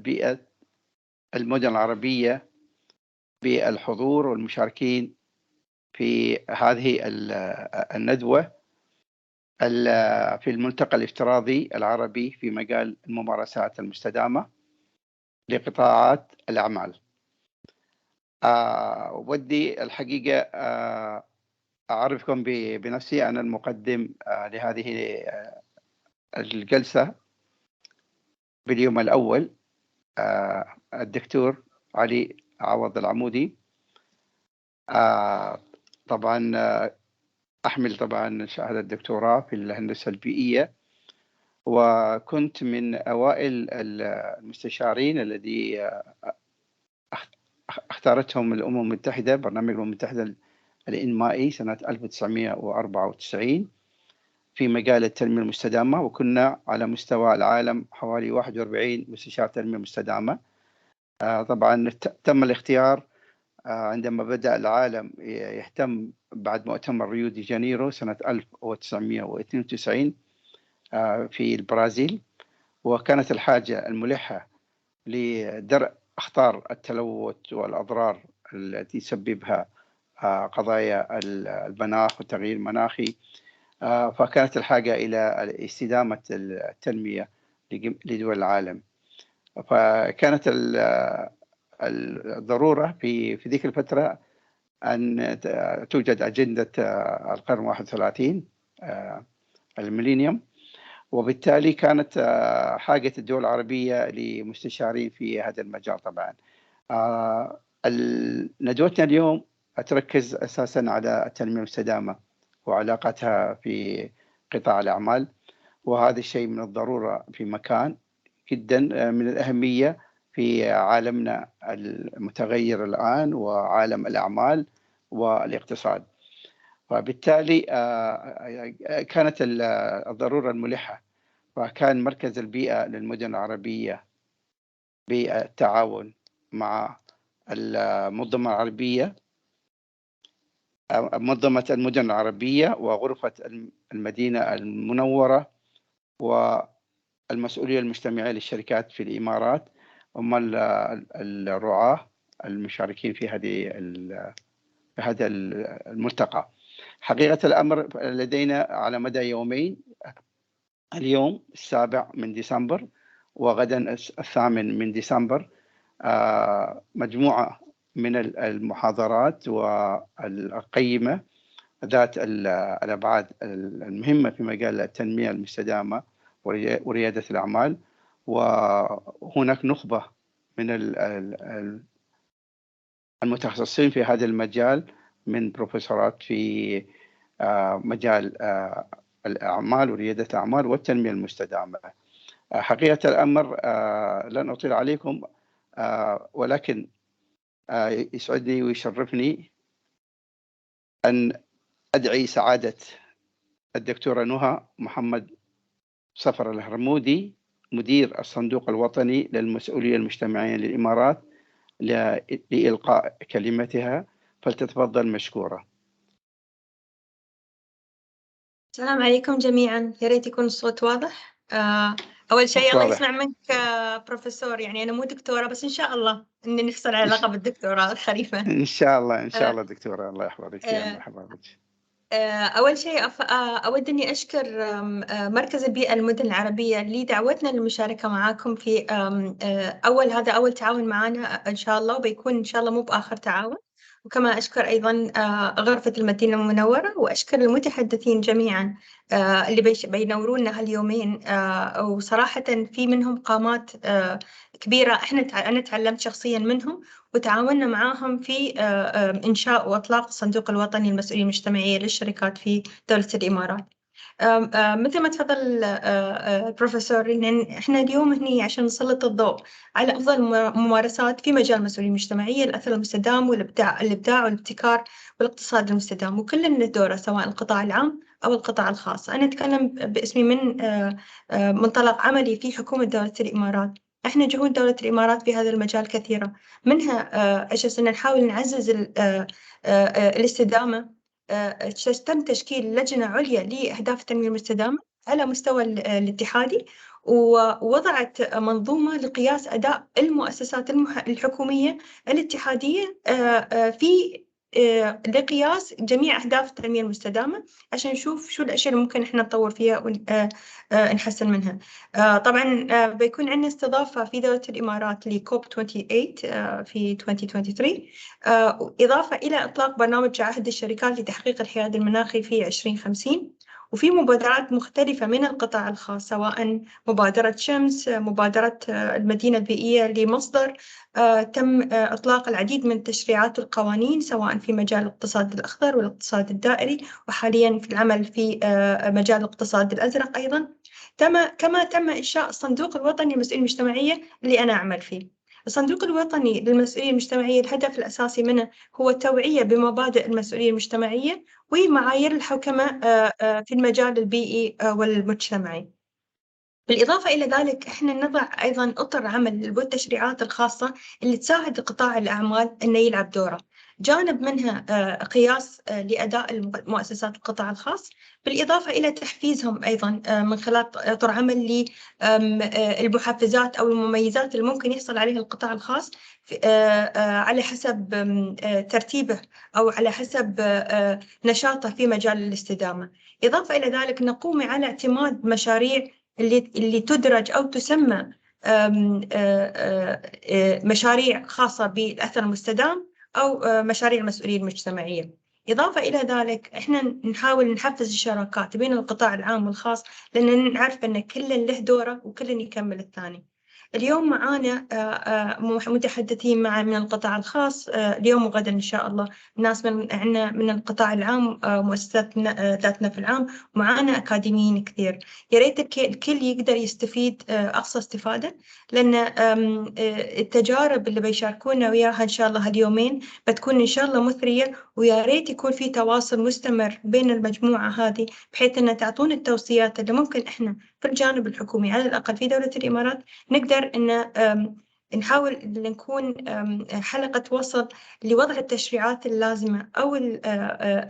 بيئة المدن العربية بالحضور والمشاركين في هذه الندوة في الملتقى الافتراضي العربي في مجال الممارسات المستدامة لقطاعات الأعمال. ودي الحقيقة أعرفكم بنفسي. أنا المقدم لهذه الجلسة باليوم الأول، الدكتور علي عوض العمودي. طبعا أحمل طبعا شهادة الدكتوراه في الهندسة البيئية، وكنت من أوائل المستشارين الذي اختارتهم الأمم المتحدة، برنامج الأمم المتحدة الإنمائي سنة 1994 في مجال التنمية المستدامة، وكنا على مستوى العالم حوالي 41 مستشار تنمية مستدامة. طبعا تم الاختيار عندما بدأ العالم يهتم بعد مؤتمر ريو دي جانيرو سنة 1992 في البرازيل، وكانت الحاجة الملحة لدرء أخطار التلوث والأضرار التي يسببها قضايا المناخ والتغيير المناخي. فكانت الحاجة إلى استدامة التنمية لدول العالم. فكانت الضرورة في ذيك الفترة أن توجد أجندة القرن 31 الميلينيوم، وبالتالي كانت حاجة الدول العربية لمستشارين في هذا المجال. طبعا ندوتنا اليوم تركز أساسا على التنمية المستدامة وعلاقتها في قطاع الأعمال، وهذا الشيء من الضرورة في مكان جدا من الأهمية في عالمنا المتغير الآن وعالم الأعمال والاقتصاد. وبالتالي كانت الضرورة الملحة، وكان مركز البيئة للمدن العربية بالتعاون مع المنظمة العربية، منظمة المدن العربية وغرفة المدينة المنورة والمسؤولية المجتمعية للشركات في الإمارات هم الرعاة المشاركين في هذا الملتقى. حقيقة الأمر لدينا على مدى يومين، اليوم 7 من ديسمبر وغدا 8 من ديسمبر، مجموعة من المحاضرات والقيمة ذات الأبعاد المهمة في مجال التنمية المستدامة وريادة الأعمال. وهناك نخبة من المتخصصين في هذا المجال من بروفيسورات في مجال الأعمال وريادة الأعمال والتنمية المستدامة. حقيقة الأمر لن أطيل عليكم، ولكن يسعدني ويشرفني أن أدعي سعادة الدكتورة نهى محمد صفر الهرمودي، مدير الصندوق الوطني للمسؤولية المجتمعية للإمارات، لإلقاء كلمتها، فلتتفضل مشكورة. السلام عليكم جميعا، يا ريت يكون الصوت واضح. أول شيء الله يسمع منك بروفيسور، يعني أنا مو دكتورة بس إن شاء الله إني نحصل على لقب الدكتوراه الخريفة. إن شاء الله إن شاء الله دكتورة، الله يحفظك يا مرحبا بك. أول شيء أود أني أشكر مركز البيئة المدن العربية لدعوتنا للمشاركة معاكم في هذا أول تعاون معنا إن شاء الله، وبيكون إن شاء الله مو بآخر تعاون. وكما أشكر أيضا غرفة المدينة المنورة، وأشكر المتحدثين جميعا اللي بينورونا هاليومين، وصراحة في منهم قامات كبيرة أنا تعلمت شخصيا منهم، وتعاوننا معاهم في إنشاء وإطلاق الصندوق الوطني للمسؤولية المجتمعية للشركات في دولة الإمارات. مثل ما تفضل البروفيسور، إن إحنا اليوم هني عشان نسلط الضوء على أفضل الممارسات في مجال المسؤولية المجتمعية، الأثر المستدام والإبداع والابتكار والاقتصاد المستدام، وكل الدورة سواء القطاع العام أو القطاع الخاص. أنا أتكلم باسمي من منطلق عملي في حكومة دولة الإمارات. إحنا جهود دولة الإمارات في هذا المجال كثيرة، منها أساس أن نحاول نعزز الاستدامة. تم تشكيل لجنة عليا لأهداف التنمية المستدامة على مستوى الاتحادي، ووضعت منظومة لقياس أداء المؤسسات الحكومية الاتحادية في لقياس جميع أهداف التنمية المستدامة، عشان نشوف شو الأشياء اللي ممكن إحنا نطور فيها ونحسن منها. طبعا بيكون عندنا استضافة في دولة الإمارات لكوب 28 في 2023، إضافة إلى إطلاق برنامج عهد الشركات لتحقيق الحياد المناخي في 2050، وفي مبادرات مختلفة من القطاع الخاص، سواء مبادرة شمس، مبادرة المدينة البيئية لمصدر. تم إطلاق العديد من التشريعات والقوانين، سواء في مجال الاقتصاد الأخضر والاقتصاد الدائري، وحاليا في العمل في مجال الاقتصاد الأزرق أيضا. كما تم إنشاء الصندوق الوطني للمسؤولية المجتمعية اللي أنا أعمل فيه. الصندوق الوطني للمسؤولية المجتمعية الهدف الأساسي منه هو التوعية بمبادئ المسؤولية المجتمعية ومعايير الحوكمة في المجال البيئي والمجتمعي. بالإضافة إلى ذلك، إحنا نضع أيضاً أطر عمل والتشريعات الخاصة اللي تساعد قطاع الأعمال أنه يلعب دوره، جانب منها قياس لأداء المؤسسات القطاع الخاص، بالإضافة إلى تحفيزهم أيضاً من خلال أطر عمل للمحفزات أو المميزات اللي ممكن يحصل عليها القطاع الخاص على حسب ترتيبه أو على حسب نشاطه في مجال الاستدامة. إضافة إلى ذلك، نقوم على اعتماد مشاريع اللي تدرج أو تسمى مشاريع خاصة بالأثر المستدام أو مشاريع المسؤولية المجتمعية. إضافة إلى ذلك، إحنا نحاول نحفز الشراكات بين القطاع العام والخاص، لأن نعرف أن كل له دوره وكل يكمل الثاني. اليوم معانا متحدثين من القطاع الخاص اليوم وغدا إن شاء الله، ناس من القطاع العام، مؤسسات ذاتنا في العام، ومعانا أكاديميين كثير. يا ريت الكل يقدر يستفيد أقصى استفادة، لأن التجارب اللي بيشاركونا وياها إن شاء الله هاليومين بتكون إن شاء الله مثرية، ويا ريت يكون في تواصل مستمر بين المجموعة هذه، بحيث أن تعطون التوصيات اللي ممكن إحنا في الجانب الحكومي على الأقل في دولة الإمارات نقدر أن نحاول نكون حلقة وصل لوضع التشريعات اللازمة أو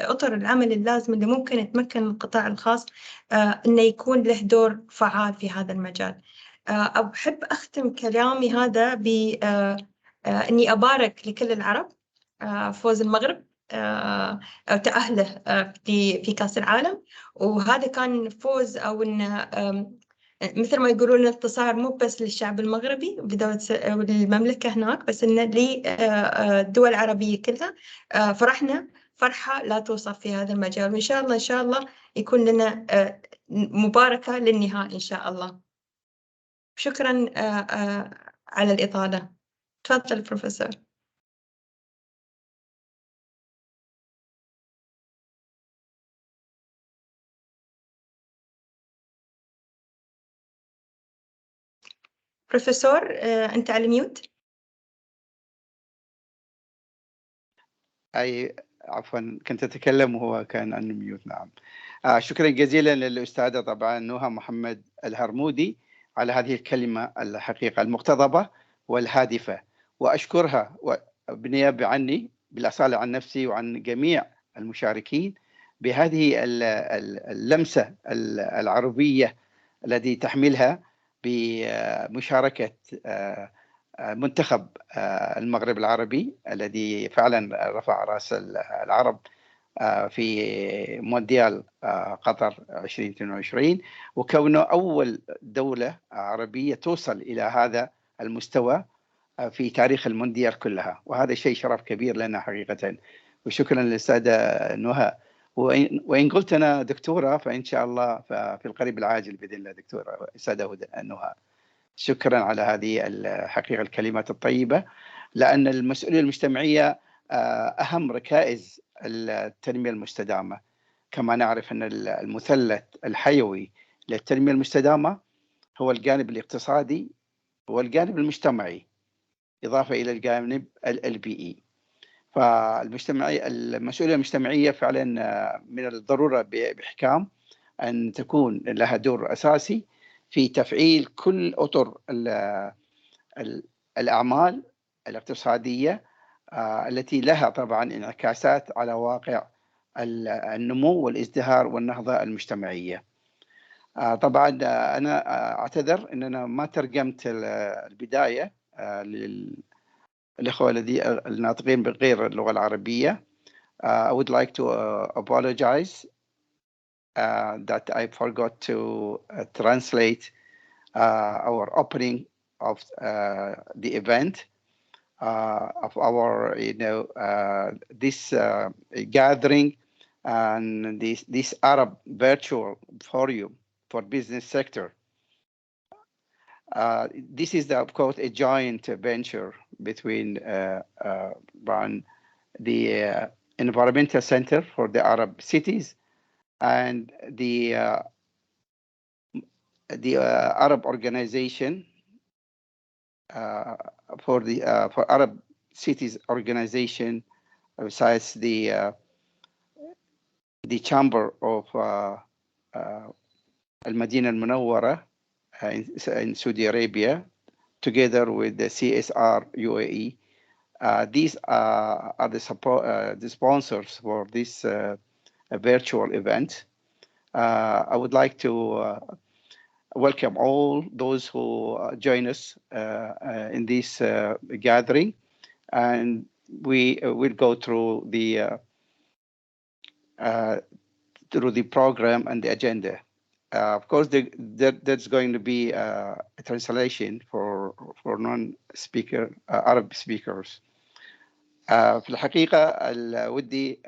أطر العمل اللازمة اللي ممكن تمكن القطاع الخاص أنه يكون له دور فعال في هذا المجال. أحب أختم كلامي هذا بأني أبارك لكل العرب فوز المغرب أو تأهله في كأس العالم، وهذا كان فوز أو إن مثل ما يقولون انتصار مو بس للشعب المغربي بدولة والمملكة هناك، بس إنه للدول العربية كلها. فرحنا فرحة لا توصف في هذا المجال، وإن شاء الله إن شاء الله يكون لنا مباركة للنهائي إن شاء الله. شكرا على الإطالة. تفضل بروفيسور. بروفيسور أنت على ميوت. أي عفوا، كنت أتكلم وهو كان عن ميوت. نعم. شكرا جزيلا للأستاذة طبعا نهى محمد الهرمودي على هذه الكلمة الحقيقة المقتضبة والهادفة، وأشكرها بالنيابة عني بالأصالة عن نفسي وعن جميع المشاركين بهذه اللمسة العربية التي تحملها بمشاركة منتخب المغرب العربي الذي فعلا رفع رأس العرب في مونديال قطر 2022، وكونه أول دولة عربية توصل إلى هذا المستوى في تاريخ المونديال كلها، وهذا شيء شرف كبير لنا حقيقة. وشكرا للسادة نهى، وإن قلت أنا دكتورة فإن شاء الله في القريب العاجل بإذن الله دكتورة السادة نهى. شكرا على هذه الحقيقة الكلمات الطيبة، لأن المسؤولية المجتمعية أهم ركائز التنمية المستدامة. كما نعرف أن المثلث الحيوي للتنمية المستدامة هو الجانب الاقتصادي والجانب المجتمعي، إضافة إلى الجانب البيئي. المسؤولية المجتمعية فعلا من الضرورة بإحكام أن تكون لها دور أساسي في تفعيل كل أطر الأعمال الاقتصادية التي لها طبعا انعكاسات على واقع النمو والازدهار والنهضة المجتمعية. طبعا أنا أعتذر أن أنا ما ترجمت البداية للإخوة الناطقين بغير اللغة العربية. I would like to apologize that I forgot to translate our opening of the event of our, this gathering and this Arab virtual forum for business sector. This is, of course, a joint venture between the Environmental Center for the Arab Cities and the Arab Organization for Arab Cities Organization, besides the Chamber of Al-Madinah Al-Munawwara in Saudi Arabia, together with the CSR UAE. These are the sponsors for this virtual event. I would like to welcome all those who join us in this gathering, and we will go through the program and the agenda. Of course, there's going to be a translation for non-speaker Arab speakers. في الحقيقة ودي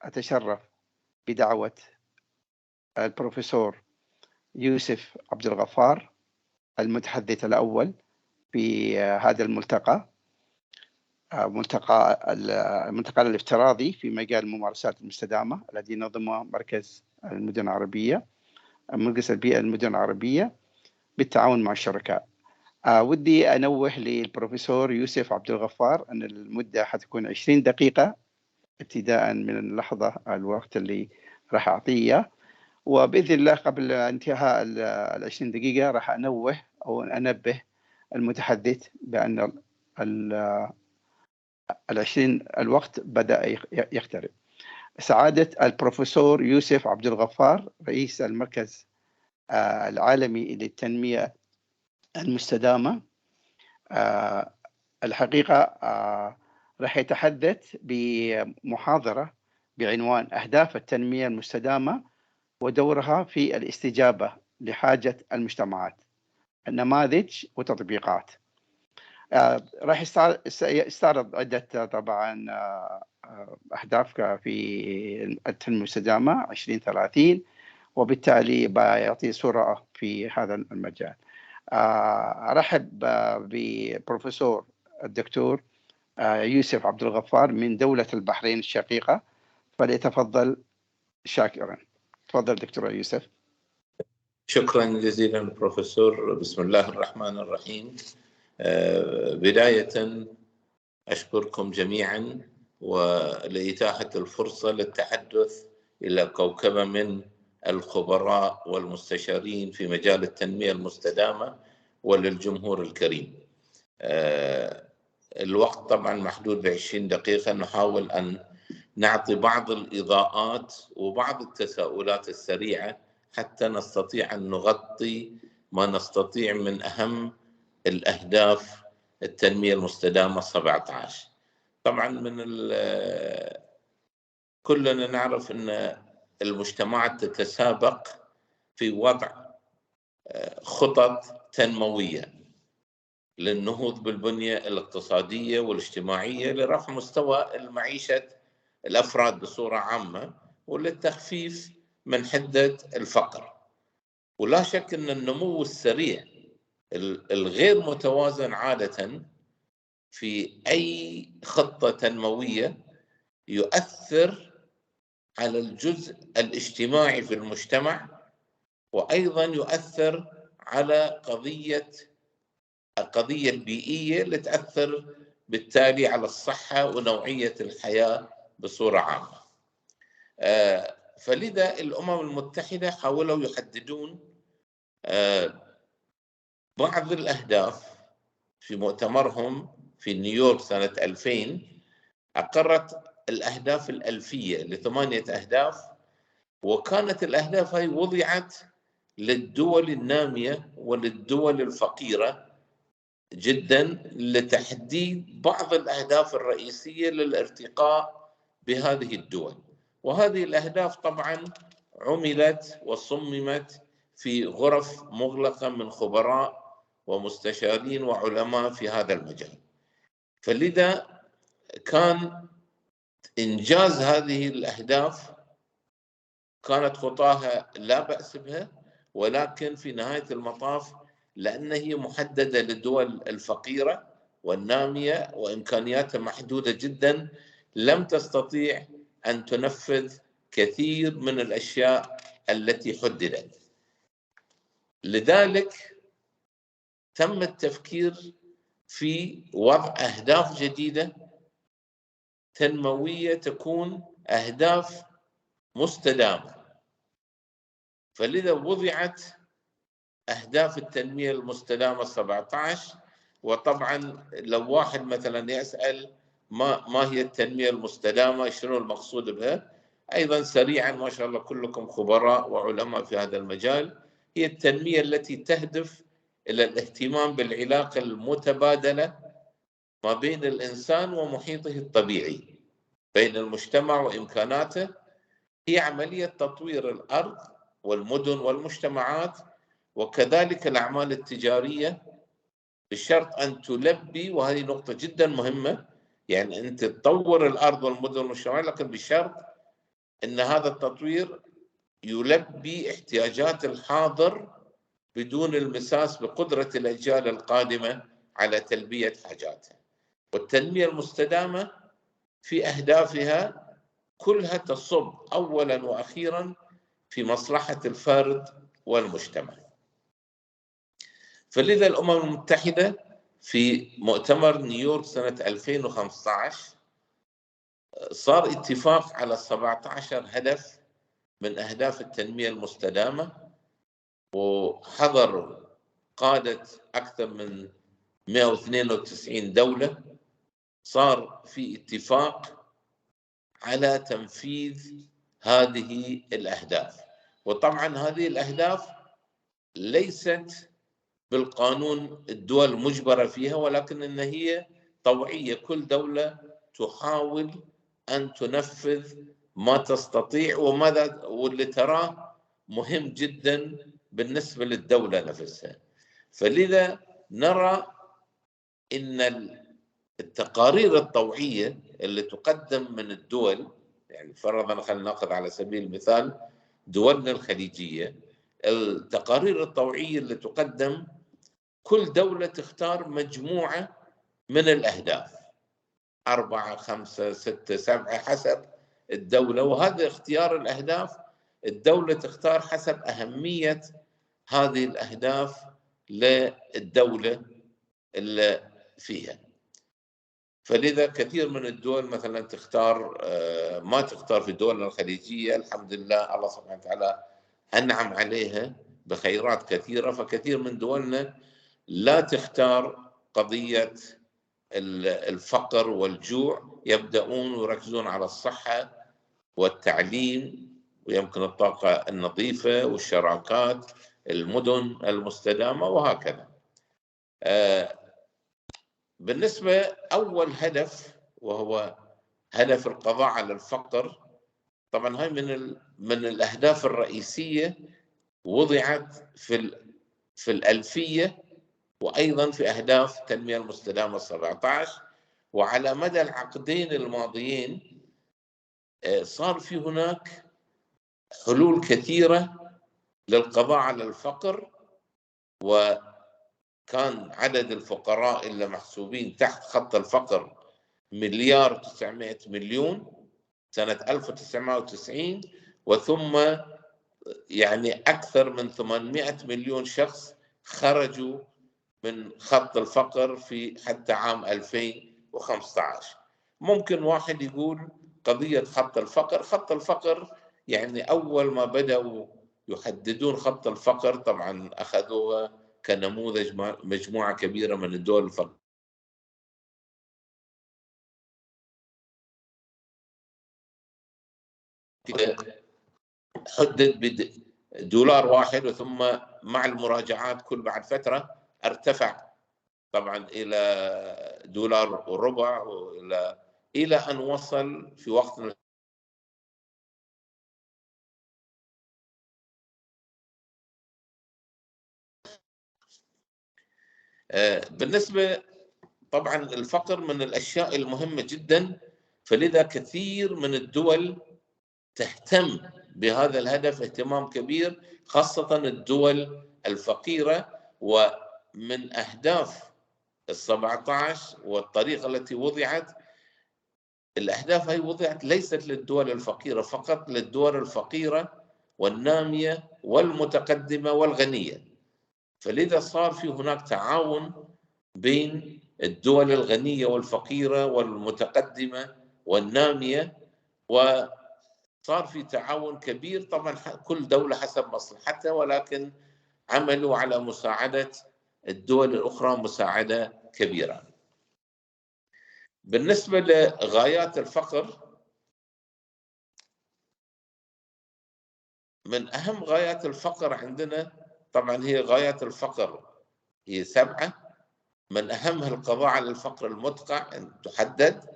أتشرف بدعوة البروفيسور يوسف عبد الغفار، المتحدث الأول في هذا الملتقى، الملتقى الافتراضي في مجال الممارسات المستدامة الذي نظمه مركز المدن العربية، مركز البيئة المدن العربية بالتعاون مع الشركاء. ودي أنوه للبروفيسور يوسف عبد الغفار أن المدة حتكون 20 دقيقة ابتداء من اللحظة الوقت اللي راح أعطيه، وبإذن الله قبل انتهاء 20 دقيقة راح أنوه أو أنبه المتحدث بأن 20 الوقت بدأ يقترب. سعادة البروفيسور يوسف عبد الغفار، رئيس المركز العالمي للتنمية المستدامة، الحقيقة راح يتحدث بمحاضرة بعنوان أهداف التنمية المستدامة ودورها في الاستجابة لحاجة المجتمعات، النماذج وتطبيقات. راح يستعرض عدة طبعا أهداف في التنمية المستدامة 2030، وبالتالي بيعطي صورة في هذا المجال. أرحب ببروفيسور الدكتور يوسف عبد الغفار من دولة البحرين الشقيقة، فليتفضل شاكرا. تفضل دكتور يوسف. شكرا جزيلا بروفيسور. بسم الله الرحمن الرحيم. بداية أشكركم جميعا ولإتاحة الفرصة للتحدث إلى كوكبة من الخبراء والمستشارين في مجال التنمية المستدامة وللجمهور الكريم. الوقت طبعا محدود ب20 دقيقة، نحاول أن نعطي بعض الإضاءات وبعض التساؤلات السريعة حتى نستطيع أن نغطي ما نستطيع من أهم الأهداف التنمية المستدامة 17. طبعا كلنا نعرف أن المجتمعات تتسابق في وضع خطط تنموية للنهوض بالبنية الاقتصادية والاجتماعية لرفع مستوى المعيشة الأفراد بصورة عامة وللتخفيف من حدة الفقر. ولا شك أن النمو السريع الغير متوازن عادة في أي خطة تنموية يؤثر على الجزء الاجتماعي في المجتمع، وأيضا يؤثر على القضية البيئية اللي تأثر بالتالي على الصحة ونوعية الحياة بصورة عامة. فلذا الأمم المتحدة حاولوا يحددون بعض الأهداف في مؤتمرهم في نيويورك سنة 2000. أقرت الأهداف الألفية ل8 أهداف، وكانت الأهداف هاي وضعت للدول النامية وللدول الفقيرة جدا لتحديد بعض الأهداف الرئيسية للارتقاء بهذه الدول. وهذه الأهداف طبعا عملت وصممت في غرف مغلقة من خبراء ومستشارين وعلماء في هذا المجال. فلذا كان إنجاز هذه الأهداف كانت خطاها لا بأس بها، ولكن في نهاية المطاف لأن هي محددة للدول الفقيرة والنامية وإمكانياتها محدودة جدا، لم تستطيع أن تنفذ كثير من الأشياء التي حددت. لذلك تم التفكير في وضع أهداف جديدة تنموية تكون أهداف مستدامة. فلذا وضعت أهداف التنمية المستدامة 17. وطبعا لو واحد مثلا يسأل ما هي التنمية المستدامة، شنو المقصود بها، أيضا سريعا ما شاء الله كلكم خبراء وعلماء في هذا المجال، هي التنمية التي تهدف إلى الاهتمام بالعلاقة المتبادلة ما بين الإنسان ومحيطه الطبيعي، بين المجتمع وإمكاناته. هي عملية تطوير الأرض والمدن والمجتمعات وكذلك الأعمال التجارية، بشرط أن تلبي، وهذه نقطة جدا مهمة، يعني أنت تطور الأرض والمدن والمجتمعات لكن بشرط أن هذا التطوير يلبي احتياجات الحاضر بدون المساس بقدرة الأجيال القادمة على تلبية حاجاتها. والتنمية المستدامة في أهدافها كلها تصب أولا وأخيرا في مصلحة الفرد والمجتمع. فلذا الأمم المتحدة في مؤتمر نيويورك سنة 2015 صار اتفاق على 17 هدف من أهداف التنمية المستدامة، وحضر قادة أكثر من 192 دولة. صار في اتفاق على تنفيذ هذه الأهداف. وطبعا هذه الأهداف ليست بالقانون الدول مجبرة فيها، ولكن إن هي طوعية، كل دولة تحاول أن تنفذ ما تستطيع واللي تراه مهم جدا بالنسبة للدولة نفسها. فلذا نرى إن التقارير الطوعية اللي تقدم من الدول، يعني فرضا خلينا ناخذ على سبيل المثال دولنا الخليجية، التقارير الطوعية اللي تقدم كل دولة تختار مجموعة من الأهداف، 4 5 6 7 حسب الدولة. وهذا اختيار الأهداف الدولة تختار حسب أهمية هذه الأهداف للدولة اللي فيها. فلذا كثير من الدول مثلا تختار ما تختار في الدول الخليجية، الحمد لله الله سبحانه وتعالى أنعم عليها بخيرات كثيرة، فكثير من دولنا لا تختار قضية الفقر والجوع، يبدأون ويركزون على الصحة والتعليم ويمكن الطاقة النظيفة والشراكات، المدن المستدامة وهكذا. بالنسبة أول هدف وهو هدف القضاء على الفقر، طبعا هاي من الأهداف الرئيسية، وضعت في الألفية وأيضا في أهداف التنمية المستدامة 17. وعلى مدى العقدين الماضيين صار في هناك حلول كثيرة للقضاء على الفقر، وكان عدد الفقراء اللي محسوبين تحت خط الفقر 1,900,000,000 سنة 1990، وثم يعني أكثر من 800 مليون شخص خرجوا من خط الفقر في حتى عام 2015. ممكن واحد يقول قضية خط الفقر يعني أول ما بدأوا يحددون خط الفقر طبعا أخذوها كنموذج مجموعة كبيرة من الدول الفقر حدد دولار واحد، وثم مع المراجعات كل بعد فترة ارتفع طبعا إلى دولار وربع، إلى أن وصل في وقت بالنسبة طبعا الفقر من الأشياء المهمة جدا، فلذا كثير من الدول تهتم بهذا الهدف اهتمام كبير، خاصة الدول الفقيرة. ومن أهداف ال17 والطريقة التي وضعت، الأهداف هي وضعت ليست للدول الفقيرة فقط، للدول الفقيرة والنامية والمتقدمة والغنية. فلذا صار في هناك تعاون بين الدول الغنية والفقيرة والمتقدمة والنامية، وصار في تعاون كبير. طبعا كل دولة حسب مصلحتها، ولكن عملوا على مساعدة الدول الأخرى مساعدة كبيرة. بالنسبة لغايات الفقر، من أهم غايات الفقر عندنا طبعا هي غايات الفقر هي 7. من أهمها القضاء على الفقر المدقع أن تحدد،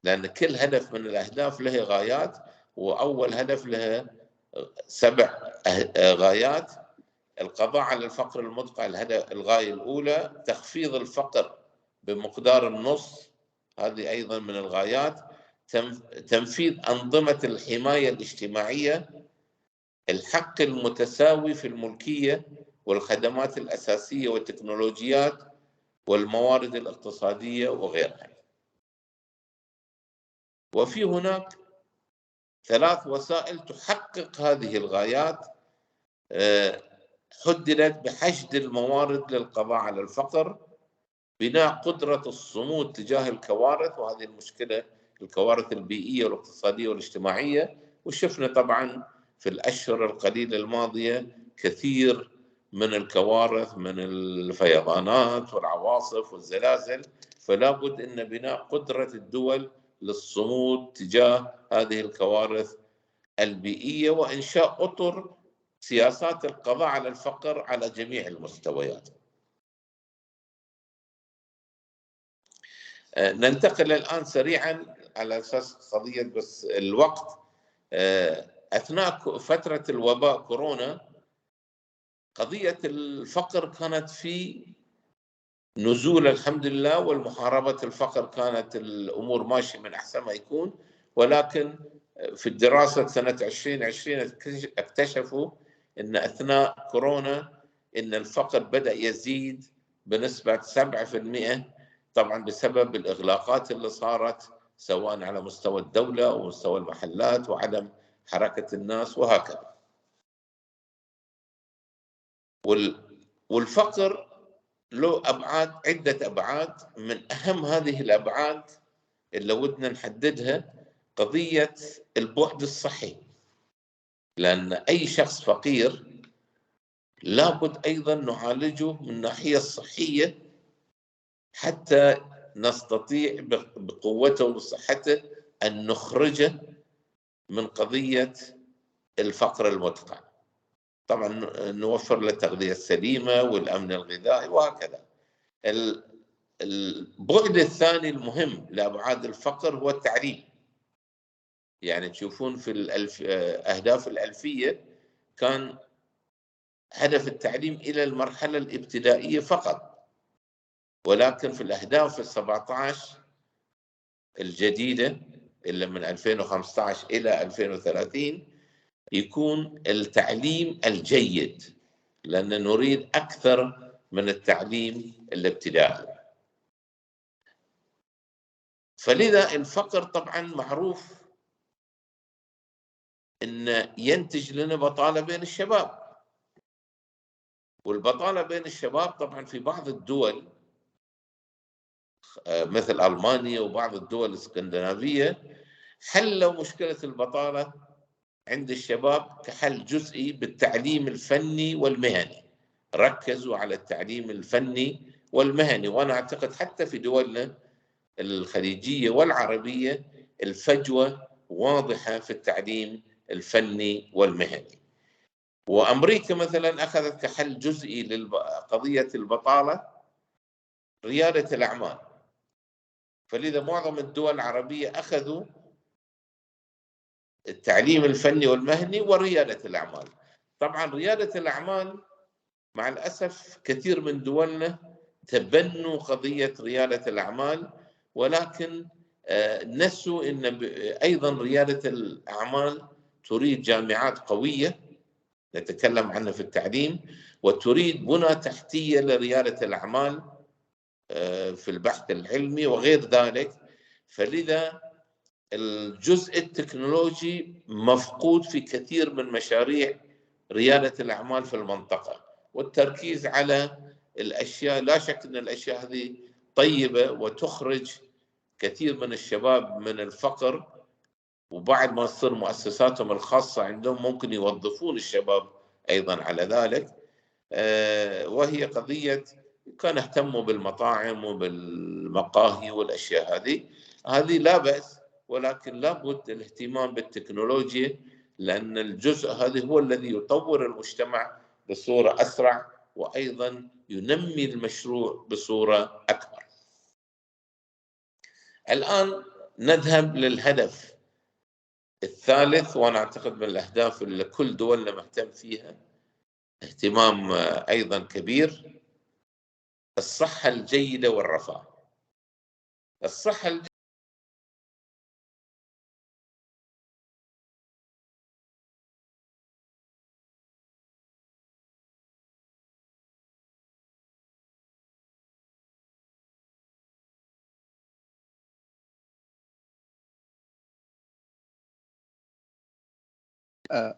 لأن كل هدف من الأهداف له غايات، وأول هدف له 7 غايات. القضاء على الفقر المدقع الغاية الأولى تخفيض الفقر بمقدار النص، هذه أيضا من الغايات. تنفيذ أنظمة الحماية الاجتماعية، الحق المتساوي في الملكية والخدمات الأساسية والتكنولوجيات والموارد الاقتصادية وغيرها. وفي هناك 3 وسائل تحقق هذه الغايات حددت بحشد الموارد للقضاء على الفقر، بناء قدرة الصمود تجاه الكوارث، وهذه المشكلة الكوارث البيئية والاقتصادية والاجتماعية. وشفنا طبعا في الأشهر القليلة الماضية كثير من الكوارث، من الفيضانات والعواصف والزلازل. فلا بد أن بناء قدرة الدول للصمود تجاه هذه الكوارث البيئية، وإنشاء أطر سياسات القضاء على الفقر على جميع المستويات. ننتقل الآن سريعا على أساس قضية بس الوقت. أثناء فترة الوباء كورونا قضية الفقر كانت في نزول الحمد لله، والمحاربة الفقر كانت الأمور ماشية من أحسن ما يكون. ولكن في الدراسة سنة 2020 اكتشفوا أن أثناء كورونا أن الفقر بدأ يزيد بنسبة 7%، طبعا بسبب الإغلاقات اللي صارت سواء على مستوى الدولة أو مستوى المحلات وعدم حركة الناس وهكذا. والفقر له أبعاد، عدة أبعاد. من أهم هذه الأبعاد اللي ودنا نحددها قضية البعد الصحي، لأن أي شخص فقير لابد أيضا نعالجه من الناحية الصحية حتى نستطيع بقوته وصحته أن نخرجه من قضية الفقر المدقع. طبعا نوفر له التغذية السليمة والأمن الغذائي وهكذا. البعد الثاني المهم لأبعاد الفقر هو التعليم. يعني تشوفون في أهداف الألفية كان هدف التعليم إلى المرحلة الابتدائية فقط، ولكن في الأهداف 17 الجديدة اللي من 2015 إلى 2030 يكون التعليم الجيد، لأن نريد أكثر من التعليم الابتدائي. فلذا الفقر طبعا معروف أن ينتج لنا بطالة بين الشباب، والبطالة بين الشباب طبعا في بعض الدول مثل ألمانيا وبعض الدول الاسكندنافية حلوا مشكلة البطالة عند الشباب كحل جزئي بالتعليم الفني والمهني. ركزوا على التعليم الفني والمهني، وأنا أعتقد حتى في دولنا الخليجية والعربية الفجوة واضحة في التعليم الفني والمهني. وأمريكا مثلا أخذت كحل جزئي لقضية البطالة ريادة الأعمال. فلذا معظم الدول العربية أخذوا التعليم الفني والمهني وريادة الأعمال. طبعا ريادة الأعمال مع الأسف كثير من دولنا تبنوا قضية ريادة الأعمال، ولكن نسوا أن أيضا ريادة الأعمال تريد جامعات قوية نتكلم عنها في التعليم، وتريد بنى تحتية لريادة الأعمال في البحث العلمي وغير ذلك. فلذا الجزء التكنولوجي مفقود في كثير من مشاريع ريادة الأعمال في المنطقة، والتركيز على الأشياء، لا شك أن الأشياء هذه طيبة وتخرج كثير من الشباب من الفقر، وبعد ما تصير مؤسساتهم الخاصة عندهم ممكن يوظفون الشباب أيضا على ذلك. وهي قضية كان اهتموا بالمطاعم وبالمقاهي والأشياء هذه لا بأس، ولكن لابد الاهتمام بالتكنولوجيا، لأن الجزء هذا هو الذي يطور المجتمع بصورة أسرع، وأيضا ينمي المشروع بصورة أكبر. الآن نذهب للهدف الثالث، وأنا أعتقد من الأهداف اللي كل دولنا مهتم فيها اهتمام أيضا كبير: الصحة الجيدة والرفاه. الصحة الجيدة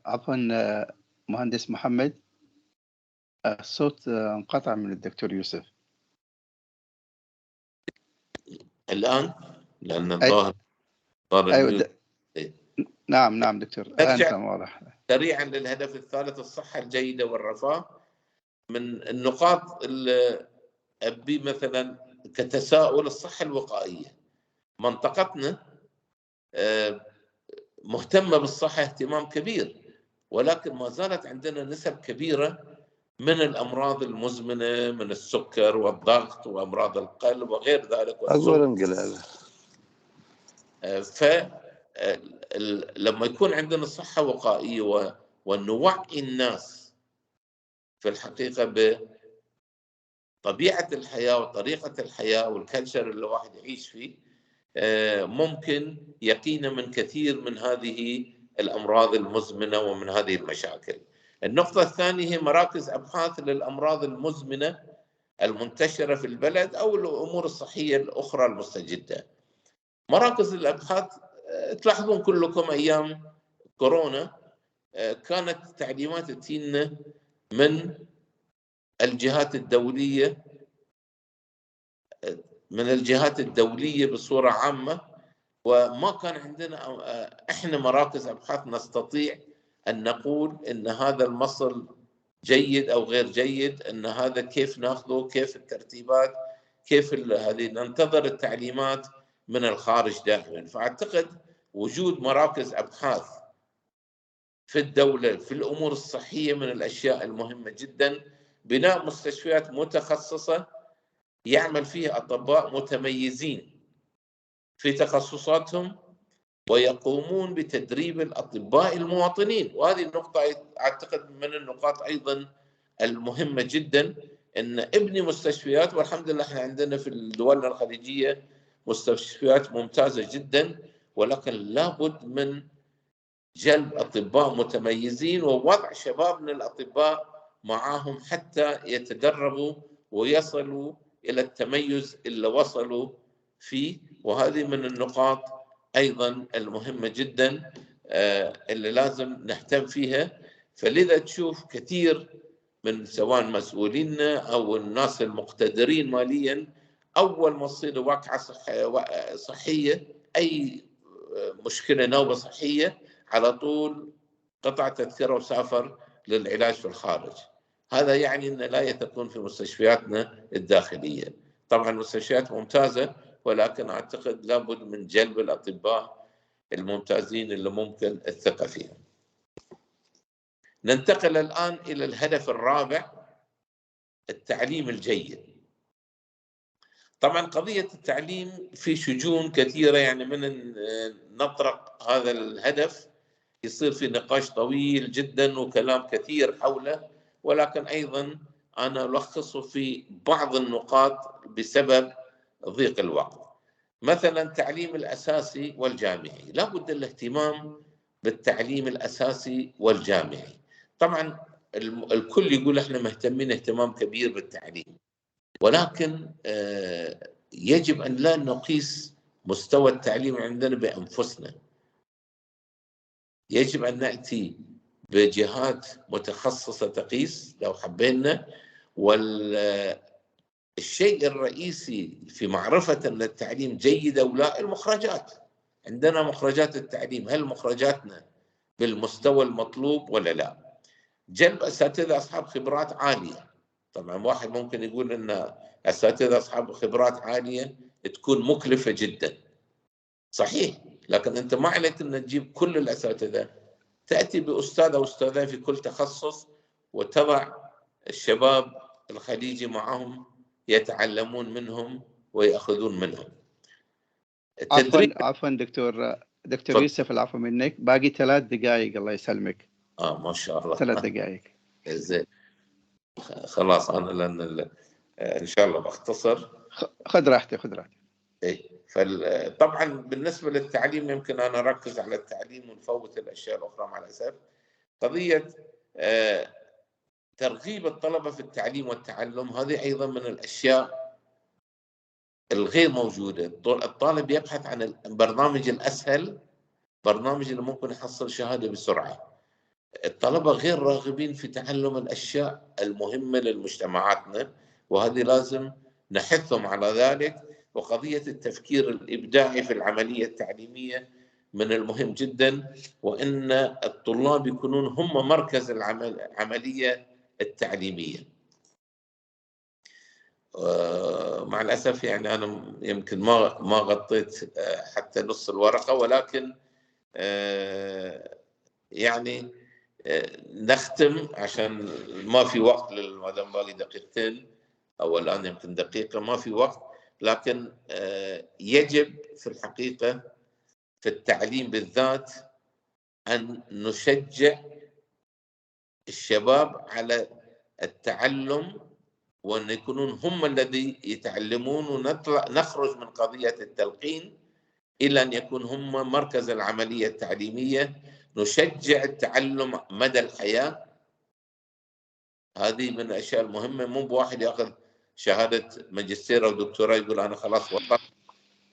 عفوا مهندس محمد، الصوت انقطع من الدكتور يوسف الآن، لأن الظاهر أيوة نعم دكتور الآن واضح. سريعا للهدف الثالث: الصحة الجيدة والرفاه. من النقاط اللي أبي مثلا كتساؤل: الصحة الوقائية. منطقتنا مهتمة بالصحة اهتمام كبير، ولكن ما زالت عندنا نسب كبيرة من الأمراض المزمنة، من السكر والضغط وأمراض القلب وغير ذلك. فلما يكون عندنا صحة وقائية ونوعي الناس في الحقيقة بطبيعة الحياة وطريقة الحياة والكلتشر اللي الواحد يعيش فيه، ممكن يقينا من كثير من هذه الأمراض المزمنة ومن هذه المشاكل. النقطة الثانية هي مراكز أبحاث للأمراض المزمنة المنتشرة في البلد أو الأمور الصحية الأخرى المستجدة. مراكز الأبحاث تلاحظون كلكم أيام كورونا كانت تعليمات تجينا من الجهات الدولية بصورة عامة، وما كان عندنا احنا مراكز ابحاث نستطيع ان نقول ان هذا المصل جيد او غير جيد، ان هذا كيف ناخذه، كيف الترتيبات، كيف هذه. ننتظر التعليمات من الخارج دائما. فاعتقد وجود مراكز ابحاث في الدولة في الامور الصحية من الاشياء المهمة جدا. بناء مستشفيات متخصصة يعمل فيها اطباء متميزين في تخصصاتهم ويقومون بتدريب الأطباء المواطنين. وهذه النقطة أعتقد من النقاط أيضا المهمة جدا، أن ابني مستشفيات، والحمد لله احنا عندنا في الدول الخليجية مستشفيات ممتازة جدا، ولكن لابد من جلب أطباء متميزين ووضع شبابنا الأطباء معاهم حتى يتدربوا ويصلوا إلى التميز اللي وصلوا فيه. وهذه من النقاط أيضا المهمة جدا اللي لازم نهتم فيها. فلذا تشوف كثير من سواء مسؤولينا أو الناس المقتدرين ماليا، أول ما تصير واقعة صحية، أي مشكلة نوبة صحية، على طول قطع تذكرة وسافر للعلاج في الخارج. هذا يعني أن لا يثقون في مستشفياتنا الداخلية. طبعا المستشفيات ممتازة، ولكن أعتقد لابد من جلب الأطباء الممتازين اللي ممكن الثقة فيهم. ننتقل الآن إلى الهدف الرابع، التعليم الجيد. طبعا قضية التعليم في شجون كثيرة، يعني من نطرق هذا الهدف يصير في نقاش طويل جدا وكلام كثير حوله، ولكن أيضا أنا ألخصه في بعض النقاط بسبب ضيق الوقت. مثلا التعليم الأساسي والجامعي، لا بد الاهتمام بالتعليم الأساسي والجامعي. طبعا الكل يقول احنا مهتمين اهتمام كبير بالتعليم، ولكن يجب أن لا نقيس مستوى التعليم عندنا بأنفسنا. يجب أن نأتي بجهات متخصصة تقيس لو حبينا. والشيء الرئيسي في معرفة أن التعليم جيد أو لا المخرجات. عندنا مخرجات التعليم، هل مخرجاتنا بالمستوى المطلوب ولا لا؟ جلب أساتذة أصحاب خبرات عالية. طبعا واحد ممكن يقول أن أساتذة أصحاب خبرات عالية تكون مكلفة جدا، صحيح، لكن أنت ما عليك أن تجيب كل الأساتذة، تأتي بأستاذ أو أستاذة في كل تخصص وتضع الشباب الخليجي معهم يتعلمون منهم ويأخذون منهم. عفوا دكتور يوسف، العفو منك، باقي 3 دقائق الله يسلمك. ما شاء الله 3 دقائق. زين، خلاص أنا لأن إن شاء الله بختصر. خذ راحتك. طبعا بالنسبة للتعليم يمكن أنا أركز على التعليم ونفوت الأشياء الأخرى مع الأسف. قضية ترغيب الطلبة في التعليم والتعلم، هذه أيضا من الأشياء الغير موجودة. الطالب يبحث عن البرنامج الأسهل، برنامج اللي ممكن يحصل شهادة بسرعة. الطلبة غير راغبين في تعلم الأشياء المهمة للمجتمعاتنا، وهذه لازم نحثهم على ذلك. وقضية التفكير الإبداعي في العملية التعليمية من المهم جدا، وإن الطلاب يكونون هم مركز العملية التعليمية. مع الأسف يعني أنا يمكن ما غطيت حتى نص الورقة، ولكن يعني نختم عشان ما في وقت، للمدام باقي دقيقتين أو الآن يمكن دقيقة، ما في وقت. لكن يجب في الحقيقة في التعليم بالذات أن نشجع الشباب على التعلم، وأن يكونون هم الذي يتعلمون، ونخرج من قضية التلقين إلى أن يكون هم مركز العملية التعليمية. نشجع التعلم مدى الحياة، هذه من الأشياء المهمة. مو بواحد يأخذ شهادة ماجستير أو دكتوراه يقول أنا خلاص وصلت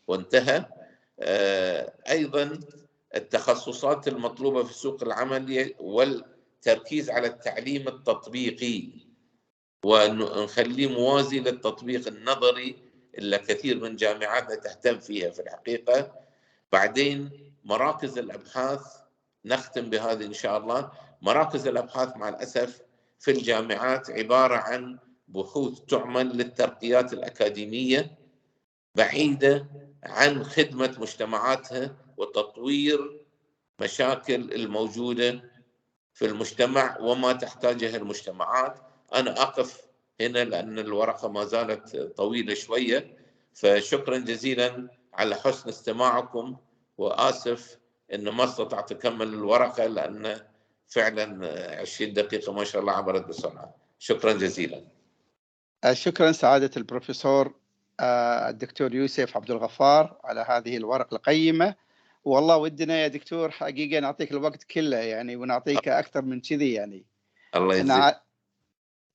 وانتهى. أيضا التخصصات المطلوبة في سوق العمل والتركيز على التعليم التطبيقي، ونخليه موازي للتطبيق النظري اللي كثير من جامعاتنا تهتم فيها في الحقيقة. بعدين مراكز الأبحاث، نختم بهذه إن شاء الله. مراكز الأبحاث مع الأسف في الجامعات عبارة عن بحوث تعمل للترقيات الأكاديمية بعيدة عن خدمة مجتمعاتها وتطوير مشاكل الموجودة في المجتمع وما تحتاجه المجتمعات. أنا أقف هنا لأن الورقة ما زالت طويلة شوية، فشكرا جزيلا على حسن استماعكم، وآسف أن ما استطعت أكمل الورقة لأن فعلا 20 دقيقة ما شاء الله عبرت بسرعة. شكرا جزيلا. شكرا سعادة البروفيسور الدكتور يوسف عبد الغفار على هذه الورقة القيمة. والله ودنا يا دكتور حقيقة نعطيك الوقت كله يعني، ونعطيك أكثر من كذي يعني. الله يجزيك.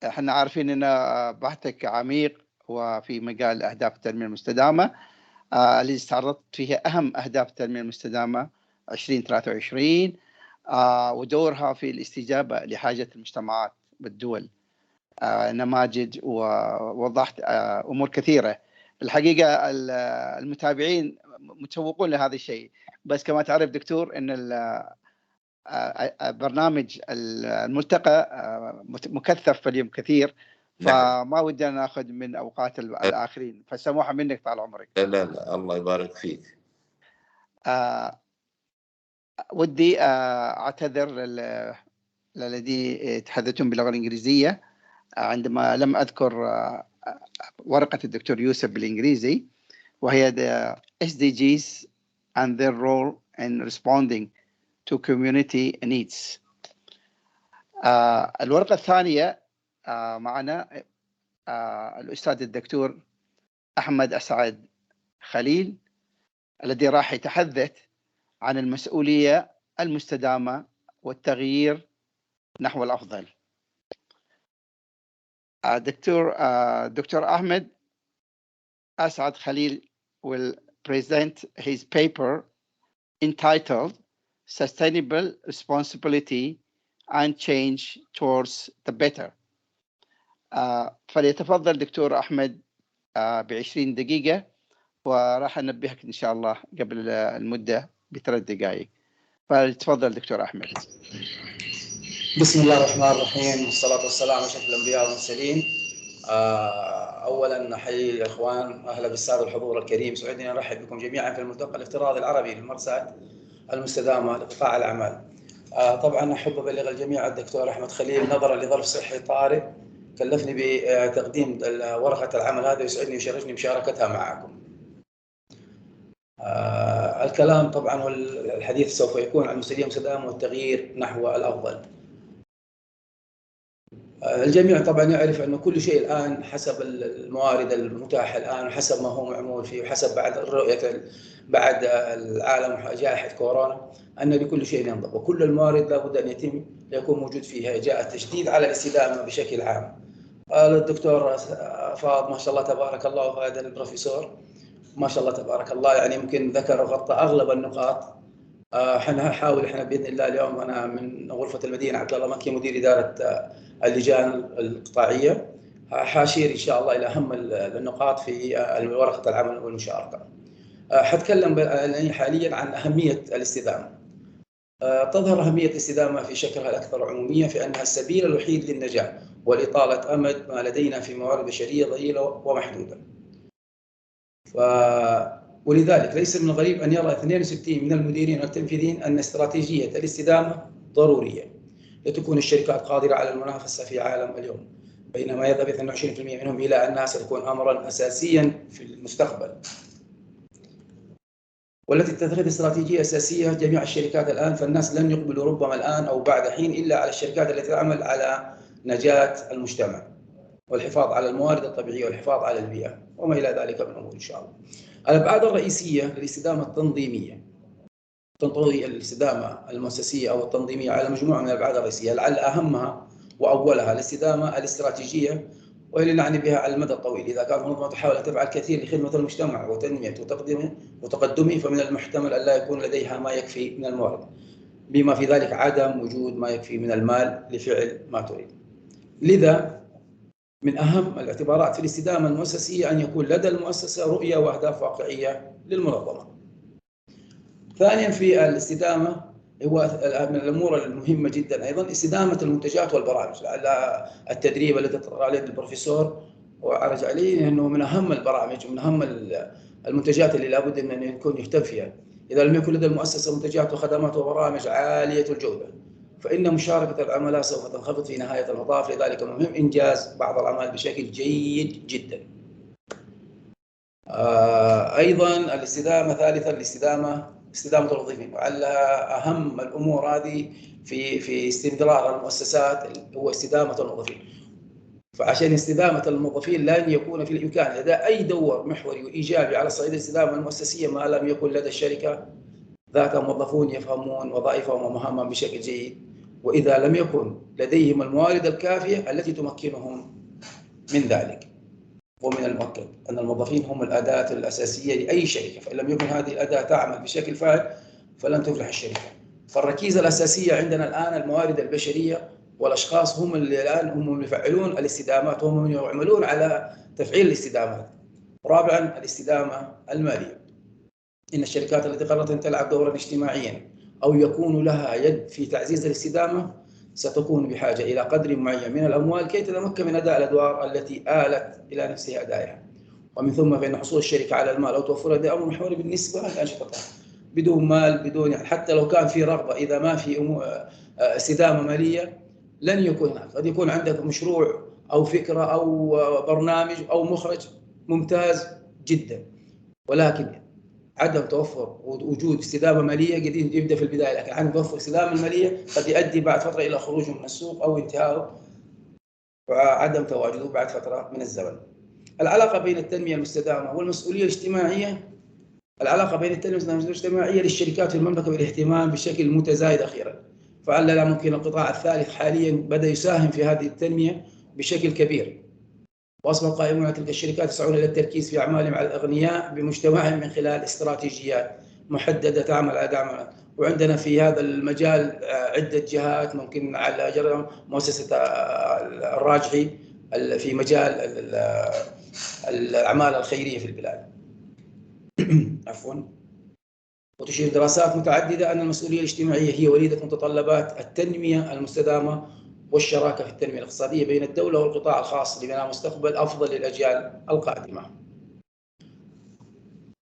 احنا عارفين ان بحثك عميق وفي مجال أهداف التنمية المستدامة اللي استعرضت فيها أهم أهداف التنمية المستدامة 2023 ودورها في الاستجابة لحاجة المجتمعات بالدول، نماذج، ووضحت أمور كثيرة. الحقيقة المتابعين متشوقون لهذا الشيء، بس كما تعرف دكتور أن برنامج الملتقى مكثف في اليوم كثير، فما ودنا ناخذ من أوقات الآخرين، فسموحة منك طال عمرك. لا الله يبارك فيك. ودي أعتذر الذي يتحدثون باللغة الإنجليزية عندما لم أذكر ورقة الدكتور يوسف بالإنجليزي، وهي the SDGs and their role in responding to community needs. الورقة الثانية معنا الأستاذ الدكتور أحمد أسعد خليل، الذي راح يتحدث عن المسؤولية المستدامة والتغيير نحو الأفضل. Dr. Ahmed Asad Khalil will present his paper entitled Sustainable Responsibility and Change Towards the Better. فليتفضل دكتور أحمد ب20 دقيقة، وراح أنبهك إن شاء الله قبل المدة ب3 دقائق. فليتفضل دكتور أحمد. بسم الله الرحمن الرحيم، والصلاة والسلام على أشرف الأنبياء والمرسلين. أولاً نحيي الإخوان، أهلا بالسادة الحضور الكريم. سعدني أن أرحب بكم جميعاً في الملتقى الافتراضي العربي للممارسات المستدامة لقطاع الأعمال. طبعاً أحب أبلغ الجميع الدكتور أحمد خليل نظراً لظرف صحي طارئ كلفني بتقديم ورقة العمل هذه، ويسعدني ويشرفني مشاركتها معكم. الكلام طبعاً والحديث سوف يكون عن المسؤولية المستدامة والتغيير نحو الأفضل. الجميع طبعا يعرف أنه كل شيء الآن حسب الموارد المتاحة الآن، وحسب ما هو معمول فيه، وحسب بعد الرؤية بعد العالم جائحة كورونا، أن لكل شيء ينضب، وكل الموارد لابد أن يتم يكون موجود فيها. جاء التشديد على الاستدامة بشكل عام. الدكتور فاض ما شاء الله تبارك الله، وهذا البروفيسور ما شاء الله تبارك الله، يعني يمكن ذكر وغطى أغلب النقاط. حنحاول احنا باذن الله اليوم، انا من غرفه المدينه عبد الله مكي مدير اداره اللجان القطاعيه، حاشير ان شاء الله الى اهم النقاط في ورقه العمل والمشاركه. حتكلم حاليا عن اهميه الاستدامه. تظهر اهميه الاستدامه في شكلها الاكثر عموميه في انها السبيل الوحيد للنجاح ولاطاله امد ما لدينا في موارد بشريه ضئيله ومحدوده. ولذلك ليس من الغريب أن يرى 62 من المديرين والتنفيذيين أن استراتيجية الاستدامة ضرورية لتكون الشركات قادرة على المنافسة في عالم اليوم، بينما يذهب 22% منهم إلى أنها ستكون أمرا أساسيا في المستقبل، والتي تتخذ استراتيجية أساسية جميع الشركات الآن. فالناس لن يقبلوا ربما الآن أو بعد حين إلا على الشركات التي تعمل على نجاة المجتمع والحفاظ على الموارد الطبيعية والحفاظ على البيئة وما إلى ذلك من أمور إن شاء الله. الأبعاد الرئيسية للاستدامة التنظيمية، تنطوي الاستدامة المؤسسية أو التنظيمية على مجموعة من الأبعاد الرئيسية، لعل أهمها وأولها الاستدامة الاستراتيجية، واللي نعني بها على المدى الطويل. إذا كانت المنظمة تحاول أن تفعل كثير لخدمة المجتمع وتنمية وتقدمه، فمن المحتمل أن لا يكون لديها ما يكفي من الموارد، بما في ذلك عدم وجود ما يكفي من المال لفعل ما تريد. لذا من أهم الاعتبارات في الاستدامة المؤسسية أن يكون لدى المؤسسة رؤية وأهداف واقعية للمنظمة. ثانياً في الاستدامة هو من الأمور المهمة جداً أيضاً استدامة المنتجات والبرامج. على التدريب الذي اطلع عليه البروفيسور وعرج عليه أنه من أهم البرامج ومن أهم المنتجات اللي لابد أن يكون يهتم فيها. إذا لم يكن لدى المؤسسة منتجات وخدمات وبرامج عالية الجودة، فإن مشاركة العملاء سوف تنخفض في نهاية المطاف. لذلك مهم إنجاز بعض الأعمال بشكل جيد جدا. أيضا الاستدامة ثالثا استدامة الوظيفيين، وعلها أهم الأمور هذه في استمرار المؤسسات هو استدامة الموظفين. فعشان استدامة الموظفين لن يكون في الإمكان لدى أي دور محوري وإيجابي على صعيد الاستدامة المؤسسية ما لم يكن لدى الشركة ذات موظفون يفهمون وظائفهم ومهامهم بشكل جيد، وإذا لم يكن لديهم الموارد الكافية التي تمكنهم من ذلك. ومن المؤكد أن الموظفين هم الأداة الأساسية لأي شركة، فإن لم يكن هذه الأداة تعمل بشكل فاعل فلن تفلح الشركة. فالركيزة الأساسية عندنا الآن الموارد البشرية، والأشخاص هم اللي الآن هم يفعلون الاستدامات، هم من يعملون على تفعيل الاستدامات. رابعا الاستدامة المالية. إن الشركات التي قررت أن تلعب دورا اجتماعيا أو يكون لها يد في تعزيز الاستدامة ستكون بحاجة إلى قدر معين من الأموال كي تتمكن من أداء الأدوار التي آلت إلى نفسها أدائها. ومن ثم فإن حصول الشركة على المال أو توفره هذا أمر محوري بالنسبة لأنشطتها. بدون مال، بدون يعني حتى لو كان في رغبة، إذا ما في استدامة مالية لن يكون هناك. قد يكون عندك مشروع أو فكرة أو برنامج أو مخرج ممتاز جدا، ولكن عدم توفر وجود استدامة مالية قد يبدأ في البداية، لكن عدم توفر استدامة مالية قد يؤدي بعد فترة إلى خروجه من السوق أو انتهائه وعدم تواجده بعد فترة من الزمن. العلاقة بين التنمية المستدامة والمسؤولية الاجتماعية. العلاقة بين التنمية المستدامة والاجتماعية للشركات في المملكة بالاهتمام بشكل متزايد أخيرا، فعلّ ممكن القطاع الثالث حاليا بدأ يساهم في هذه التنمية بشكل كبير، وأصبح قائمون على تلك الشركات يسعون إلى التركيز في أعمالهم على الأغنياء بمجتمعهم من خلال استراتيجيات محددة تعمل على دعم. وعندنا في هذا المجال عدة جهات، ممكن على جرى مؤسسة الراجحي في مجال الأعمال الخيرية في البلاد. عفوا. وتشير دراسات متعددة أن المسؤولية الاجتماعية هي وليدة متطلبات التنمية المستدامة والشراكة في التنمية الاقتصادية بين الدولة والقطاع الخاص لبناء مستقبل أفضل للأجيال القادمة.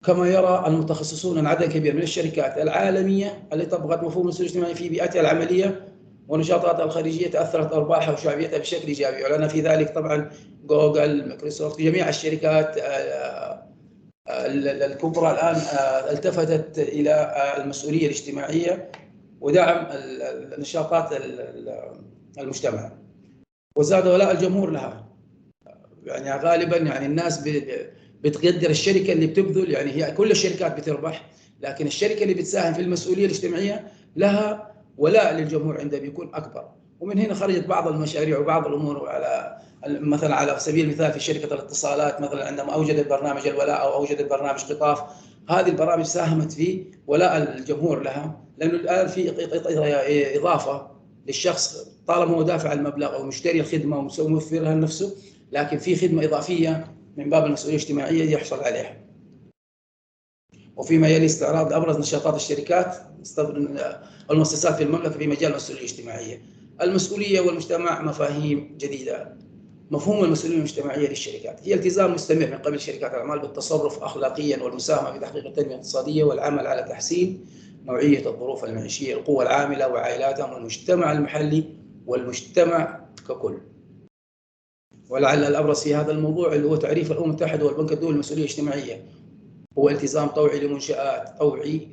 كما يرى المتخصصون أن عدد كبير من الشركات العالمية التي طبقت مفهوم المسؤولية الاجتماعية في بيئتها العملية ونشاطاتها الخارجية تأثرت أرباحها وشعبيتها بشكل إيجابي، ولنا في ذلك طبعا جوجل، مايكروسوفت، جميع الشركات الكبرى الآن التفتت إلى المسؤولية الاجتماعية ودعم نشاطات المجتمع، وزاد ولاء الجمهور لها. يعني غالبا يعني الناس بتقدر الشركة اللي بتبذل، يعني هي كل الشركات بتربح، لكن الشركة اللي بتساهم في المسؤولية الاجتماعية لها ولاء للجمهور عندها بيكون أكبر. ومن هنا خرجت بعض المشاريع وبعض الأمور، على مثلا على سبيل المثال في شركة الاتصالات مثلا عندما أوجدت برنامج الولاء أو أوجدت برنامج قطاف، هذه البرامج ساهمت في ولاء الجمهور لها، لأنه الآن في إضافة للشخص طالما هو دافع المبلغ أو مشتري الخدمة وموفرها لنفسه، لكن في خدمة إضافية من باب المسؤولية الاجتماعية يحصل عليها. وفيما يلي استعراض أبرز نشاطات الشركات والمؤسسات في المملكة في مجال المسؤولية الاجتماعية. المسؤولية والمجتمع مفاهيم جديدة. مفهوم المسؤولية الاجتماعية للشركات هي التزام مستمر من قبل شركات الأعمال بالتصرف أخلاقيا والمساهمة في تحقيق التنمية الاقتصادية والعمل على تحسين نوعية الظروف المعيشية للقوى العاملة وعائلاتهم والمجتمع المحلي والمجتمع ككل. ولعل الأبرز في هذا الموضوع اللي هو تعريف الأمم المتحدة والبنك الدولي للمسؤولية الاجتماعية هو التزام طوعي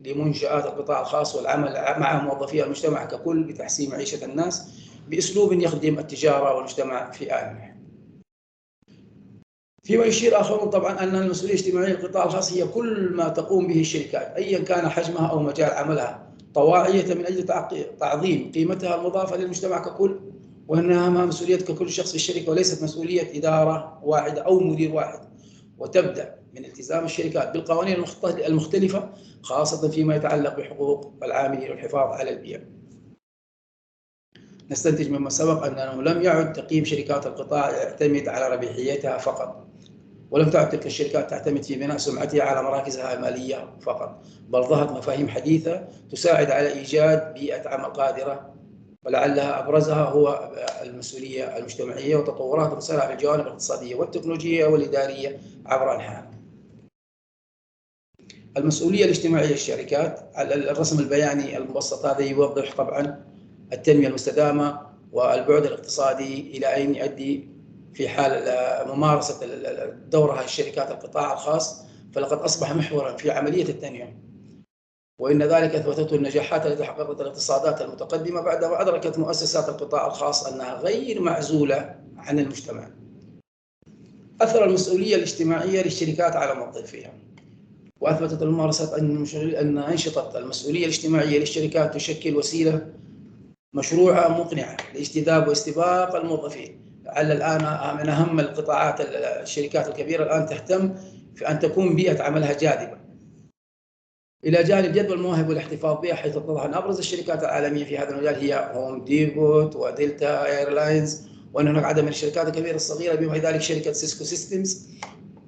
لمنشآت القطاع الخاص والعمل مع موظفي المجتمع ككل بتحسين معيشة الناس بأسلوب يخدم التجارة والمجتمع في آنه. فيما يشير آخرون طبعا أن المسؤولية الاجتماعية للقطاع الخاص هي كل ما تقوم به الشركات أيا كان حجمها أو مجال عملها طواعية من أجل تعظيم قيمتها المضافة للمجتمع ككل، وأنها مسؤولية ككل شخص في الشركة وليست مسؤولية إدارة واحدة أو مدير واحد. وتبدأ من التزام الشركات بالقوانين المختلفة خاصة فيما يتعلق بحقوق العاملين والحفاظ على البيئة. نستنتج مما سبق أنه لم يعد تقييم شركات القطاع يعتمد على ربحيتها فقط، ولم تعد تلك الشركات تعتمد في بناء سمعتها على مراكزها المالية فقط، بل ظهرت مفاهيم حديثة تساعد على إيجاد بيئة عمل قادرة، ولعلها أبرزها هو المسؤولية المجتمعية وتطورات المسارعة في الجوانب الاقتصادية والتكنولوجية والإدارية عبر أنحاء. المسؤولية الاجتماعية للشركات على الرسم البياني المبسط هذا يوضح طبعا التنمية المستدامة والبعد الاقتصادي إلى أين يؤدي في حال ممارسة دورها الشركات القطاع الخاص، فلقد أصبح محورا في عملية التنمية، وإن ذلك أثبتته النجاحات التي حققت الاقتصادات المتقدمة بعدما أدركت مؤسسات القطاع الخاص أنها غير معزولة عن المجتمع. أثر المسؤولية الاجتماعية للشركات على موظفيها. وأثبتت الممارسات أن أنشطة المسؤولية الاجتماعية للشركات تشكل وسيلة مشروعة مقنعة لاجتذاب واستباق الموظفين. لعل الآن من أهم القطاعات الشركات الكبيرة الآن تهتم في أن تكون بيئة عملها جاذبة، إلى جانب جذب المواهب والاحتفاظ بها، حيث اتضح أن أبرز الشركات العالمية في هذا المجال هي هوم ديبوت ودلتا ايرلاينز، وأن هناك عدد من الشركات الكبيرة الصغيرة بما في ذلك شركة سيسكو سيستمز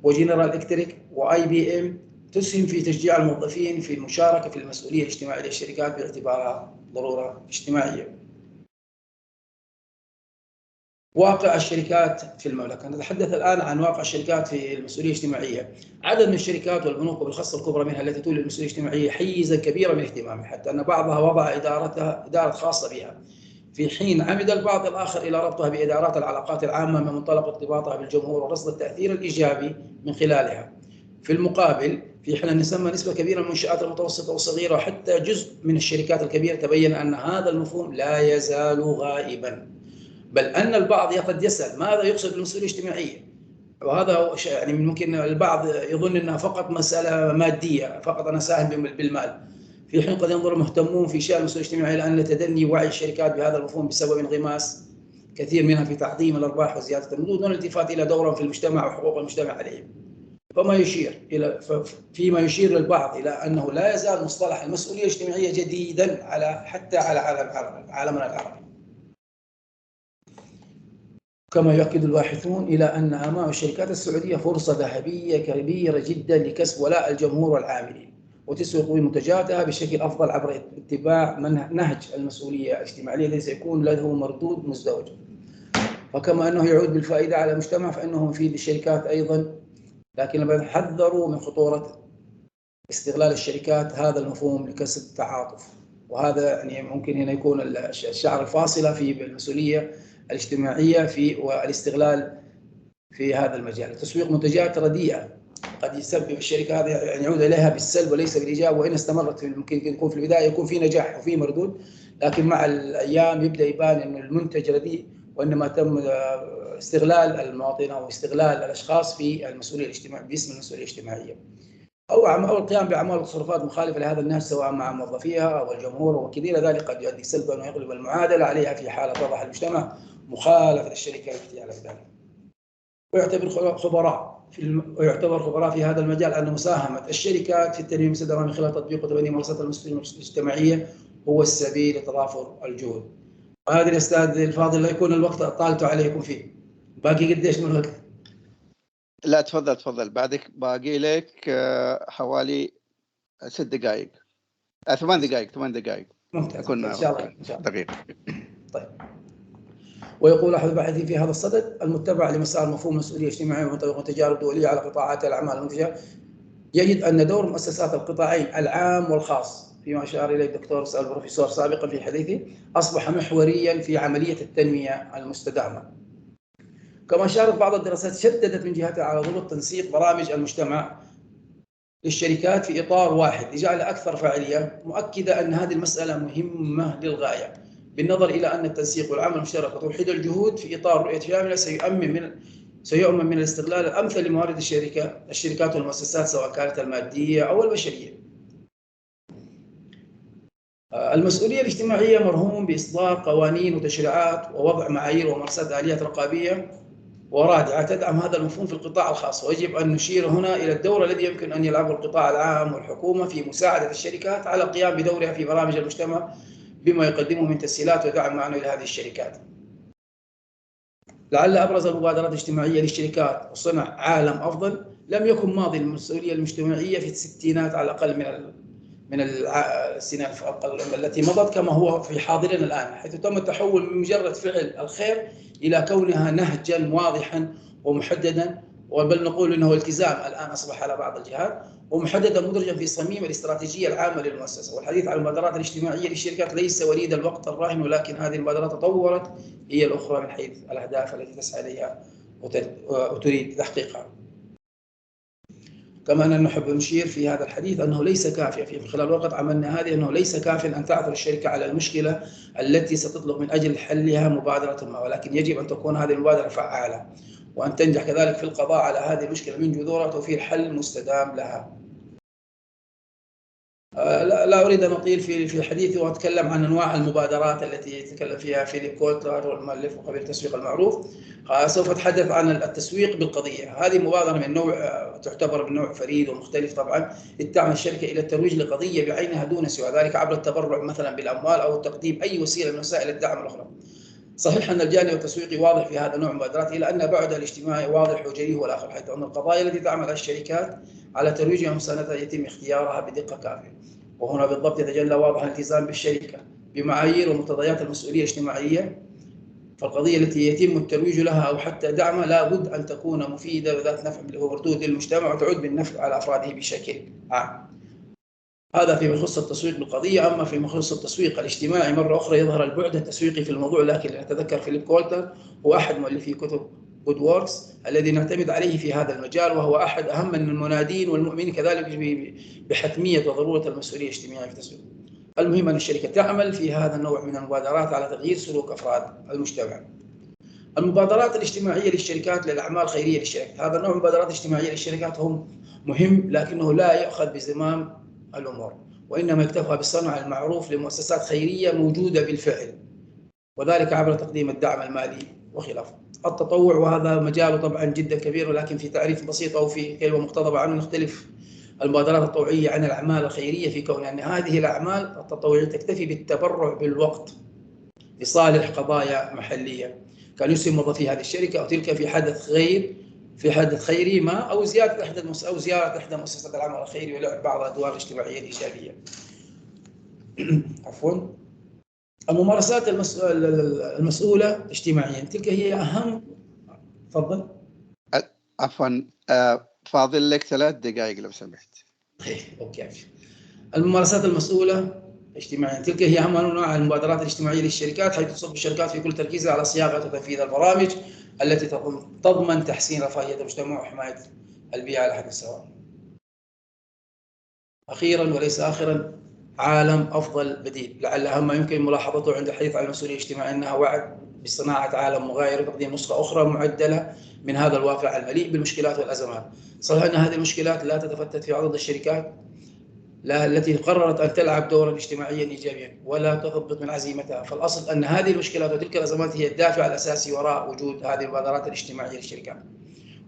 وجنرال إلكتريك وآي بي إم تسهم في تشجيع الموظفين في المشاركة في المسؤولية الاجتماعية للشركات باعتبارها ضرورة اجتماعية. واقع الشركات في المملكة. نتحدث الآن عن واقع الشركات في المسؤولية الاجتماعية. عدد من الشركات والبنوك وبالخاصة الكبرى منها التي تولي المسؤولية الاجتماعية حيزا كبيرا من اهتمامها، حتى أن بعضها وضع إدارة خاصة بها في حين عمد البعض الآخر إلى ربطها بإدارات العلاقات العامة من منطلق ارتباطها بالجمهور ورصد التأثير الإيجابي من خلالها. في المقابل في حين نسمى نسبة كبيرة من المنشآت المتوسطة والصغيرة وحتى جزء من الشركات الكبيرة، تبين أن هذا المفهوم لا يزال غائبا، بل أن البعض قد يسأل ماذا يقصد بالمسؤولية الاجتماعية، وهذا يعني ممكن البعض يظن أنها فقط مسألة مادية، فقط أنا ساهم بالمال، في حين قد ينظر المهتمون في شأن المسؤولية الاجتماعية لأن تدني وعي الشركات بهذا المفهوم بسبب انغماس كثير منها في تعظيم الأرباح وزيادة النقود دون الالتفات إلى دورهم في المجتمع وحقوق المجتمع عليهم. فيما يشير للبعض إلى أنه لا يزال مصطلح المسؤولية الاجتماعية جديدا حتى على عالمنا العربي. كما يؤكد الباحثون إلى أن أمام الشركات السعودية فرصة ذهبية كبيرة جدا لكسب ولاء الجمهور والعاملين وتسويق منتجاتها بشكل أفضل عبر اتباع نهج المسؤولية الاجتماعية الذي سيكون له مردود مزدوج. وكما أنه يعود بالفائدة على المجتمع فإنه مفيد للشركات أيضا، لكن حذروا من خطورة استغلال الشركات هذا المفهوم لكسب التعاطف، وهذا يعني ممكن هنا يكون الشعر الفاصلة في المسؤولية الاجتماعية والاستغلال في هذا المجال. تسويق منتجات رديئة قد يسبب الشركة هذا يعني يعود إليها بالسلب وليس بالإيجاب، وإن استمرت ممكن يكون في البداية يكون في نجاح وفي مردود، لكن مع الأيام يبدأ يبان أن المنتج رديء وإنما تم استغلال المواطنين أو استغلال الأشخاص في المسؤولية الاجتماعية باسم المسؤولية الاجتماعية أو القيام بأعمال وتصرفات مخالفة لهذا النهج سواء مع موظفيها أو الجمهور، وكثير ذلك قد يؤدي سلبا ويقلب المعادلة عليها في حالة توضح المجتمع مخالفة الشركة التي على ذلك. ويعتبر خبراء في هذا المجال أن مساهمة الشركات في التنمية المستدامة من خلال تطبيق وتبني ممارسات المسؤولية الاجتماعية هو السبيل لتضافر الجهود. وهذا الأستاذ الفاضل لا يكون الوقت طالته عليكم فيه، باقي قديش من الوقت؟ لا تفضل بعدك باقي لك حوالي 6 دقائق 8 دقائق ممتاز إن شاء الله دقيقة. طيب. ويقول أحد الباحثين في هذا الصدد المتبع لمسار مفهوم المسؤولية الاجتماعية ومنطبق تجارب دولية على قطاعات الأعمال المنتجة يجد أن دور مؤسسات القطاعين العام والخاص فيما أشار إليه الدكتور البروفيسور سابقا في حديثه أصبح محوريا في عملية التنمية المستدامة. كما أشارت بعض الدراسات شددت من جهتها على ضرورة تنسيق برامج المجتمع للشركات في إطار واحد لجعل أكثر فاعلية، مؤكدة أن هذه المسألة مهمة للغاية بالنظر إلى أن التنسيق والعمل المشترك وتوحيد الجهود في إطار رؤية شاملة سيؤمن من الاستغلال الأمثل لموارد الشركات والمؤسسات سواء كانت المادية أو البشرية. المسؤولية الاجتماعية مرهون بإصدار قوانين وتشريعات ووضع معايير وممارسات آليات رقابية ورادعة تدعم هذا المفهوم في القطاع الخاص، ويجب أن نشير هنا إلى الدور الذي يمكن أن يلعبه القطاع العام والحكومة في مساعدة الشركات على القيام بدورها في برامج المجتمع بما يقدمه من تسهيلات ودعم معنوي لهذه الشركات. لعل أبرز المبادرات الاجتماعية للشركات وصنع عالم أفضل لم يكن ماضي المسؤولية الاجتماعية في الستينات على الأقل من السنين التي مضت كما هو في حاضرنا الآن، حيث تم التحول من مجرد فعل الخير إلى كونها نهجا واضحا ومحددا، وبل نقول إنه التزام الآن أصبح على بعض الجهات ومحددا مدرجا في صميم الاستراتيجية العامة للمؤسسة. والحديث عن المبادرات الاجتماعية للشركات ليس وليد الوقت الراهن، ولكن هذه المبادرات تطورت هي الأخرى من حيث الأهداف التي تسعى إليها وتريد تحقيقها. كما أننا نحب نشير في هذا الحديث أنه ليس كافيا في خلال وقت عملنا هذه أنه ليس كافيا أن تعثر الشركة على المشكلة التي ستطلق من أجل حلها مبادرة ما، ولكن يجب أن تكون هذه المبادرة فعالة وأن تنجح كذلك في القضاء على هذه المشكلة من جذورها وتوفير حل مستدام لها. لا أريد أن أطيل في حديثي وأتكلم عن أنواع المبادرات التي يتكلم فيها فيليب كوتلر والمؤلف وقبيل التسويق المعروف. سوف أتحدث عن التسويق بالقضية. هذه مبادرة من نوع تعتبر من نوع فريد ومختلف طبعا، تعمل الشركة إلى الترويج لقضية بعينها دون سوى ذلك عبر التبرع مثلا بالأموال أو تقديم أي وسيلة من وسائل الدعم الأخرى. صحيح أن الجانب التسويقي واضح في هذا النوع من المبادرات، إلا أن بعدها الاجتماعي واضح وجلي هو الآخر، حيث أن القضايا التي تعملها الشركات على ترويجها ومساندتها يتم اختيارها بدقة كافية. وهنا بالضبط يتجلى واضح الالتزام بالشركة بمعايير ومقتضيات المسؤولية الاجتماعية. فالقضية التي يتم الترويج لها أو حتى دعمها لا بد أن تكون مفيدة وذات نفع ومردود للمجتمع وتعود بالنفع على أفراده بشكل عام. هذا فيما يخص التسويق بالقضية. أما فيما يخص التسويق الاجتماعي مرة أخرى يظهر البعد التسويقي في الموضوع، لكن أتذكر فيليب كولتر هو أحد مؤلفي كتب جود ووركس الذي نعتمد عليه في هذا المجال، وهو أحد أهم المنادين والمؤمنين كذلك بحتمية وضرورة المسؤولية الاجتماعية في التسويق. المهم أن الشركة تعمل في هذا النوع من المبادرات على تغيير سلوك أفراد المجتمع. المبادرات الاجتماعية للشركات للأعمال الخيرية للشركات، هذا النوع من المبادرات الاجتماعية للشركات هم مهم، لكنه لا يأخذ بزمام الأمور، وإنما يكتفى بالصنع المعروف لمؤسسات خيرية موجودة بالفعل، وذلك عبر تقديم الدعم المالي وخلافه. التطوع، وهذا مجاله طبعا جدا كبير، ولكن في تعريف بسيط أو في كلمة مقتضبة عنه نختلف المبادرات التطوعية عن الأعمال الخيرية في كون أن هذه الأعمال التطوعية تكتفي بالتبرع بالوقت لصالح قضايا محلية، كان يسهم موظفي هذه الشركة أو تلك في حدث خيري ما، أو زيارة إحدى مؤسسات العمل الخيري ولعب بعض الأدوار الاجتماعية الإيجابية. عفوا. الممارسات المسؤولة اجتماعيا، تلك هي أهم. تفضل. عفوا، فاضل لك 3 دقائق لو سمحت. أوكي. الممارسات المسؤولة اجتماعيا، تلك هي أهم أنواع المبادرات الاجتماعية للشركات، حيث تصب الشركات في كل تركيزها على صياغة وتنفيذ البرامج التي تضمن تحسين رفاهية المجتمع وحماية البيئة على حد السواء. أخيرا وليس آخرا، عالم أفضل بديل، لعل أهم ما يمكن ملاحظته عند الحديث عن المسؤولية الاجتماعية أنها وعد بصناعة عالم مغاير وتقديم نسخة أخرى معدلة من هذا الواقع المليء بالمشكلات والأزمات. صحيح أن هذه المشكلات لا تتفتت في عدد الشركات التي قررت أن تلعب دورا اجتماعيا إيجابيا ولا تثبط من عزيمتها، فالأصل أن هذه المشكلات وتلك الأزمات هي الدافع الأساسي وراء وجود هذه المبادرات الاجتماعية للشركات،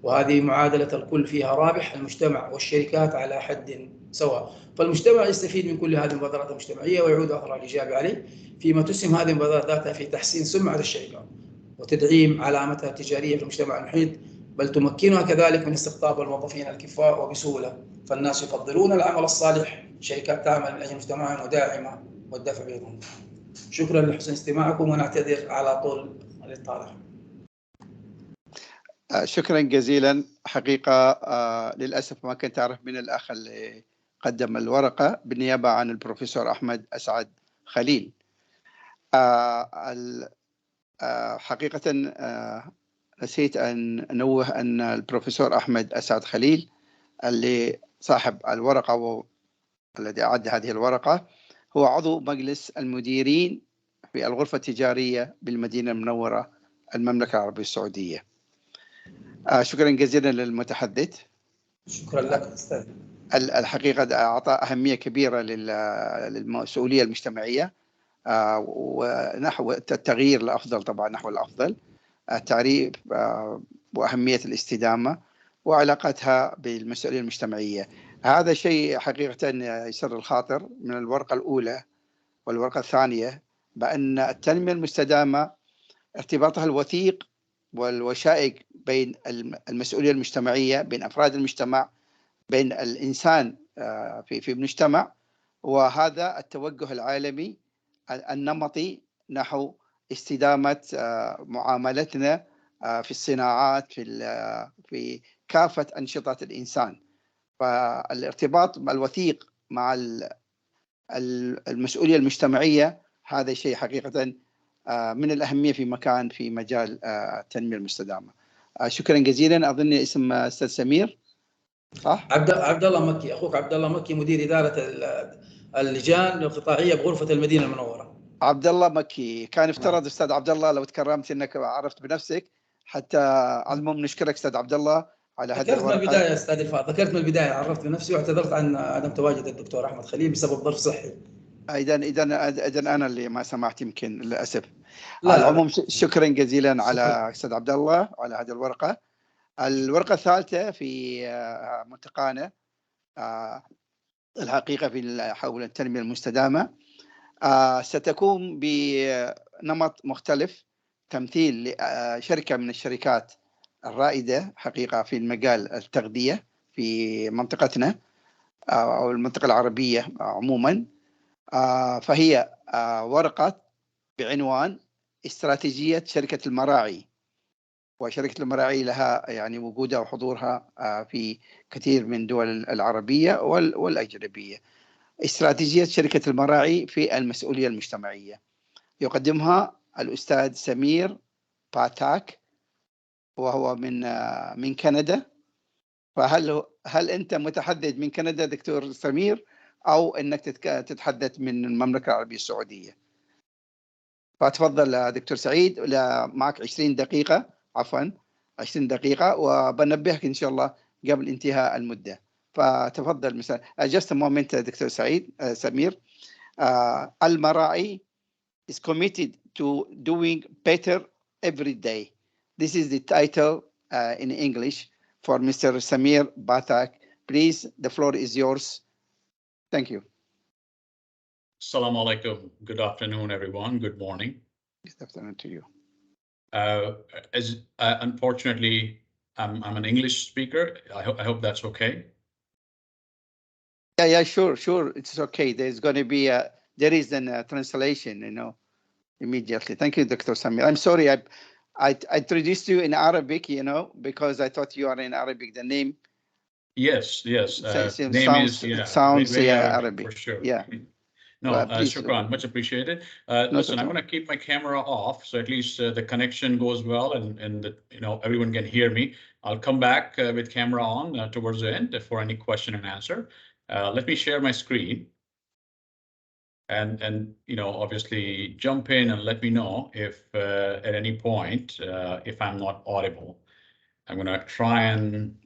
وهذه معادلة الكل فيها رابح، المجتمع والشركات على حد سواء. فالمجتمع يستفيد من كل هذه المبادرات المجتمعية ويعود أثرها الإيجابي عليه، فيما تسهم هذه المبادرات ذاتها في تحسين سمعة الشركات وتدعيم علامتها التجارية في المجتمع المحيط، بل تمكنها كذلك من استقطاب الموظفين الكفاء وبسهولة، فالناس يفضلون العمل الصالح، شركات تعمل من أجل مجتمعها وداعمة والدفع بينهم. شكرا لحسن استماعكم، ونعتذر على طول الإطالة. شكرا جزيلا. حقيقة للأسف ما كنت أعرف من الأخ اللي قدم الورقة بالنيابة عن البروفيسور أحمد أسعد خليل. حقيقة نسيت أن أنوه أن البروفيسور أحمد أسعد خليل اللي صاحب الورقة والذي أعد هذه الورقة هو عضو مجلس المديرين في الغرفة التجارية بالمدينة المنورة المملكة العربية السعودية. شكرا جزيلا للمتحدث. شكرا لك أستاذ. الحقيقة أعطى أهمية كبيرة للمسؤولية المجتمعية ونحو التغيير الأفضل، طبعا نحو الأفضل، التعريف وأهمية الاستدامة وعلاقتها بالمسؤولية المجتمعية. هذا شيء حقيقة يسر الخاطر من الورقة الأولى والورقة الثانية، بأن التنمية المستدامة ارتباطها الوثيق والوشائق بين المسؤولية المجتمعية، بين أفراد المجتمع، بين الإنسان في المجتمع، وهذا التوجه العالمي النمطي نحو استدامة معاملتنا في الصناعات، في كافة أنشطة الإنسان. فالارتباط الوثيق مع المسؤولية المجتمعية هذا شيء حقيقة من الأهمية في مجال التنمية المستدامة. شكرا جزيلا. أظن اسم أستاذ سمير، صح؟ عبد الله مكي، أخوك عبد الله مكي، مدير إدارة اللجان القطاعية بغرفة المدينة المنورة. عبد الله مكي، كان افترض أستاذ عبد الله لو تكرمت أنك عرفت بنفسك حتى على العموم. نشكرك أستاذ عبد الله على هذه الورقة. ذكرت من البداية أستاذ الفاضل، ذكرت من البداية، عرفت بنفسي واعتذرت عن عدم تواجد الدكتور أحمد خليل بسبب ظرف صحي. إذا أنا اللي ما سمعت يمكن للأسف. على العموم شكرا جزيلا على أستاذ عبد الله وعلى هذه الورقة. الورقة الثالثة في ملتقانا الحقيقة في حول التنمية المستدامة ستكون بنمط مختلف، تمثيل شركة من الشركات الرائدة حقيقة في المجال التغذية في منطقتنا أو المنطقة العربية عموما. فهي ورقة بعنوان استراتيجية شركة المراعي، وشركة المراعي لها يعني وجودها وحضورها في كثير من دول العربية والأجنبية. استراتيجية شركة المراعي في المسؤولية المجتمعية. يقدمها الأستاذ سمير باتاك، وهو من كندا. فهل أنت متحدث من كندا دكتور سمير، أو أنك تتحدث من المملكة العربية السعودية؟ فتفضل دكتور سعيد، معك 20 دقيقة، عفوا 20 دقيقة، وبنبهك إن شاء الله قبل انتهاء المدة. فتفضل مثلا. Just a moment دكتور سعيد سمير. المراعي is committed to doing better every day. This is the title in English for Mr. Samir Batak. Please, the floor is yours. Thank you. Assalamu alaikum. Good afternoon, everyone. Good morning. Good afternoon to you. Unfortunately, I'm an English speaker. I hope that's okay. Yeah, sure. It's okay. There's going to be there is a translation, immediately. Thank you, Dr. Samir. I'm sorry, I introduced you in Arabic, because I thought you are in Arabic. The name. Yes. Name sounds very Arabic for sure. Yeah. No, shukran, much appreciated. Listen, I'm going to keep my camera off, so at least the connection goes well, and everyone can hear me. I'll come back with camera on towards the end for any question and answer. Let me share my screen, and obviously jump in and let me know if at any point if I'm not audible. I'm going to try and.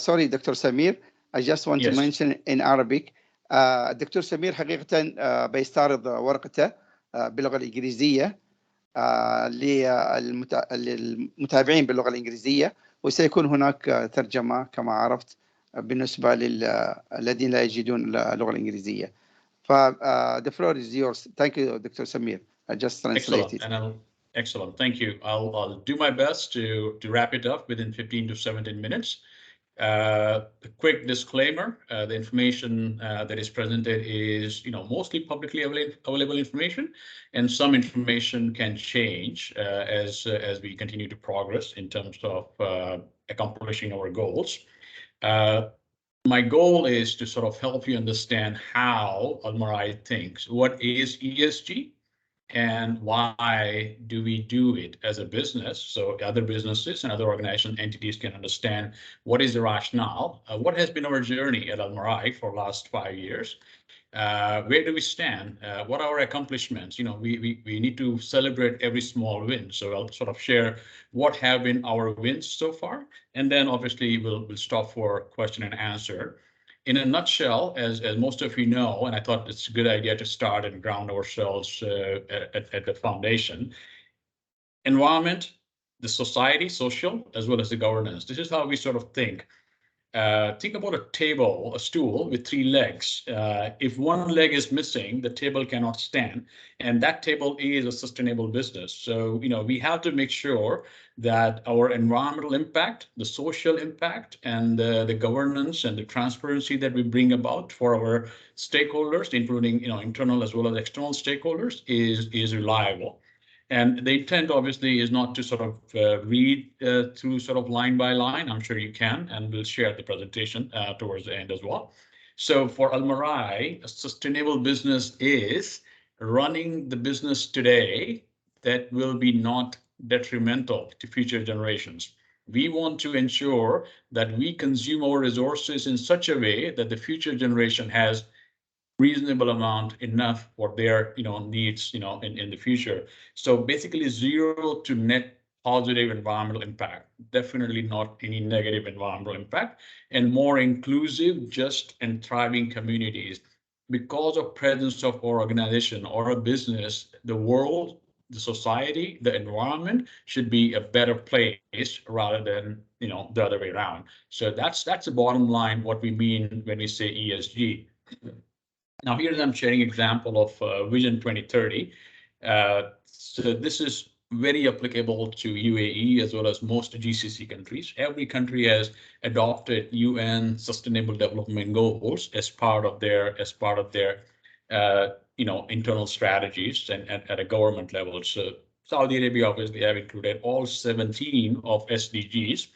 Sorry, Dr. Samir. I just want to mention in Arabic. الدكتور سمير حقيقة بيستعرض ورقته باللغة الإنجليزية للمتابعين باللغة الإنجليزية، وسيكون هناك ترجمة كما عرفت بالنسبة للذين لا يجدون اللغة الإنجليزية. The floor is yours. Thank you, Dr. Samir. I just translated. Excellent. Thank you. I'll do my best to wrap it up within 15 to 17 minutes. A quick disclaimer: the information that is presented is, mostly publicly available information, and some information can change as we continue to progress in terms of accomplishing our goals. My goal is to sort of help you understand how Al-Marai thinks. What is ESG? And why do we do it as a business? So other businesses and other organizations, entities can understand what is the rationale, what has been our journey at Al-Marai for the last 5 years, where do we stand, what are our accomplishments? We need to celebrate every small win. So I'll sort of share what have been our wins so far, and then obviously we'll stop for question and answer. In a nutshell, as most of you know, and I thought it's a good idea to start and ground ourselves at the foundation: environment, the society, social, as well as the governance. This is how we sort of think. Think about a stool with 3 legs. If one leg is missing, the table cannot stand, and that table is a sustainable business. So, we have to make sure that our environmental impact, the social impact, and the governance and the transparency that we bring about for our stakeholders, including, internal as well as external stakeholders, is reliable. And the intent, obviously, is not to sort of read through sort of line by line. I'm sure you can, and we'll share the presentation towards the end as well. So for Al-Marai, a sustainable business is running the business today that will be not detrimental to future generations. We want to ensure that we consume our resources in such a way that the future generation has reasonable amount, enough for their needs in the future. So basically 0 to net positive environmental impact, definitely not any negative environmental impact, and more inclusive, just and thriving communities. Because of presence of our organization or a business, the world, the society, the environment should be a better place rather than the other way around. So that's the bottom line, what we mean when we say ESG. Now, here I'm sharing an example of Vision 2030. So this is very applicable to UAE as well as most GCC countries. Every country has adopted UN Sustainable Development Goals as part of their internal strategies and at a government level. So Saudi Arabia obviously have included all 17 of SDGs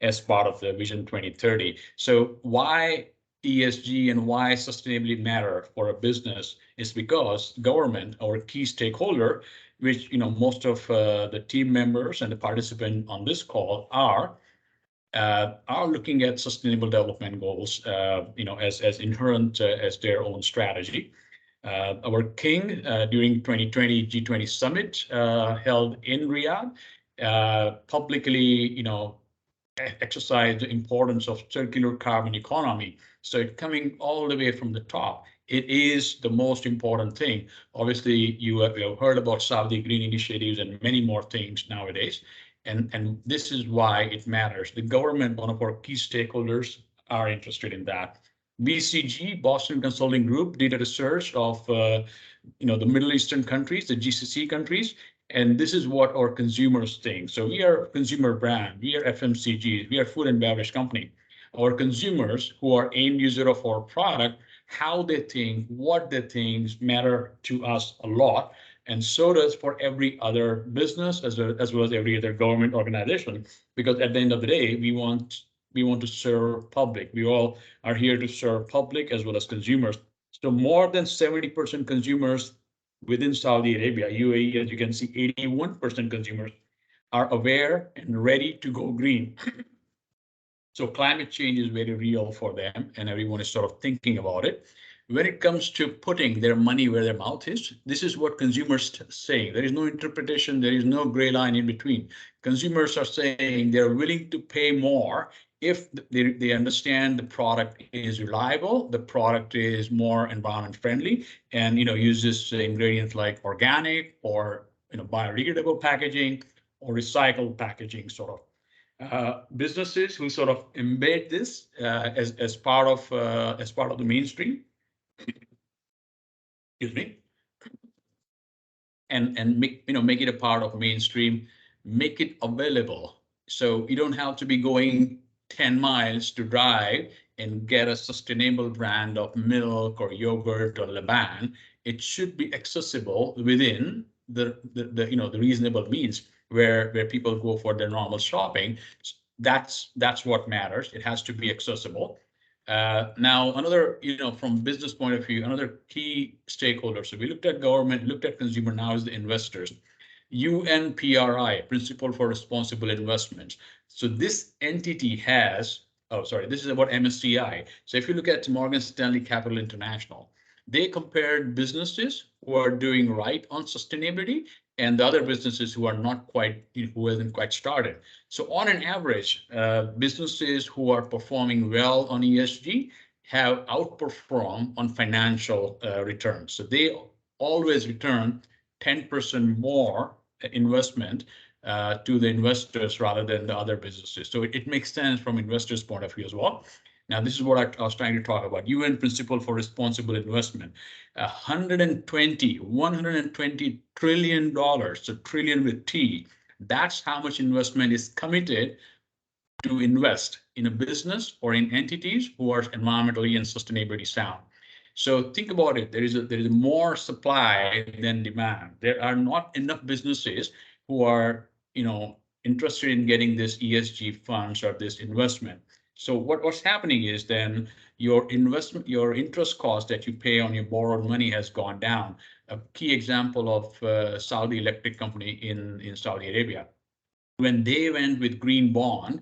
as part of the Vision 2030. So why ESG and why sustainability matter for a business is because government, our key stakeholder, which most of the team members and the participants on this call are looking at sustainable development goals, as inherent as their own strategy. Our king during 2020 G20 summit held in Riyadh publicly, exercised the importance of circular carbon economy. So coming all the way from the top, it is the most important thing. Obviously, you have heard about Saudi green initiatives and many more things nowadays. And this is why it matters. The government, one of our key stakeholders, are interested in that. BCG, Boston Consulting Group, did a research of the Middle Eastern countries, the GCC countries, and this is what our consumers think. So we are a consumer brand, we are FMCG, we are food and beverage company. Our consumers who are end user of our product, how they think, what they think matter to us a lot. And so does for every other business as well as every other government organization, because at the end of the day, we want to serve public. We all are here to serve public as well as consumers. So more than 70% consumers within Saudi Arabia, UAE, as you can see, 81% consumers are aware and ready to go green. So climate change is very real for them, and everyone is sort of thinking about it. When it comes to putting their money where their mouth is, this is what consumers say. There is no interpretation. There is no gray line in between. Consumers are saying they're willing to pay more if they understand the product is reliable, the product is more environment friendly, and uses ingredients like organic or biodegradable packaging or recycled packaging, sort of. Businesses who sort of embed this as part of the mainstream, excuse me, and make it a part of mainstream, make it available. So you don't have to be going 10 miles to drive and get a sustainable brand of milk or yogurt or Laban. It should be accessible within the reasonable means where people go for their normal shopping. That's what matters. It has to be accessible. Now, another, from business point of view, another key stakeholder. So we looked at government, looked at consumer, now is the investors. UNPRI, Principle for Responsible Investments. So this entity has, this is about MSCI. So if you look at Morgan Stanley Capital International, they compared businesses who are doing right on sustainability and the other businesses who are not quite, who hasn't quite started. So on an average, businesses who are performing well on ESG have outperformed on financial returns. So they always return 10% more investment to the investors rather than the other businesses. So it makes sense from investors' point of view as well. Now, this is what I was trying to talk about. UN Principle for Responsible Investment. $120 trillion, so trillion with T. That's how much investment is committed to invest in a business or in entities who are environmentally and sustainability sound. So think about it. There is more supply than demand. There are not enough businesses who are, interested in getting this ESG funds or this investment. So what's happening is then your interest cost that you pay on your borrowed money has gone down. A key example of Saudi Electric Company in Saudi Arabia. When they went with green bond,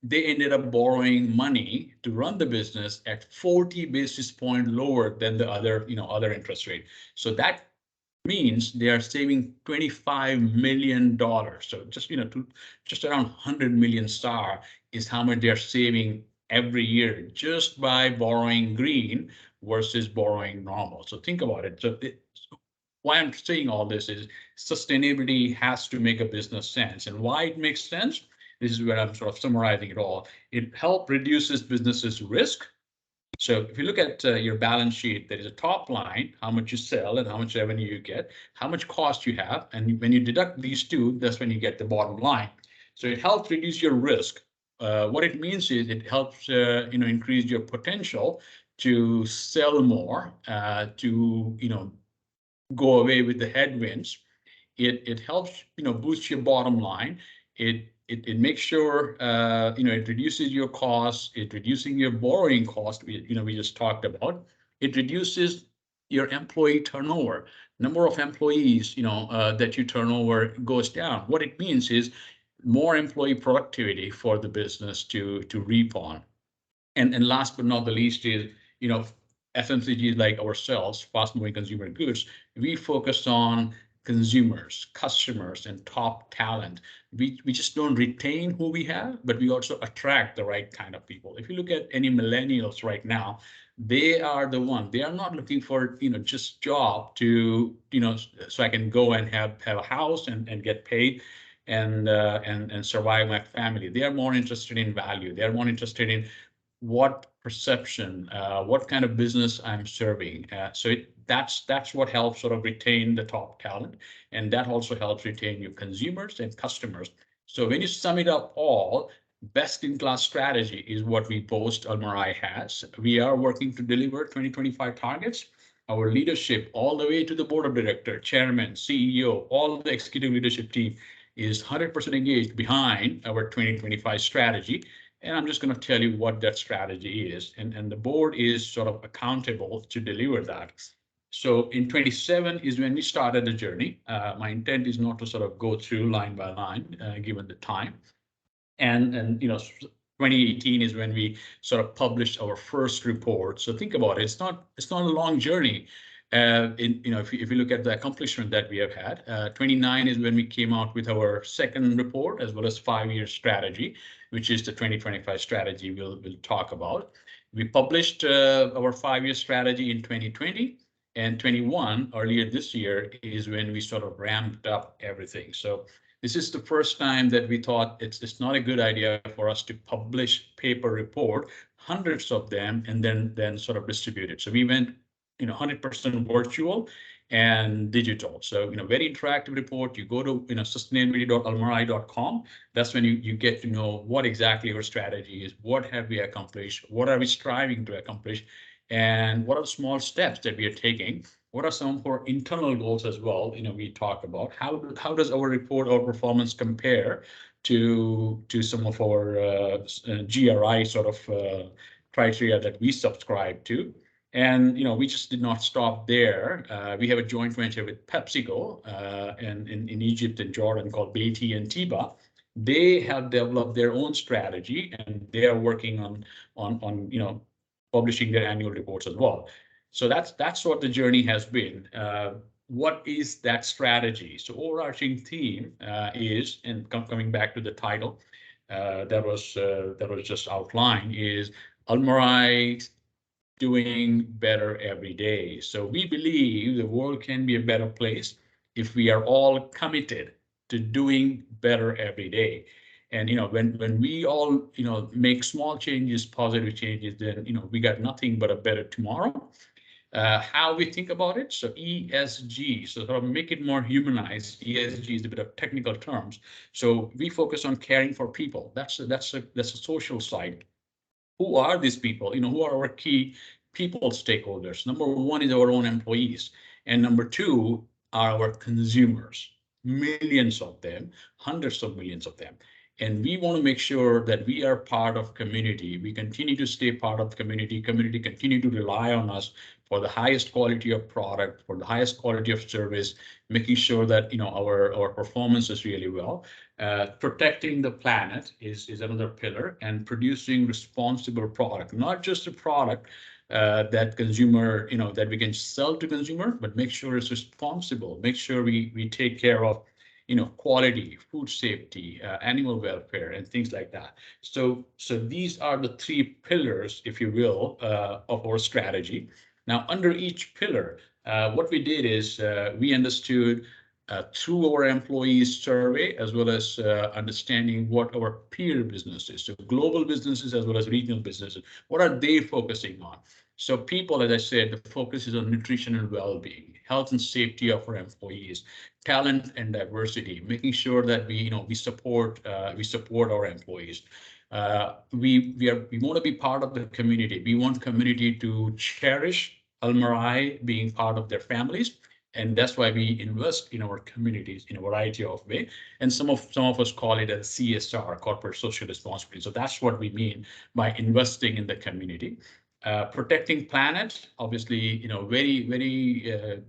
they ended up borrowing money to run the business at 40 basis points lower than the other interest rate. So that means they are saving $25 million. So just around 100 million SAR is how much they are saving every year just by borrowing green versus borrowing normal. So think about it. So why I'm saying all this is sustainability has to make a business sense. And why it makes sense, this is where I'm sort of summarizing it all. It helps reduces businesses' risk. So if you look at your balance sheet, there is a top line, how much you sell and how much revenue you get, how much cost you have. And when you deduct these two, that's when you get the bottom line. So it helps reduce your risk. What it means is it helps increase your potential to sell more, to go away with the headwinds. It helps boost your bottom line. It it makes sure, it reduces your costs, it reducing your borrowing cost, we just talked about. It reduces your employee turnover. Number of employees, that you turn over goes down. What it means is more employee productivity for the business to reap on. And last but not the least is, FMCGs like ourselves, fast-moving consumer goods, we focus on consumers, customers, and top talent. We just don't retain who we have, but we also attract the right kind of people. If you look at any millennials right now, they are the one. They are not looking for, just job to, so I can go and have a house and get paid and survive my family. They are more interested in value. They are more interested in what perception, what kind of business I'm serving. That's what helps sort of retain the top talent, and that also helps retain your consumers and customers. So when you sum it up all, best-in-class strategy is what we boast Almarai has. We are working to deliver 2025 targets. Our leadership, all the way to the board of director, chairman, CEO, all the executive leadership team is 100% engaged behind our 2025 strategy. And I'm just going to tell you what that strategy is. And the board is sort of accountable to deliver that. So in 27 is when we started the journey. My intent is not to sort of go through line by line, given the time. And 2018 is when we sort of published our first report. So think about it. It's not a long journey. If you look at the accomplishment that we have had, 29 is when we came out with our second report, as well as 5-year strategy, which is the 2025 strategy we'll talk about. We published our 5-year strategy in 2020, and 21 earlier this year is when we sort of ramped up everything. So this is the first time that we thought it's not a good idea for us to publish paper report, hundreds of them, and then sort of distribute it. So we went 100% virtual and digital. So, very interactive report. You go to, sustainability.almarai.com. That's when you get to know what exactly our strategy is, what have we accomplished, what are we striving to accomplish, and what are the small steps that we are taking. What are some of our internal goals as well? We talk about how does our report or performance compare to some of our GRI sort of criteria that we subscribe to. And we just did not stop there. We have a joint venture with PepsiCo and in Egypt and Jordan called Beatty and Tiba. They have developed their own strategy, and they are working on publishing their annual reports as well. So that's what the journey has been. What is that strategy? So overarching theme is, and coming back to the title that was just outlined, is Almarai doing better every day. So we believe the world can be a better place if we are all committed to doing better every day. And when we all make small changes, positive changes, then we got nothing but a better tomorrow. How we think about it, so ESG, so sort of make it more humanized. ESG is a bit of technical terms. So we focus on caring for people. That's a social side. Who are these people? Who are our key people stakeholders? Number one is our own employees. And number two are our consumers, millions of them, hundreds of millions of them. And we want to make sure that we are part of community. We continue to stay part of the community. Community continue to rely on us for the highest quality of product, for the highest quality of service, making sure that our performance is really well. Protecting the planet is another pillar, and producing responsible product, not just a product that consumer, that we can sell to consumer, but make sure it's responsible. Make sure we take care of quality, food safety, animal welfare, and things like that. So these are the 3 pillars, if you will, of our strategy. Now, under each pillar, what we did is we understood through our employees survey, as well as understanding what our peer businesses, so global businesses as well as regional businesses, what are they focusing on? So people, as I said, the focus is on nutrition and well-being, health and safety of our employees, talent and diversity, making sure that we support our employees. We want to be part of the community. We want community to cherish Almarai being part of their families, And that's why we invest in our communities in a variety of ways. And some of us call it a CSR, corporate social responsibility. So that's what we mean by investing in the community. Protecting planet, obviously, very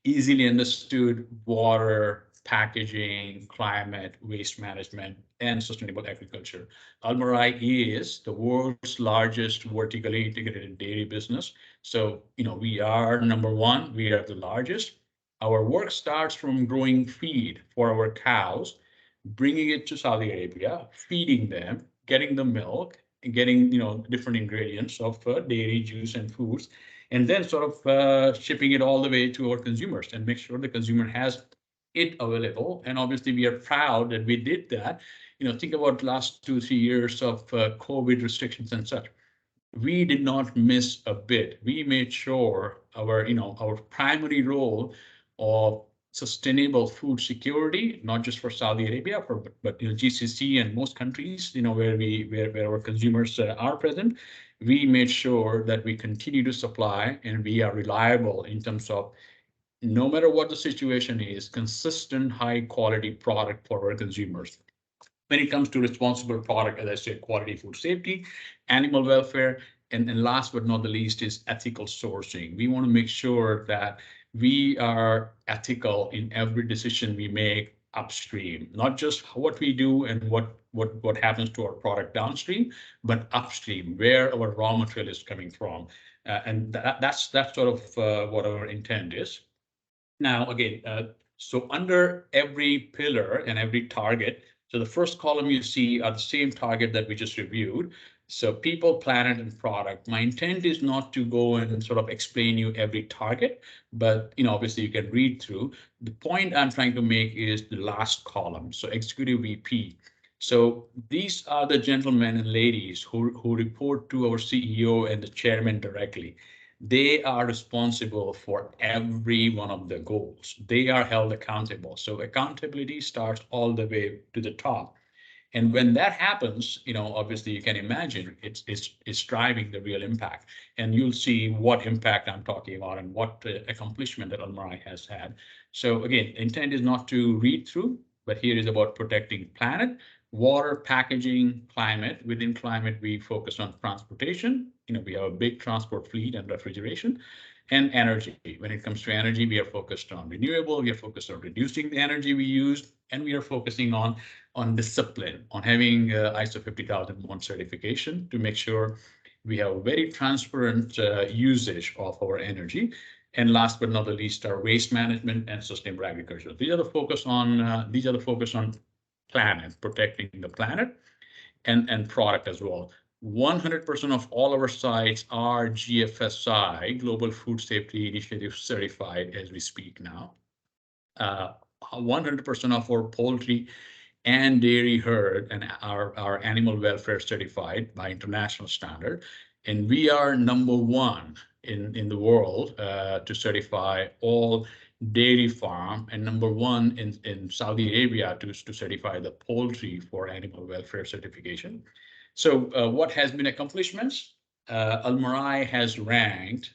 easily understood: water, packaging, climate, waste management, and sustainable agriculture. Almarai is the world's largest vertically integrated dairy business. So, we are number one, we are the largest. Our work starts from growing feed for our cows, bringing it to Saudi Arabia, feeding them, getting the milk, and getting, different ingredients of dairy, juice, and foods, and then sort of shipping it all the way to our consumers and make sure the consumer has it available. And obviously, we are proud that we did that. Think about the last 2-3 years of COVID restrictions and such. We did not miss a bit. We made sure our primary role of sustainable food security, not just for Saudi Arabia, but GCC and most countries, where our consumers are present. We made sure that we continue to supply and we are reliable in terms of, no matter what the situation is, consistent high quality product for our consumers. When it comes to responsible product, as I said, quality food safety, animal welfare, and last but not the least is ethical sourcing. We want to make sure that we are ethical in every decision we make upstream, not just what we do and what happens to our product downstream, but upstream, where our raw material is coming from. And that's sort of what our intent is. Now, again, so under every pillar and every target, so the first column you see are the same target that we just reviewed. So people, planet, and product. My intent is not to go and sort of explain you every target, but obviously you can read through. The point I'm trying to make is the last column. So executive VP. So these are the gentlemen and ladies who report to our CEO and the chairman directly. They are responsible for every one of the goals. They are held accountable. So accountability starts all the way to the top. And when that happens, obviously you can imagine it's driving the real impact. And you'll see what impact I'm talking about and what accomplishment that Almarai has had. So again, intent is not to read through, but here is about protecting planet, water, packaging, climate. Within climate, we focus on transportation. We have a big transport fleet and refrigeration, and energy. When it comes to energy, we are focused on renewable. We are focused on reducing the energy we use, and we are focusing on discipline, on having ISO 50001 certification to make sure we have very transparent usage of our energy. And last but not the least, our waste management and sustainable agriculture. These are the focus on planet, protecting the planet, and product as well. 100% of all our sites are GFSI, Global Food Safety Initiative certified as we speak now. 100% of our poultry and dairy herd and our animal welfare certified by international standard. And we are number one in the world to certify all dairy farm, and number one in Saudi Arabia to certify the poultry for animal welfare certification. So what has been accomplishments? Almarai has ranked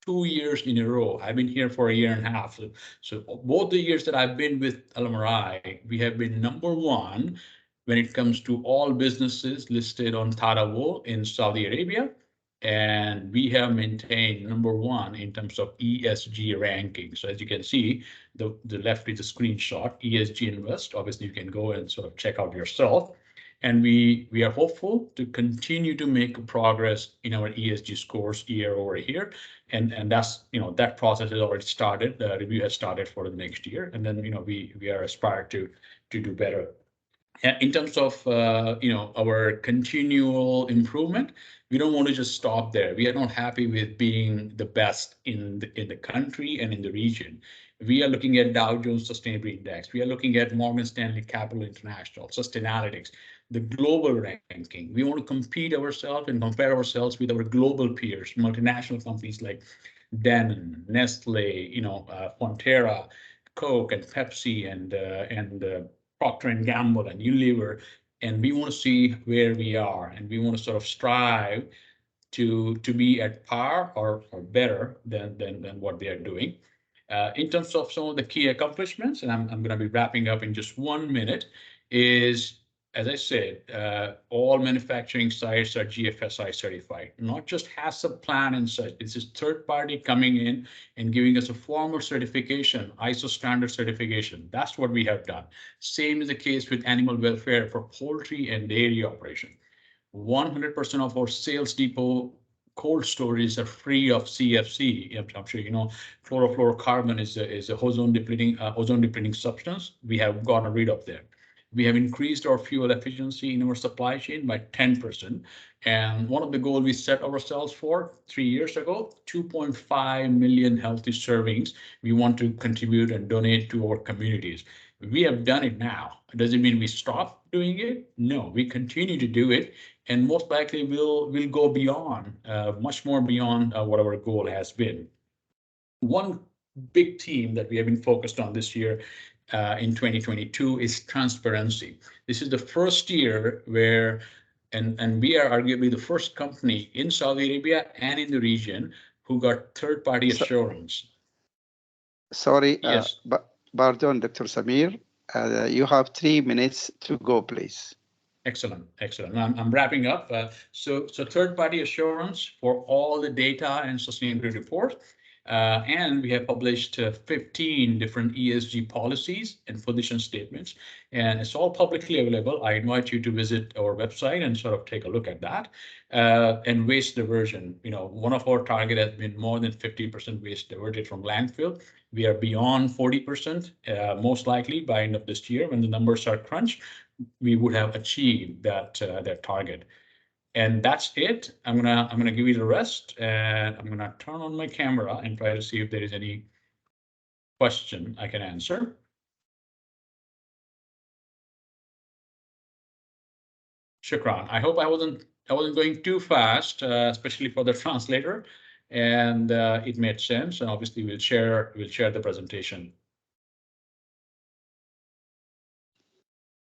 2 years in a row. I've been here for a year and a half. So both the years that I've been with Almarai, we have been number one when it comes to all businesses listed on Tadawul in Saudi Arabia. And we have maintained number one in terms of ESG ranking. So as you can see, the left is a screenshot, ESG Invest. Obviously, you can go and sort of check out yourself. And we are hopeful to continue to make progress in our ESG scores year over year. And that's, that process has already started. The review has started for the next year. And then, we are aspired to do better. In terms of, our continual improvement, we don't want to just stop there. We are not happy with being the best in the country and in the region. We are looking at Dow Jones Sustainability Index. We are looking at Morgan Stanley Capital International, Sustainalytics, the global ranking. We want to compete ourselves and compare ourselves with our global peers, multinational companies like Danone, Nestle, Fonterra, Coke, and Pepsi, and Procter & Gamble and Unilever, and we want to see where we are, and we want to sort of strive to be at par or better than what they are doing. In terms of some of the key accomplishments, and I'm going to be wrapping up in just 1 minute, is, as I said, all manufacturing sites are GFSI certified, not just HACCP plan and such. This is third party coming in and giving us a formal certification, ISO standard certification. That's what we have done. Same is the case with animal welfare for poultry and dairy operation. 100% of our sales depot cold storage are free of CFC. I'm sure you know chlorofluorocarbon is a ozone depleting substance. We have gotten rid of them. We have increased our fuel efficiency in our supply chain by 10%. And one of the goals we set ourselves for 3 years ago, 2.5 million healthy servings we want to contribute and donate to our communities. We have done it now. Does it mean we stop doing it? No, we continue to do it. And most likely we'll go beyond, much more beyond what our goal has been. One big theme that we have been focused on this year in 2022 is transparency. This is the first year where, and we are arguably the first company in Saudi Arabia and in the region who got third-party assurance. Sorry, yes. Pardon, Dr. Samir. You have 3 minutes to go, please. Excellent, excellent. I'm wrapping up. So third-party assurance for all the data and sustainability reports. And we have published 15 different ESG policies and position statements, and it's all publicly available. I invite you to visit our website and sort of take a look at that. And waste diversion, you know, one of our target has been more than 50% waste diverted from landfill. We are beyond 40%, most likely by end of this year. When the numbers are crunched, we would have achieved that target. And that's it. I'm gonna give you the rest, and I'm gonna turn on my camera and try to see if there is any question I can answer. Shukran. I hope I wasn't going too fast, especially for the translator, and it made sense. And obviously, we'll share the presentation.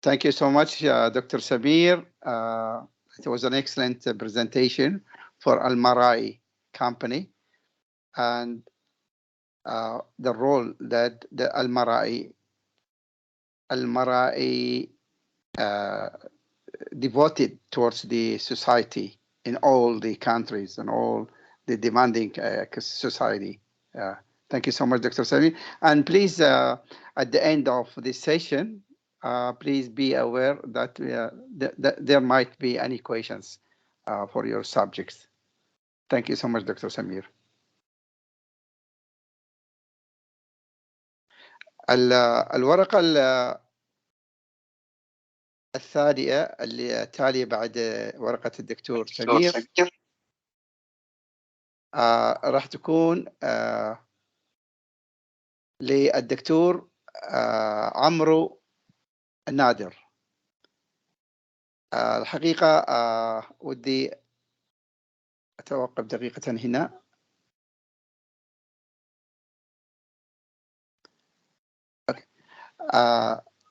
Thank you so much, Dr. Samir. It was an excellent presentation for Al-Marai company and the role that the Al-Marai devoted towards the society in all the countries and all the demanding society. Thank you so much, Dr. Samir. And please, at the end of this session, please be aware that there might be any questions for your subjects. Thank you so much, Dr. Samir. الورقة الثانية اللي تالية بعد ورقة الدكتور سمير راح تكون للدكتور عمرو نادر. الحقيقة ودي أتوقف دقيقة هنا.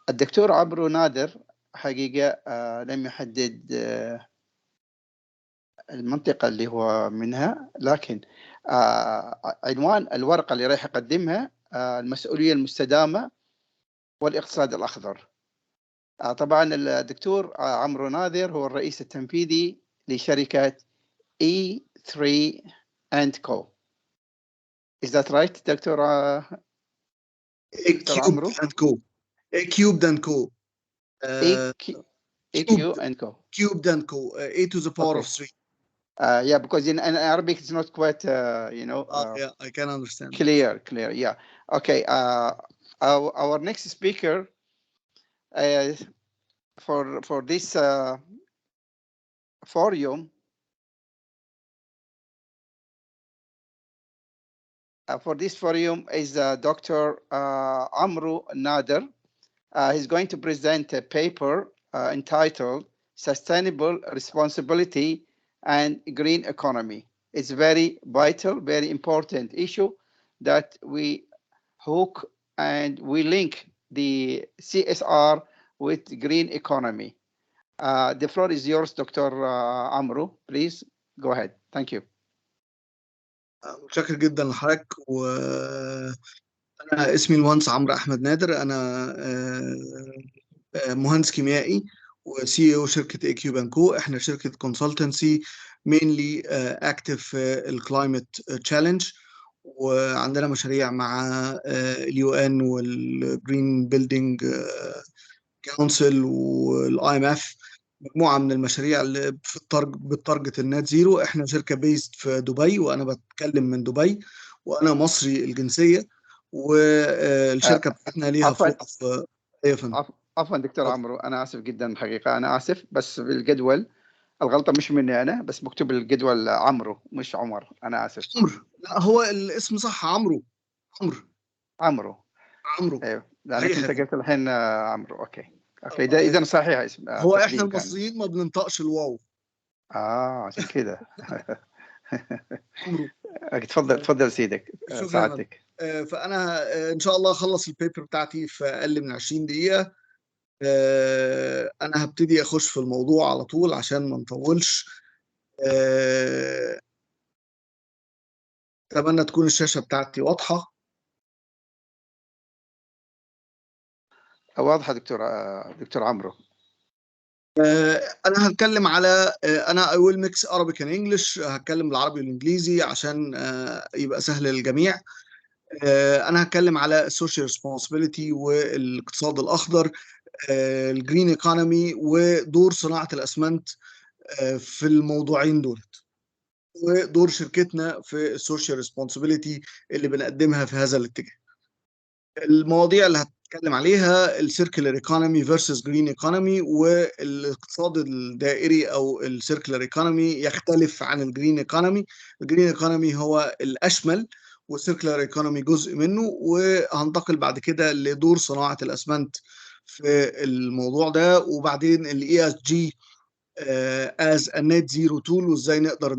الدكتور عمرو نادر حقيقة لم يحدد المنطقة اللي هو منها، لكن عنوان الورقة اللي راح يقدمها المسؤولية المستدامة والاقتصاد الأخضر. طبعا الدكتور عمرو نادر هو الرئيس التنفيذي لشركة E3 and Co. Is that right, Dr. عمرو? and Co. Cubed and Co. EQ and Co. Cubed and Co. A to the power of 3. Yeah, because in Arabic it's not quite, yeah, I can understand. Clear, yeah. Okay, our next speaker for this forum is Dr. Amru Nader. He's going to present a paper entitled Sustainable Responsibility and Green Economy. It's very vital, very important issue that we hook and we link the CSR with green economy. The floor is yours, Dr. Amru. Please go ahead. Thank you. متشكر جدا لحضرتك أنا اسمي المهندس عمرو أحمد نادر. أنا مهندس كيميائي وسي او شركة AQ بانكو. احنا شركة كونسلتنسي mainly active في الكلايمت تشالنج، وعندنا مشاريع مع الUN والجرين بيلدينج كونسل والIMF، مجموعة من المشاريع اللي بالتارجت النت زيرو. احنا شركة بيست في دبي، وانا بتكلم من دبي، وانا مصري الجنسية، والشركة بتاعتنا ليها فروع في عفوا دكتور عمرو، انا اسف جدا الحقيقه، انا اسف، بس بالجدول الغلطه مش مني انا، بس مكتوب الجدول عمرو مش عمر، انا اسف. عمرو، لا هو الاسم صح، عمرو. ايوه، لانك انت قلت الحين عمرو. اوكي ده اذا صحيح اسم هو احنا المصريين ما بننطقش الواو. عشان كده. عمرو، تفضل سيدك، سعادتك. فانا ان شاء الله اخلص البيبر بتاعتي في اقل من 20 دقيقه. انا هبتدي اخش في الموضوع على طول عشان ما نطولش. اتمنى تكون الشاشه بتاعتي واضحه. واضحه دكتور عمرو. انا هتكلم على انا I will mix Arabic and English. هتكلم بالعربي والانجليزي عشان يبقى سهل للجميع. انا هتكلم على السوشيال ريسبونسبيلتي والاقتصاد الاخضر، الجرين ايكونومي، ودور صناعه الاسمنت في الموضوعين دول، ودور شركتنا في السوشيال ريسبونسبيلتي اللي بنقدمها في هذا الاتجاه. المواضيع اللي هتكلم عليها السيركلر ايكونومي فيرسس جرين ايكونومي، والاقتصاد الدائري او السيركلر ايكونومي يختلف عن الجرين ايكونومي. الجرين ايكونومي هو الاشمل، والسيركلر ايكونومي جزء منه. وهنتقل بعد كده لدور صناعة الاسمنت في الموضوع ده، وبعدين الاي اس جي as a net zero tool، وازاي نقدر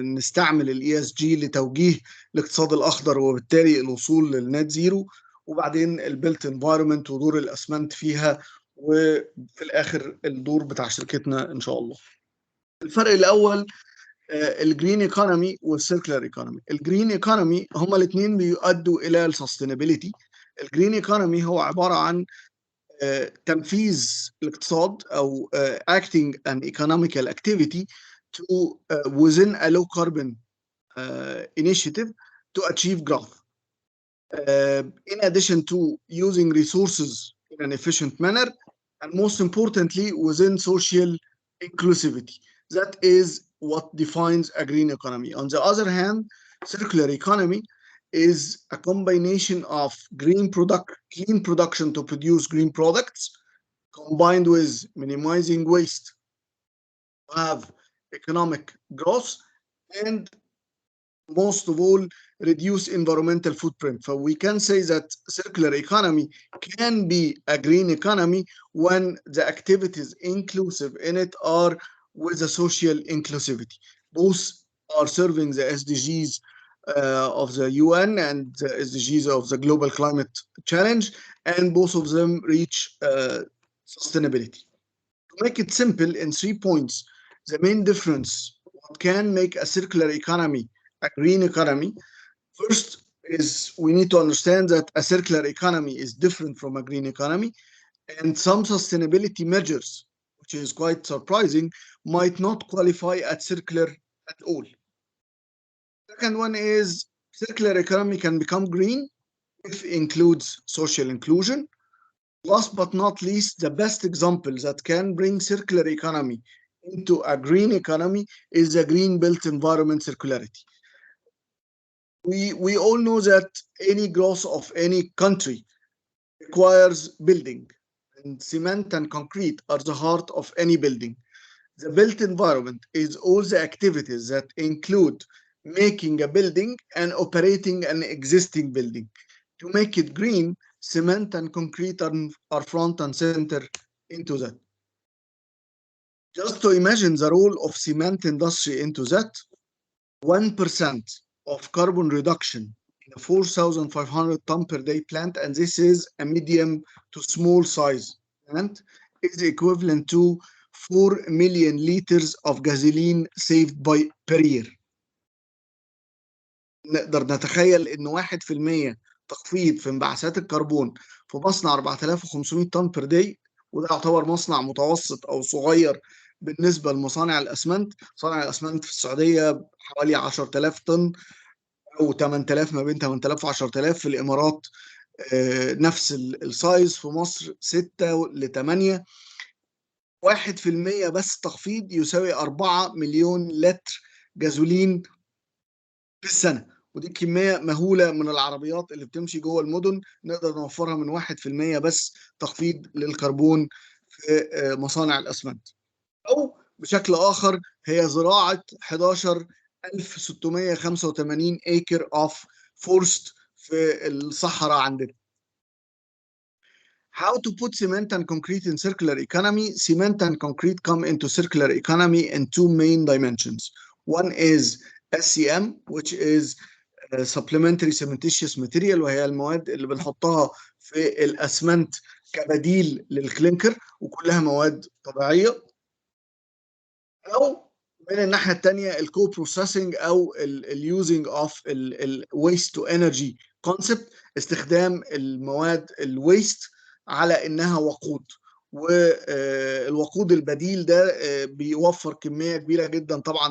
نستعمل الاي اس جي لتوجيه الاقتصاد الاخضر وبالتالي الوصول للنت زيرو. وبعدين البيلت انفايرمنت ودور الاسمنت فيها، وفي الاخر الدور بتاع شركتنا ان شاء الله. الفرق الاول الجرين ايكونومي والسيركلر ايكونومي. الجرين ايكونومي هما الاثنين بيؤدوا الى السستينابيلتي. الجرين ايكونومي هو عباره عن تنفيذ الاقتصاد أو acting an economical activity to within a low carbon initiative to achieve growth. In addition to using resources in an efficient manner, and most importantly within social inclusivity. That is what defines a green economy. On the other hand, circular economy is a combination of clean production to produce green products, combined with minimizing waste to have economic growth, and most of all, reduce environmental footprint. So we can say that circular economy can be a green economy when the activities inclusive in it are with a social inclusivity. Both are serving the SDGs of the UN and the SDGs of the Global Climate Challenge, and both of them reach sustainability. To make it simple in 3 points, the main difference, what can make a circular economy a green economy. First is we need to understand that a circular economy is different from a green economy, and some sustainability measures, which is quite surprising, might not qualify as circular at all. Second one is circular economy can become green if it includes social inclusion. Last but not least, the best example that can bring circular economy into a green economy is the green built environment circularity. We all know that any growth of any country requires building, and cement and concrete are the heart of any building. The built environment is all the activities that include making a building and operating an existing building. To make it green, cement and concrete are front and center into that. Just to imagine the role of cement industry into that, 1% of carbon reduction in a 4,500 ton per day plant, and this is a medium to small size plant, is equivalent to 4 million liters of gasoline saved per year. نقدر نتخيل ان 1% تخفيض في انبعاثات الكربون في مصنع 4500 طن بير داي، وده يعتبر مصنع متوسط او صغير بالنسبه لمصانع الاسمنت. مصانع الاسمنت في السعوديه حوالي 10000 طن او 8000، ما بين 8000 و 10000. في الامارات نفس السايز. في مصر 6 ل 8. 1% بس تخفيض يساوي 4 مليون لتر جازولين في السنة، ودي كمية مهولة من العربيات اللي بتمشي جوه المدن نقدر نوفرها من 1% بس تخفيض للكربون في مصانع الأسمنت. أو بشكل آخر هي زراعة 11685 acre of forest في الصحراء عندنا. How to put cement and concrete in circular economy? Cement and concrete come into circular economy in two main dimensions. One is SCM, which is supplementary cementitious material، وهي المواد اللي بنحطها في الأسمنت كبديل للكلينكر، وكلها مواد طبيعية. أو من الناحية الثانية الكو بروسيسنج أو اليوزنج اوف الويست تو انرجي كونسبت، استخدام المواد الويست على انها وقود. والوقود البديل ده بيوفر كميه كبيره جدا طبعا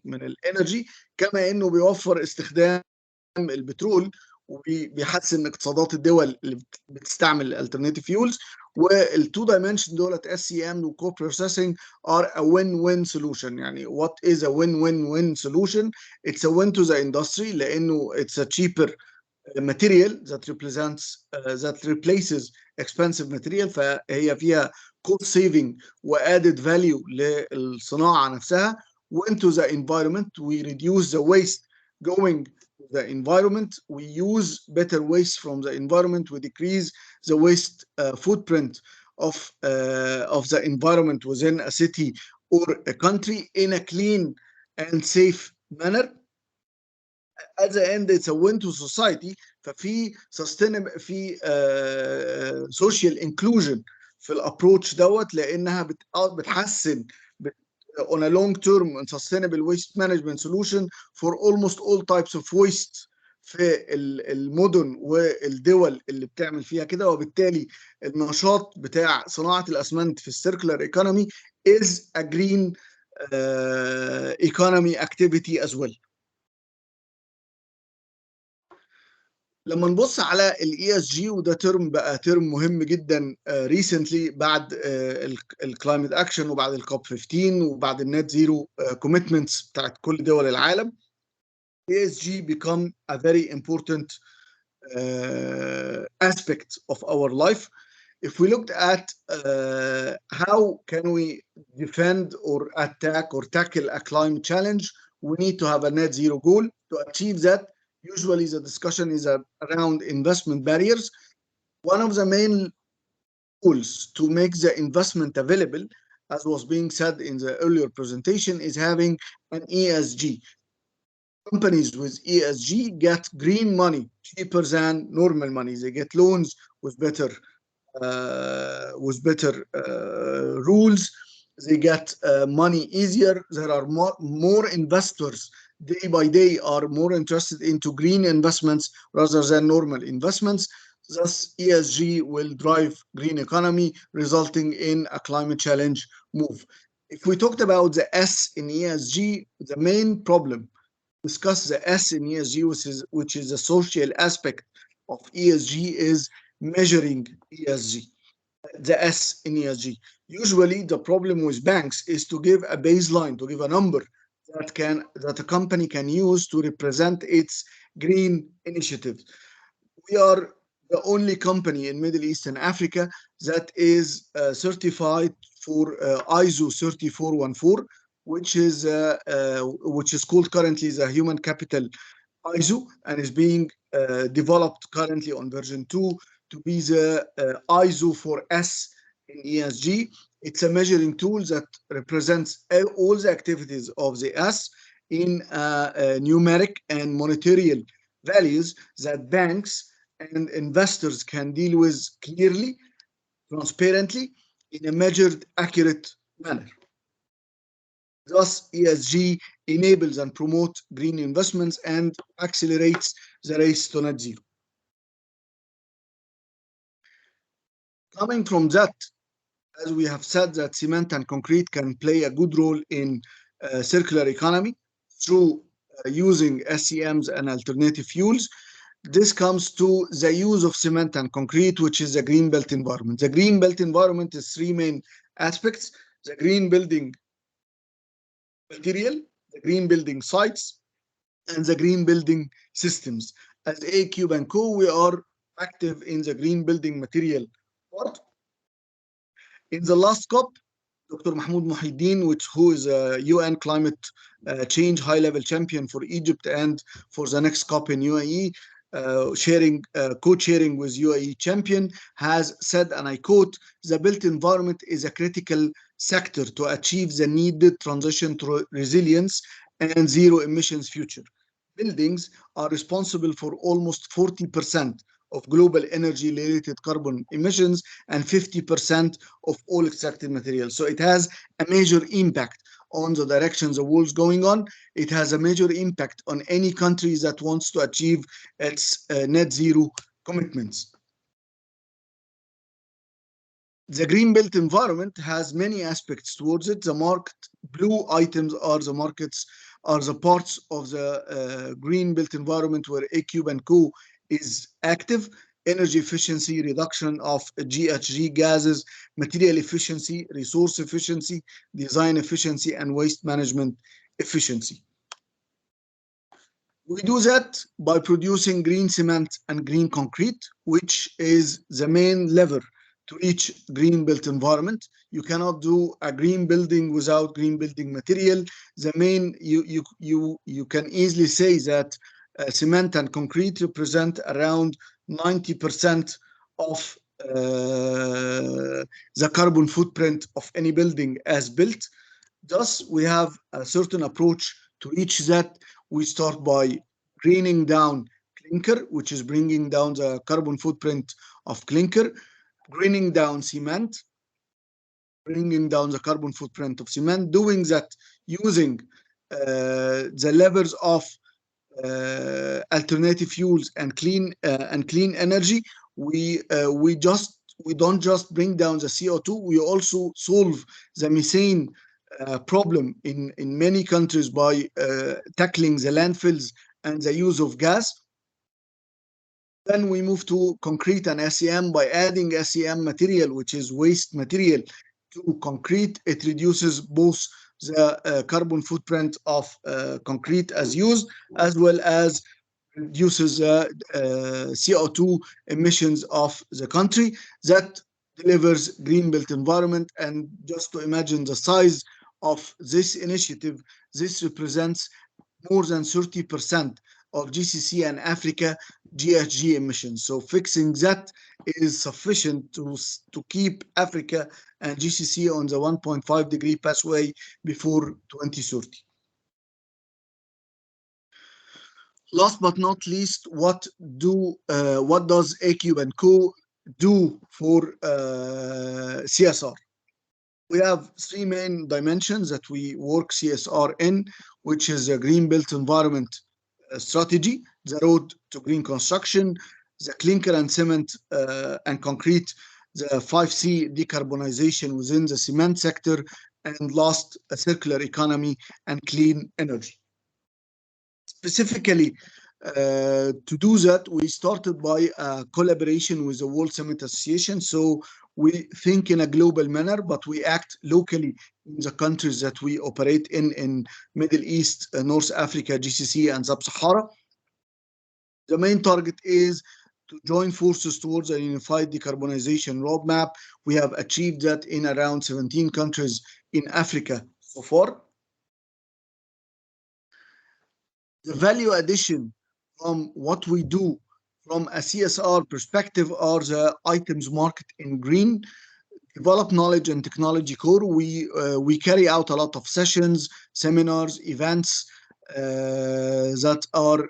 من الانرجي، كما انه بيوفر استخدام البترول وبيحسن اقتصادات الدول اللي بتستعمل الالترناتيف فيولز. والتو دايمنشن دولت SCM وكو بروسيسنج are a win-win solution. يعني what is a win-win-win solution? It's a win to the industry لانه it's a cheaper material that replaces expensive material، فهي فيها cost saving و added value للصناعة نفسها. وانتو the environment we reduce the waste going to the environment, we use better waste from the environment, we decrease the waste footprint of the environment within a city or a country in a clean and safe manner. At the end it's a win to society. ففي sustainable في social inclusion في الابروتش دوت، لانها بتحسن on a long term and sustainable waste management solution for almost all types of waste في المدن والدول اللي بتعمل فيها كده. وبالتالي النشاط بتاع صناعة الأسمنت في السيركلر ايكونومي is a green economy activity as well. لما نبص على الاي اس جي، وده ترم بقى ترم مهم جدا ريسنتلي بعد الكلايمت اكشن وبعد الكوب 15 وبعد النت زيرو كوميتمنتس بتاعت كل دول العالم، ESG become a very important aspect of our life. If we looked at how can we defend or attack or tackle a climate challenge, we need to have a net zero goal. To achieve that, usually the discussion is around investment barriers. One of the main tools to make the investment available, as was being said in the earlier presentation, is having an ESG. Companies with ESG get green money cheaper than normal money. They get loans with better rules. They get money easier. There are more investors day by day are more interested into green investments rather than normal investments. Thus, ESG will drive green economy, resulting in a climate challenge move. If we talked about the S in ESG, the main problem, discuss the S in ESG, which is the social aspect of ESG, is measuring ESG. The S in ESG. Usually, the problem with banks is to give a baseline, to give a number that a company can use to represent its green initiatives. We are the only company in Middle East and Africa that is certified for ISO 3414, which is called currently the Human Capital ISO, and is being developed currently on version 2 to be the ISO for S in ESG. It's a measuring tool that represents all the activities of the S in numeric and monetary values that banks and investors can deal with clearly, transparently, in a measured, accurate manner. Thus, ESG enables and promotes green investments and accelerates the race to net zero. Coming from that, as we have said, that cement and concrete can play a good role in circular economy through using SCMs and alternative fuels. This comes to the use of cement and concrete, which is the green belt environment. The green belt environment is three main aspects: the green building material, the green building sites, and the green building systems. As A-Cube and Co, we are active in the green building material part. In the last COP, Dr. Mahmoud Muhyiddin, who is a UN climate change high-level champion for Egypt and for the next COP in UAE, co-chairing with UAE champion, has said, and I quote, "The built environment is a critical sector to achieve the needed transition to resilience and zero emissions future. Buildings are responsible for almost 40% of global energy-related carbon emissions and 50% of all extracted materials." So it has a major impact on the direction the world's going on. It has a major impact on any country that wants to achieve its net zero commitments. The green built environment has many aspects towards it. The marked blue items are the markets, are the parts of the green built environment where A-Cube and Co is active: energy efficiency, reduction of GHG gases, material efficiency, resource efficiency, design efficiency, and waste management efficiency. We do that by producing green cement and green concrete, which is the main lever to reach green built environment. You cannot do a green building without green building material. The main, you can easily say that cement and concrete represent around 90% of the carbon footprint of any building as built. Thus, we have a certain approach to reach that. We start by greening down clinker, which is bringing down the carbon footprint of clinker, greening down cement, bringing down the carbon footprint of cement. Doing that using the levers of alternative fuels and clean energy. We don't just bring down the CO2. We also solve the methane problem in many countries by tackling the landfills and the use of gas. Then we move to concrete and SEM. By adding SEM material, which is waste material, to concrete, it reduces both the carbon footprint of concrete as used, as well as reduces the CO2 emissions of the country. That delivers green built environment. And just to imagine the size of this initiative, this represents more than 30% of GCC and Africa GHG emissions. So fixing that is sufficient to keep Africa and GCC on the 1.5 degree pathway before 2030. Last but not least, what does A-Cube and Co do for CSR? We have three main dimensions that we work CSR in, which is a green built environment strategy, the road to green construction, the clinker and cement and concrete, the 5C decarbonization within the cement sector, and last, a circular economy and clean energy. Specifically, to do that, we started by a collaboration with the World Cement Association. So we think in a global manner, but we act locally in the countries that we operate in Middle East, North Africa, GCC, and Sub-Sahara. The main target is to join forces towards a unified decarbonization roadmap. We have achieved that in around 17 countries in Africa so far. The value addition from what we do from a CSR perspective are the items marked in green. Develop knowledge and technology core. We carry out a lot of sessions, seminars, events that are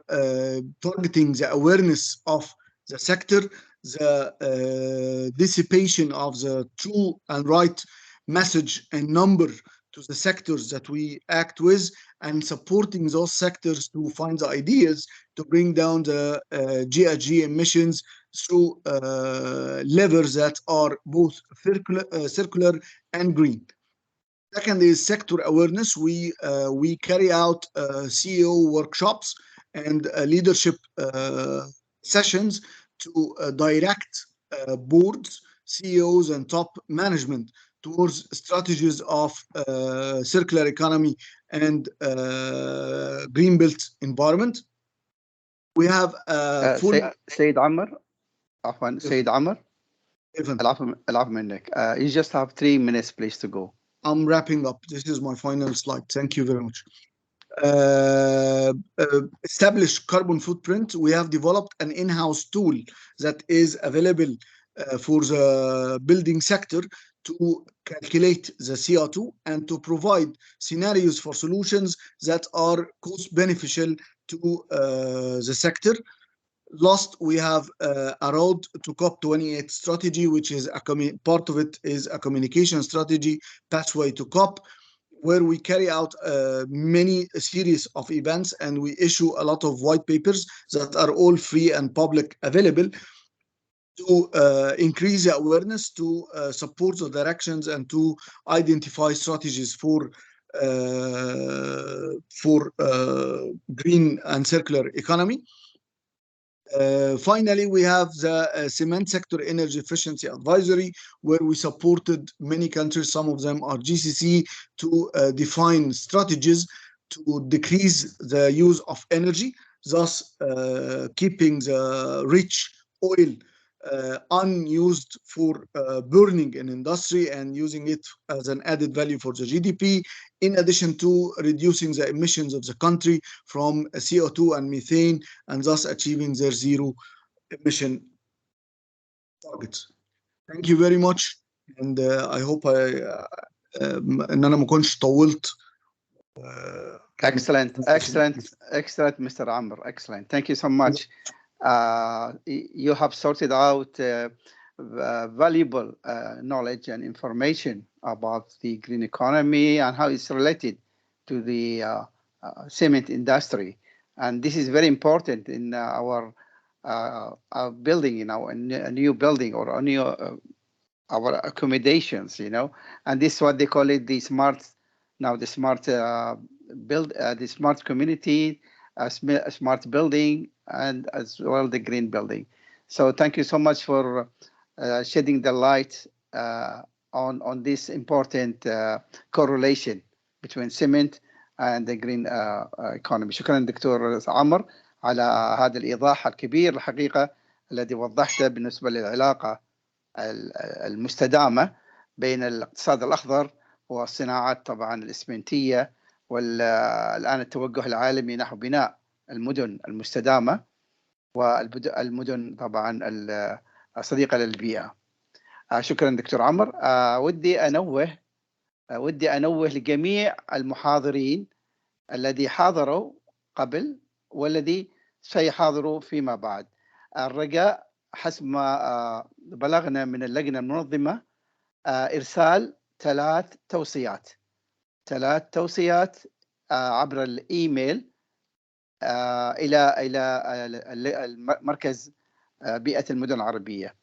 targeting the awareness of the sector, the dissipation of the true and right message and number to the sectors that we act with, and supporting those sectors to find the ideas to bring down the GHG emissions through levers that are both circular and green. Second is sector awareness. We carry out CEO workshops and leadership sessions to direct boards, CEOs, and top management towards strategies of circular economy and green built environment. We have full سيد عمر عفوا سيد عمر العفو منك. You just have 3 minutes please to go. I'm wrapping up. This is my final slide. Thank you very much. Establish carbon footprint. We have developed an in-house tool that is available for the building sector to calculate the CO2 and to provide scenarios for solutions that are cost beneficial to the sector. Last, we have a road to COP28 strategy, which is part of it is a communication strategy, pathway to COP, where we carry out many series of events and we issue a lot of white papers that are all free and public available to increase the awareness, to support the directions, and to identify strategies for green and circular economy. Finally, we have the cement sector energy efficiency advisory, where we supported many countries, some of them are GCC, to define strategies to decrease the use of energy, thus keeping the rich oil unused for burning in industry and using it as an added value for the GDP, in addition to reducing the emissions of the country from CO2 and methane, and thus achieving their zero emission targets. Thank you very much, and I hope ان انا ما كنتش طولت. Excellent, Mr. Amr. Excellent. Thank you so much. You have sorted out valuable knowledge and information about the green economy and how it's related to the cement industry. And this is very important in our building, a new building or our accommodations, And this is what they call it, the smart community, smart building, and as well the green building. So thank you so much for shedding the light on this important correlation between cement and the green economy. شكرا دكتور عمر على هذا الإيضاح الكبير الحقيقة الذي وضحته بالنسبة للعلاقة المستدامة بين الاقتصاد الأخضر والصناعات طبعا الإسمنتية، والآن التوجه العالمي نحو بناء المدن المستدامة والمدن طبعا الصديقة للبيئة. شكرا دكتور عمر. ودي أنوه لجميع المحاضرين الذي حاضروا قبل والذي سيحاضروا فيما بعد، الرجاء حسب ما بلغنا من اللجنة المنظمة إرسال 3 توصيات عبر الإيميل إلى مركز بيئة المدن العربية.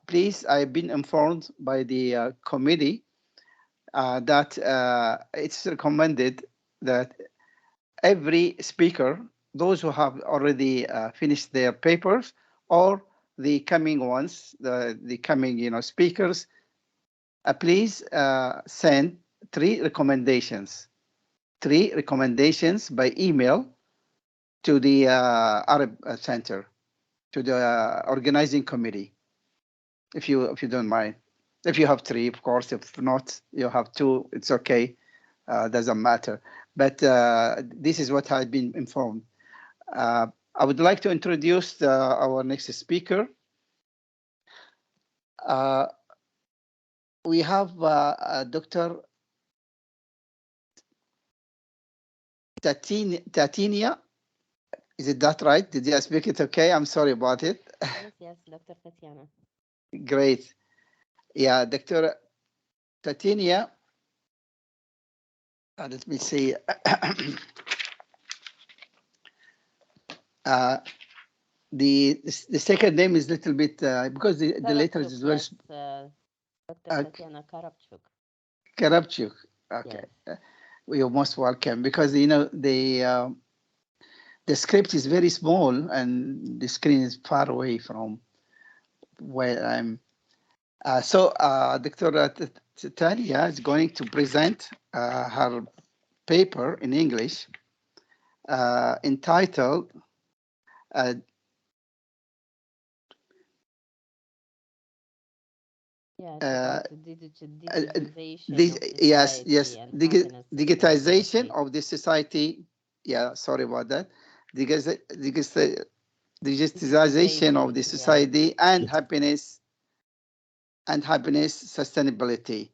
Please, I've been informed by the committee that it's recommended that every speaker, those who have already finished their papers or the coming ones, the coming speakers, please send 3 recommendations by email to the Arab Center, to the organizing committee, if you don't mind. If you have 3, of course. If not, you have 2. It's okay. Doesn't matter. But this is what I've been informed. I would like to introduce our next speaker. We have Dr. Tatiana. Is it that right? Did I speak it okay? I'm sorry about it. Yes, Dr. Tatiana. Great. Yeah, Dr. Tatiana. Let me see. the second name is a little bit because the letters is very Dr. Tatiana Karabchuk. Karabchuk. Okay, yes. You're most welcome, because the script is very small and the screen is far away from where I'm. So Dr. Tania is going to present her paper in English entitled digitization of the society. Yeah, sorry about that. Digitization of the society and happiness sustainability.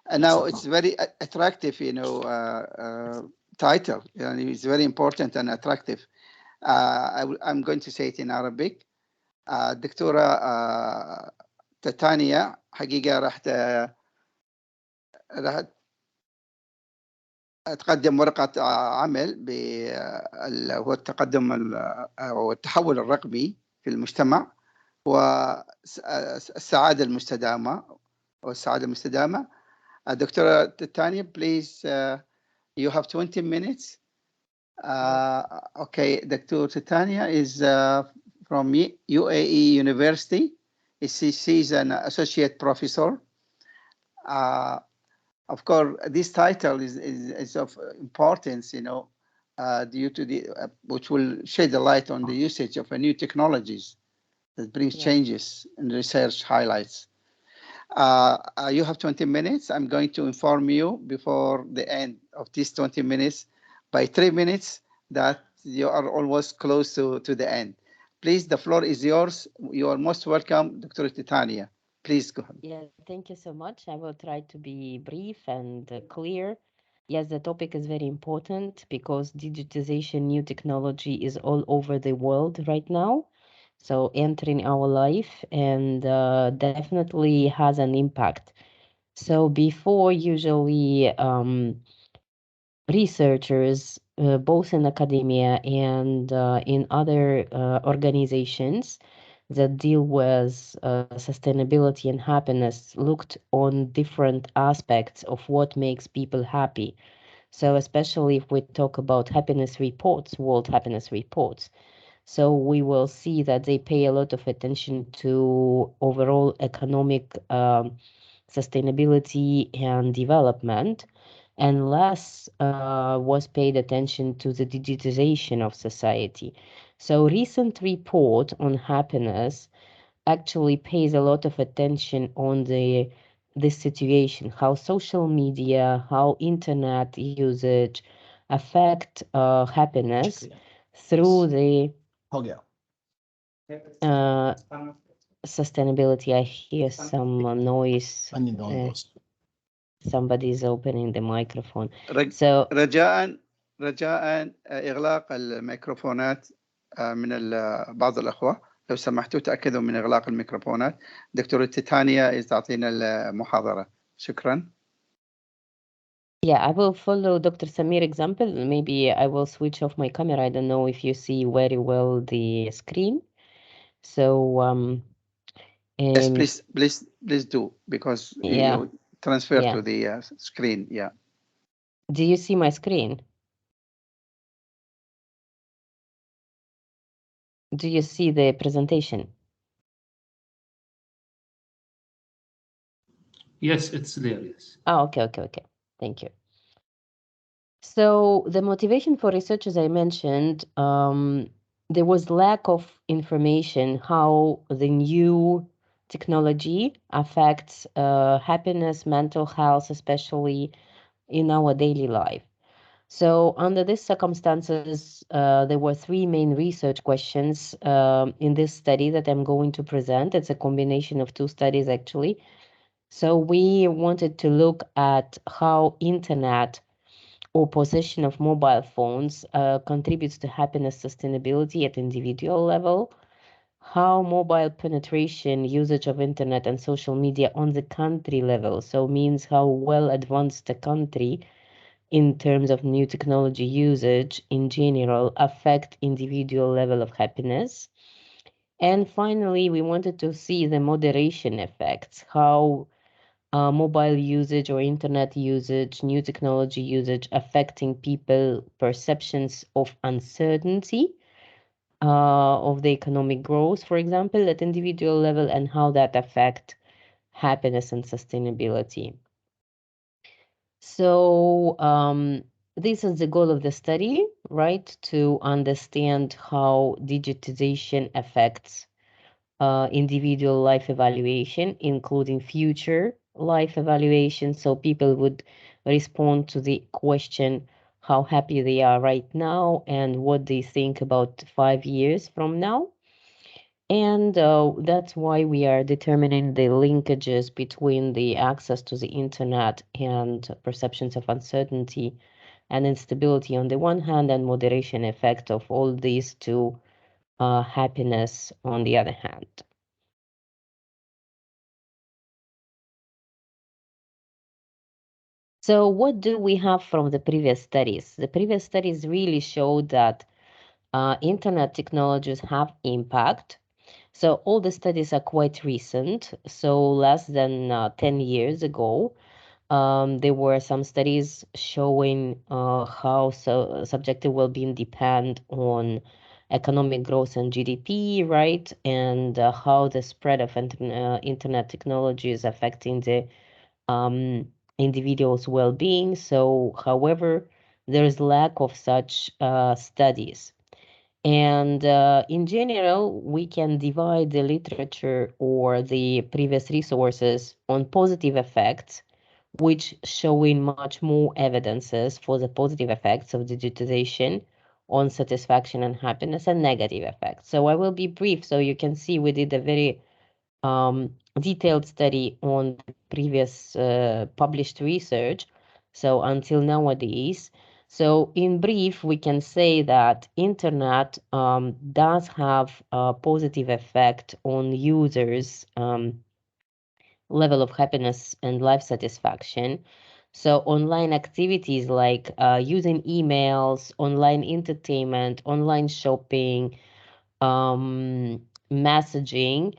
And now it's very attractive, title. It's very important and attractive. I'm going to say it in Arabic. دكتورة تاتانيا حقيقة راح تقدم ورقة عمل هو التقدم أو التحول الرقمي في المجتمع والسعادة المستدامة دكتورة تاتانيا, please, you have 20 minutes. Okay, Dr. Titania is from UAE University. She's an associate professor. Of course, this title is of importance, due to which will shed a light on the usage of new technologies that brings changes in research highlights. You have 20 minutes. I'm going to inform you before the end of these 20 minutes by 3 minutes that you are almost close to the end. Please, the floor is yours. You are most welcome, Dr. Titania. Please go ahead. Yeah, thank you so much. I will try to be brief and clear. Yes, the topic is very important because digitization, new technology is all over the world right now. So entering our life and definitely has an impact. So before, usually researchers, both in academia and in other organizations that deal with sustainability and happiness, looked on different aspects of what makes people happy. So especially if we talk about happiness reports, world happiness reports, so we will see that they pay a lot of attention to overall economic sustainability and development, and less was paid attention to the digitization of society. So recent report on happiness actually pays a lot of attention on this situation, how social media, how internet usage affect happiness through the sustainability. I hear some noise. Somebody's opening the microphone. So رجاء إغلاق الميكروفونات من بعض الأخوة، لو سمحتوا تأكدوا من إغلاق الميكروفونات. دكتورة تيتانيا تعطينا المحاضرة. شكرا. Yeah, I will follow Dr. Samir example. Maybe I will switch off my camera. I don't know if you see very well the screen. So yes, please do, because you transfer to the screen. Yeah. Do you see my screen? Do you see the presentation? Yes, it's there, yes. Oh, okay. Thank you. So the motivation for research, as I mentioned, there was lack of information how the new technology affects happiness, mental health, especially in our daily life. So under these circumstances, there were 3 main research questions in this study that I'm going to present. It's a combination of 2 studies, actually. So we wanted to look at how internet or possession of mobile phones contributes to happiness sustainability at individual level, how mobile penetration, usage of internet and social media on the country level, so means how well advanced a country in terms of new technology usage in general affect individual level of happiness, And finally, we wanted to see the moderation effects, how mobile usage or internet usage, new technology usage affecting people perceptions of uncertainty of the economic growth, for example, at individual level, and how that affect happiness and sustainability. So this is the goal of the study, right? To understand how digitization affects individual life evaluation, including future life evaluation. So people would respond to the question how happy they are right now and what they think about 5 years from now. And that's why we are determining the linkages between the access to the internet and perceptions of uncertainty and instability on the one hand, and moderation effect of all these to happiness on the other hand. So what do we have from the previous studies? The previous studies really showed that internet technologies have impact. So all the studies are quite recent, so less than 10 years ago. There were some studies showing how subjective well-being depend on economic growth and GDP, right? And how the spread of internet technology is affecting the individual's well-being. So, however, there is lack of such studies. And in general, we can divide the literature or the previous resources on positive effects, which showing much more evidences for the positive effects of digitization on satisfaction and happiness, and negative effects. So I will be brief so you can see we did a very detailed study on the previous published research, so until nowadays. So in brief, we can say that internet does have a positive effect on users' level of happiness and life satisfaction. So online activities like using emails, online entertainment, online shopping, messaging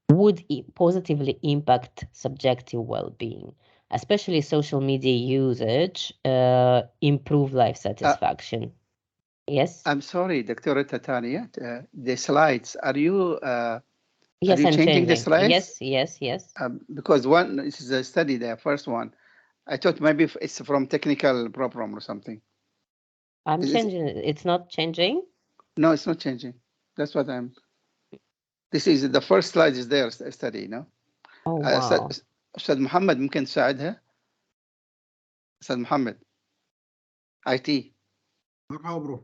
would positively impact subjective well-being, especially social media usage, improve life satisfaction. Yes? I'm sorry, Dr. Tatania, the slides, are you yes, I'm changing the slides? Yes. Because one, this is a study, the first one. I thought maybe it's from technical problem or something. I'm changing it. It's not changing? No, it's not changing. That's what I'm... This is the first slide is there, study, no? Oh, wow. أستاذ محمد ممكن تساعدها؟ أستاذ محمد IT. مرحبا.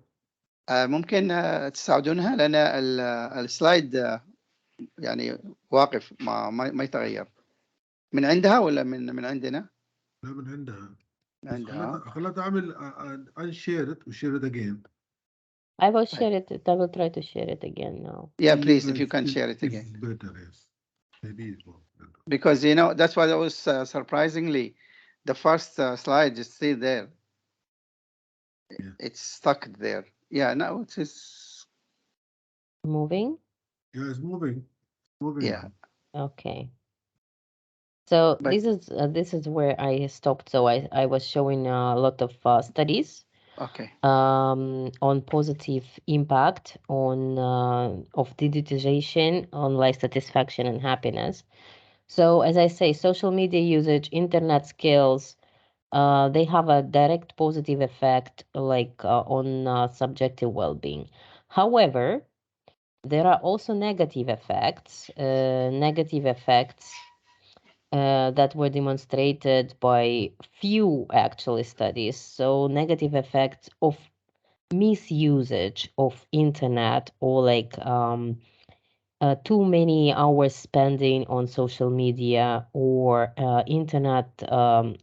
ممكن تساعدونها لأن السلايد يعني واقف ما يتغير. من عندها ولا من عندنا؟ لا من عندها. من عندها. خلها تعمل unshare it وshare it again. I will share it. I will try to share it again now. Yeah, please, if you can share it again. It's better, yes. Maybe it will. Because, you know, that's why I was surprisingly, the first slide is still there. Yeah. It's stuck there. Yeah, now it is moving. Yeah, it's moving. Moving. Yeah. Now. Okay. So this is where I stopped. So I was showing a lot of studies. Okay. On positive impact on of digitization on life satisfaction and happiness. So as I say, social media usage, internet skills, they have a direct positive effect like on subjective well-being. However, there are also negative effects that were demonstrated by few actually studies. So negative effects of misusage of internet, or like too many hours spending on social media, or internet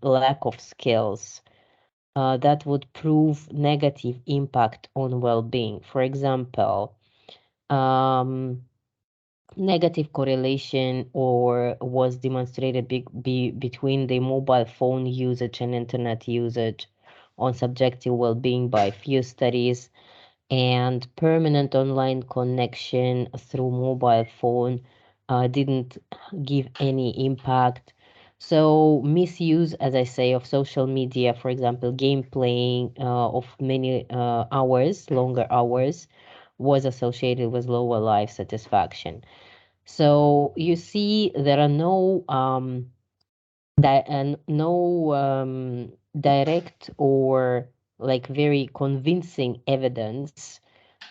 lack of skills that would prove negative impact on well-being. For example, negative correlation or was demonstrated between the mobile phone usage and internet usage on subjective well-being by few studies. and permanent online connection through mobile phone didn't give any impact. So misuse, as I say, of social media, for example, game playing of many hours, longer hours, was associated with lower life satisfaction. So you see, there are no direct or like very convincing evidence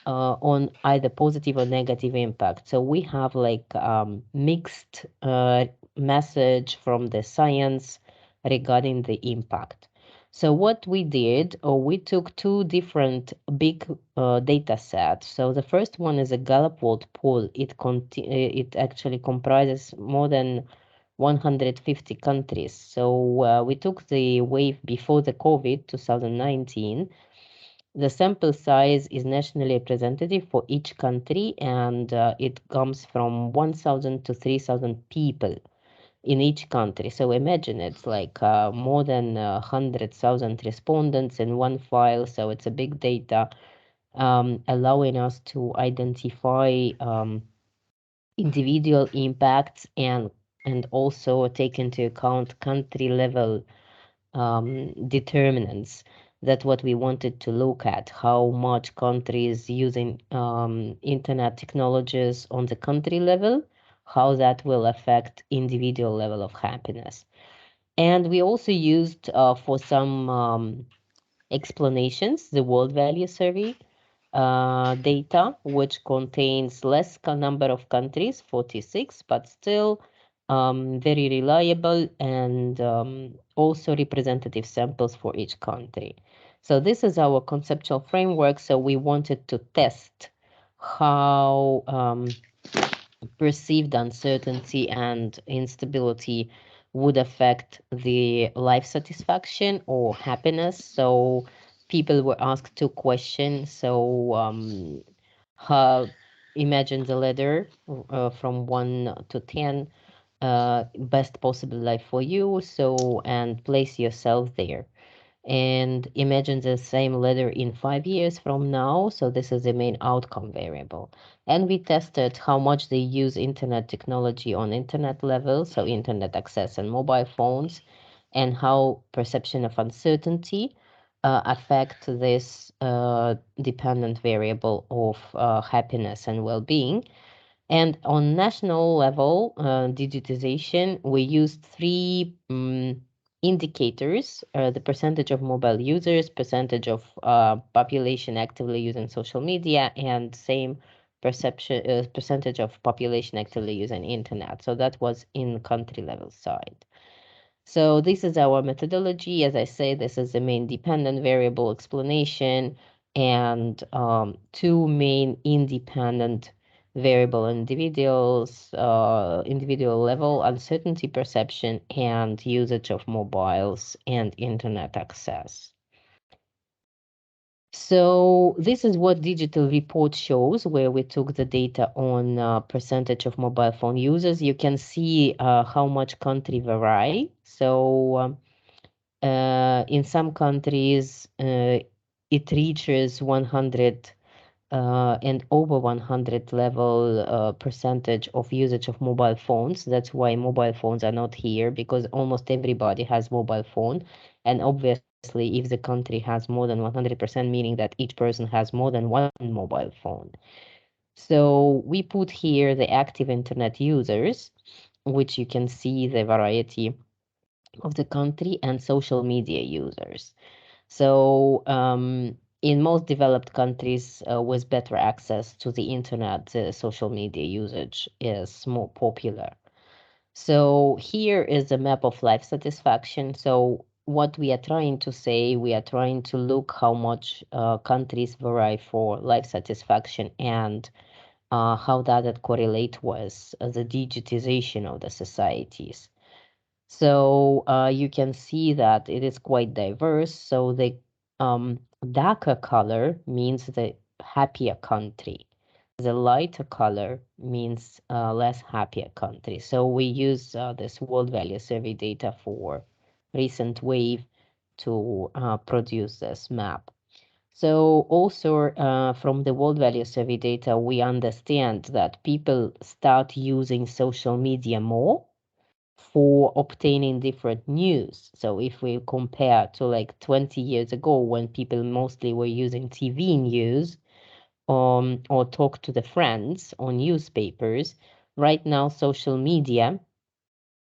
on either positive or negative impact. So we have like mixed message from the science regarding the impact. So what we did, we took two different big data sets. So the first one is a Gallup World Poll. It actually comprises more than 150 countries. So we took the wave before the COVID, 2019. The sample size is nationally representative for each country, and it comes from 1,000 to 3,000 people in each country. So imagine it's like more than 100,000 respondents in one file. So it's a big data, allowing us to identify individual impacts and also take into account country level determinants. That's what we wanted to look at, how much countries using internet technologies on the country level, how that will affect individual level of happiness. And we also used for some explanations the world value survey data, which contains less number of countries, 46, but still very reliable and also representative samples for each country. So this is our conceptual framework. So we wanted to test how perceived uncertainty and instability would affect the life satisfaction or happiness. So people were asked two questions. So imagine the ladder from 1 to 10, best possible life for you. So, and place yourself there. And imagine the same ladder in 5 years from now. So this is the main outcome variable. And we tested how much they use internet technology on internet level, so internet access and mobile phones, and how perception of uncertainty affect this dependent variable of happiness and well-being. And on national level, digitization, we used three indicators, the percentage of mobile users, percentage of population actively using social media, and same percentage of population actively using internet. So that was in country level side. So this is our methodology. As I say, this is the main dependent variable explanation, and two main independent variable individuals, individual level uncertainty perception and usage of mobiles and internet access. So this is what digital report shows, where we took the data on percentage of mobile phone users. You can see how much country vary. So in some countries, it reaches 100 and over 100 level percentage of usage of mobile phones. That's why mobile phones are not here, because almost everybody has mobile phone. And obviously, if the country has more than 100%, meaning that each person has more than one mobile phone. So we put here the active internet users, which you can see the variety of the country, and social media users. So in most developed countries with better access to the internet, social media usage is more popular. So here is a map of life satisfaction. So what we are trying to say, we are trying to look how much countries vary for life satisfaction and how that correlate with the digitization of the societies. So you can see that it is quite diverse. So the darker color means the happier country. The lighter color means less happier country. So we use this world value survey data for recent wave to produce this map. So also from the World Value Survey data, we understand that people start using social media more for obtaining different news. So if we compare to like 20 years ago when people mostly were using TV news or talk to the friends on newspapers, right now social media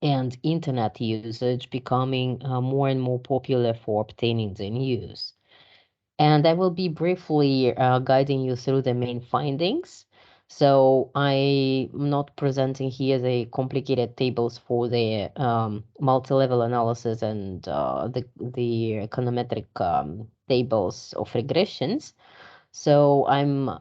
and internet usage becoming more and more popular for obtaining the news. And I will be briefly guiding you through the main findings. So I'm not presenting here the complicated tables for the multi-level analysis and the econometric tables of regressions. So I'm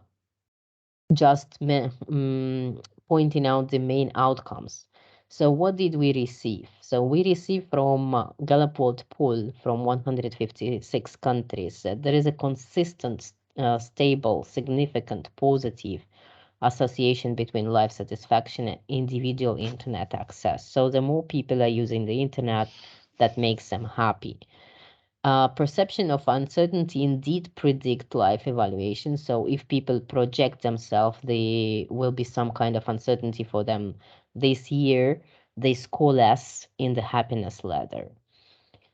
just pointing out the main outcomes. So what did we receive? So we received from Gallup World Poll from 156 countries. There is a consistent, stable, significant, positive association between life satisfaction and individual internet access. So the more people are using the internet, that makes them happy. Perception of uncertainty indeed predict life evaluation. So if people project themselves, there will be some kind of uncertainty for them this year. They score less in the happiness ladder.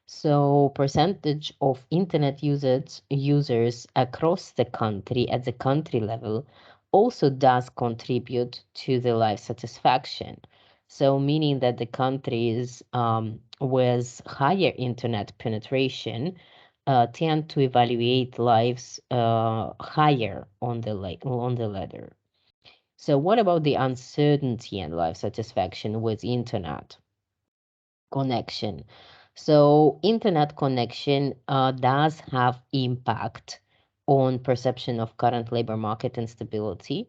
So percentage of internet users across the country at the country level also does contribute to the life satisfaction. So meaning that the countries with higher internet penetration tend to evaluate lives higher on the ladder. So what about the uncertainty and life satisfaction with internet connection? So internet connection does have impact on perception of current labor market instability.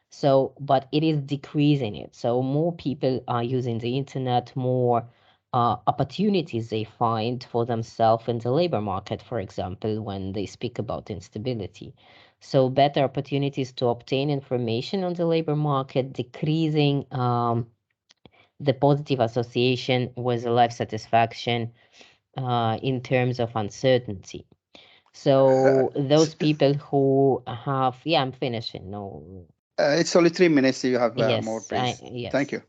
So, but it is decreasing it. So more people are using the internet, more opportunities they find for themselves in the labor market, for example, when they speak about instability. So better opportunities to obtain information on the labor market, decreasing the positive association with life satisfaction in terms of uncertainty. So those people who have, yeah, I'm finishing. No, it's only 3 minutes. So you have yes, more, please. yes. Thank you.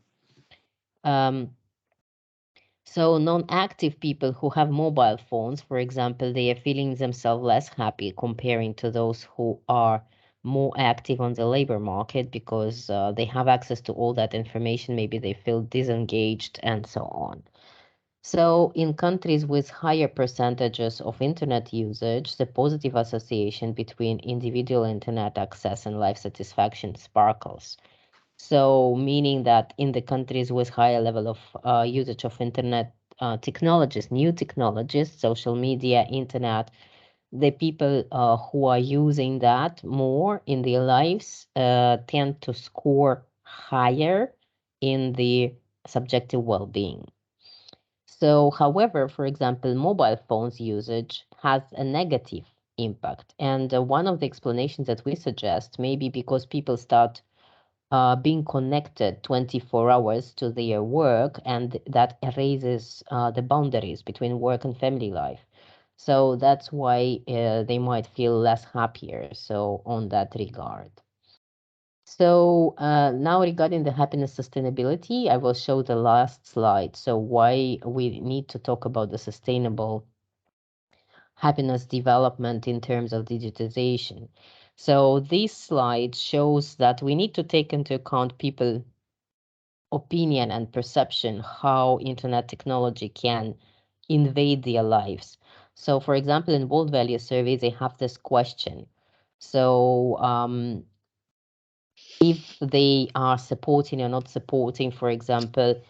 So non-active people who have mobile phones, for example, they are feeling themselves less happy comparing to those who are more active on the labor market because they have access to all that information. Maybe they feel disengaged and so on. So in countries with higher percentages of internet usage, the positive association between individual internet access and life satisfaction sparkles. So meaning that in the countries with higher level of usage of internet technologies, new technologies, social media, internet, the people who are using that more in their lives tend to score higher in the subjective well-being. So, however, for example, mobile phones usage has a negative impact. And one of the explanations that we suggest may be because people start being connected 24 hours to their work, and that erases the boundaries between work and family life. So that's why they might feel less happier. So on that regard. So now regarding the happiness sustainability, I will show the last slide. So why we need to talk about the sustainable happiness development in terms of digitization. So this slide shows that we need to take into account people opinion and perception, how internet technology can invade their lives. So for example, in World Value Survey, they have this question. So if they are supporting or not supporting, for example,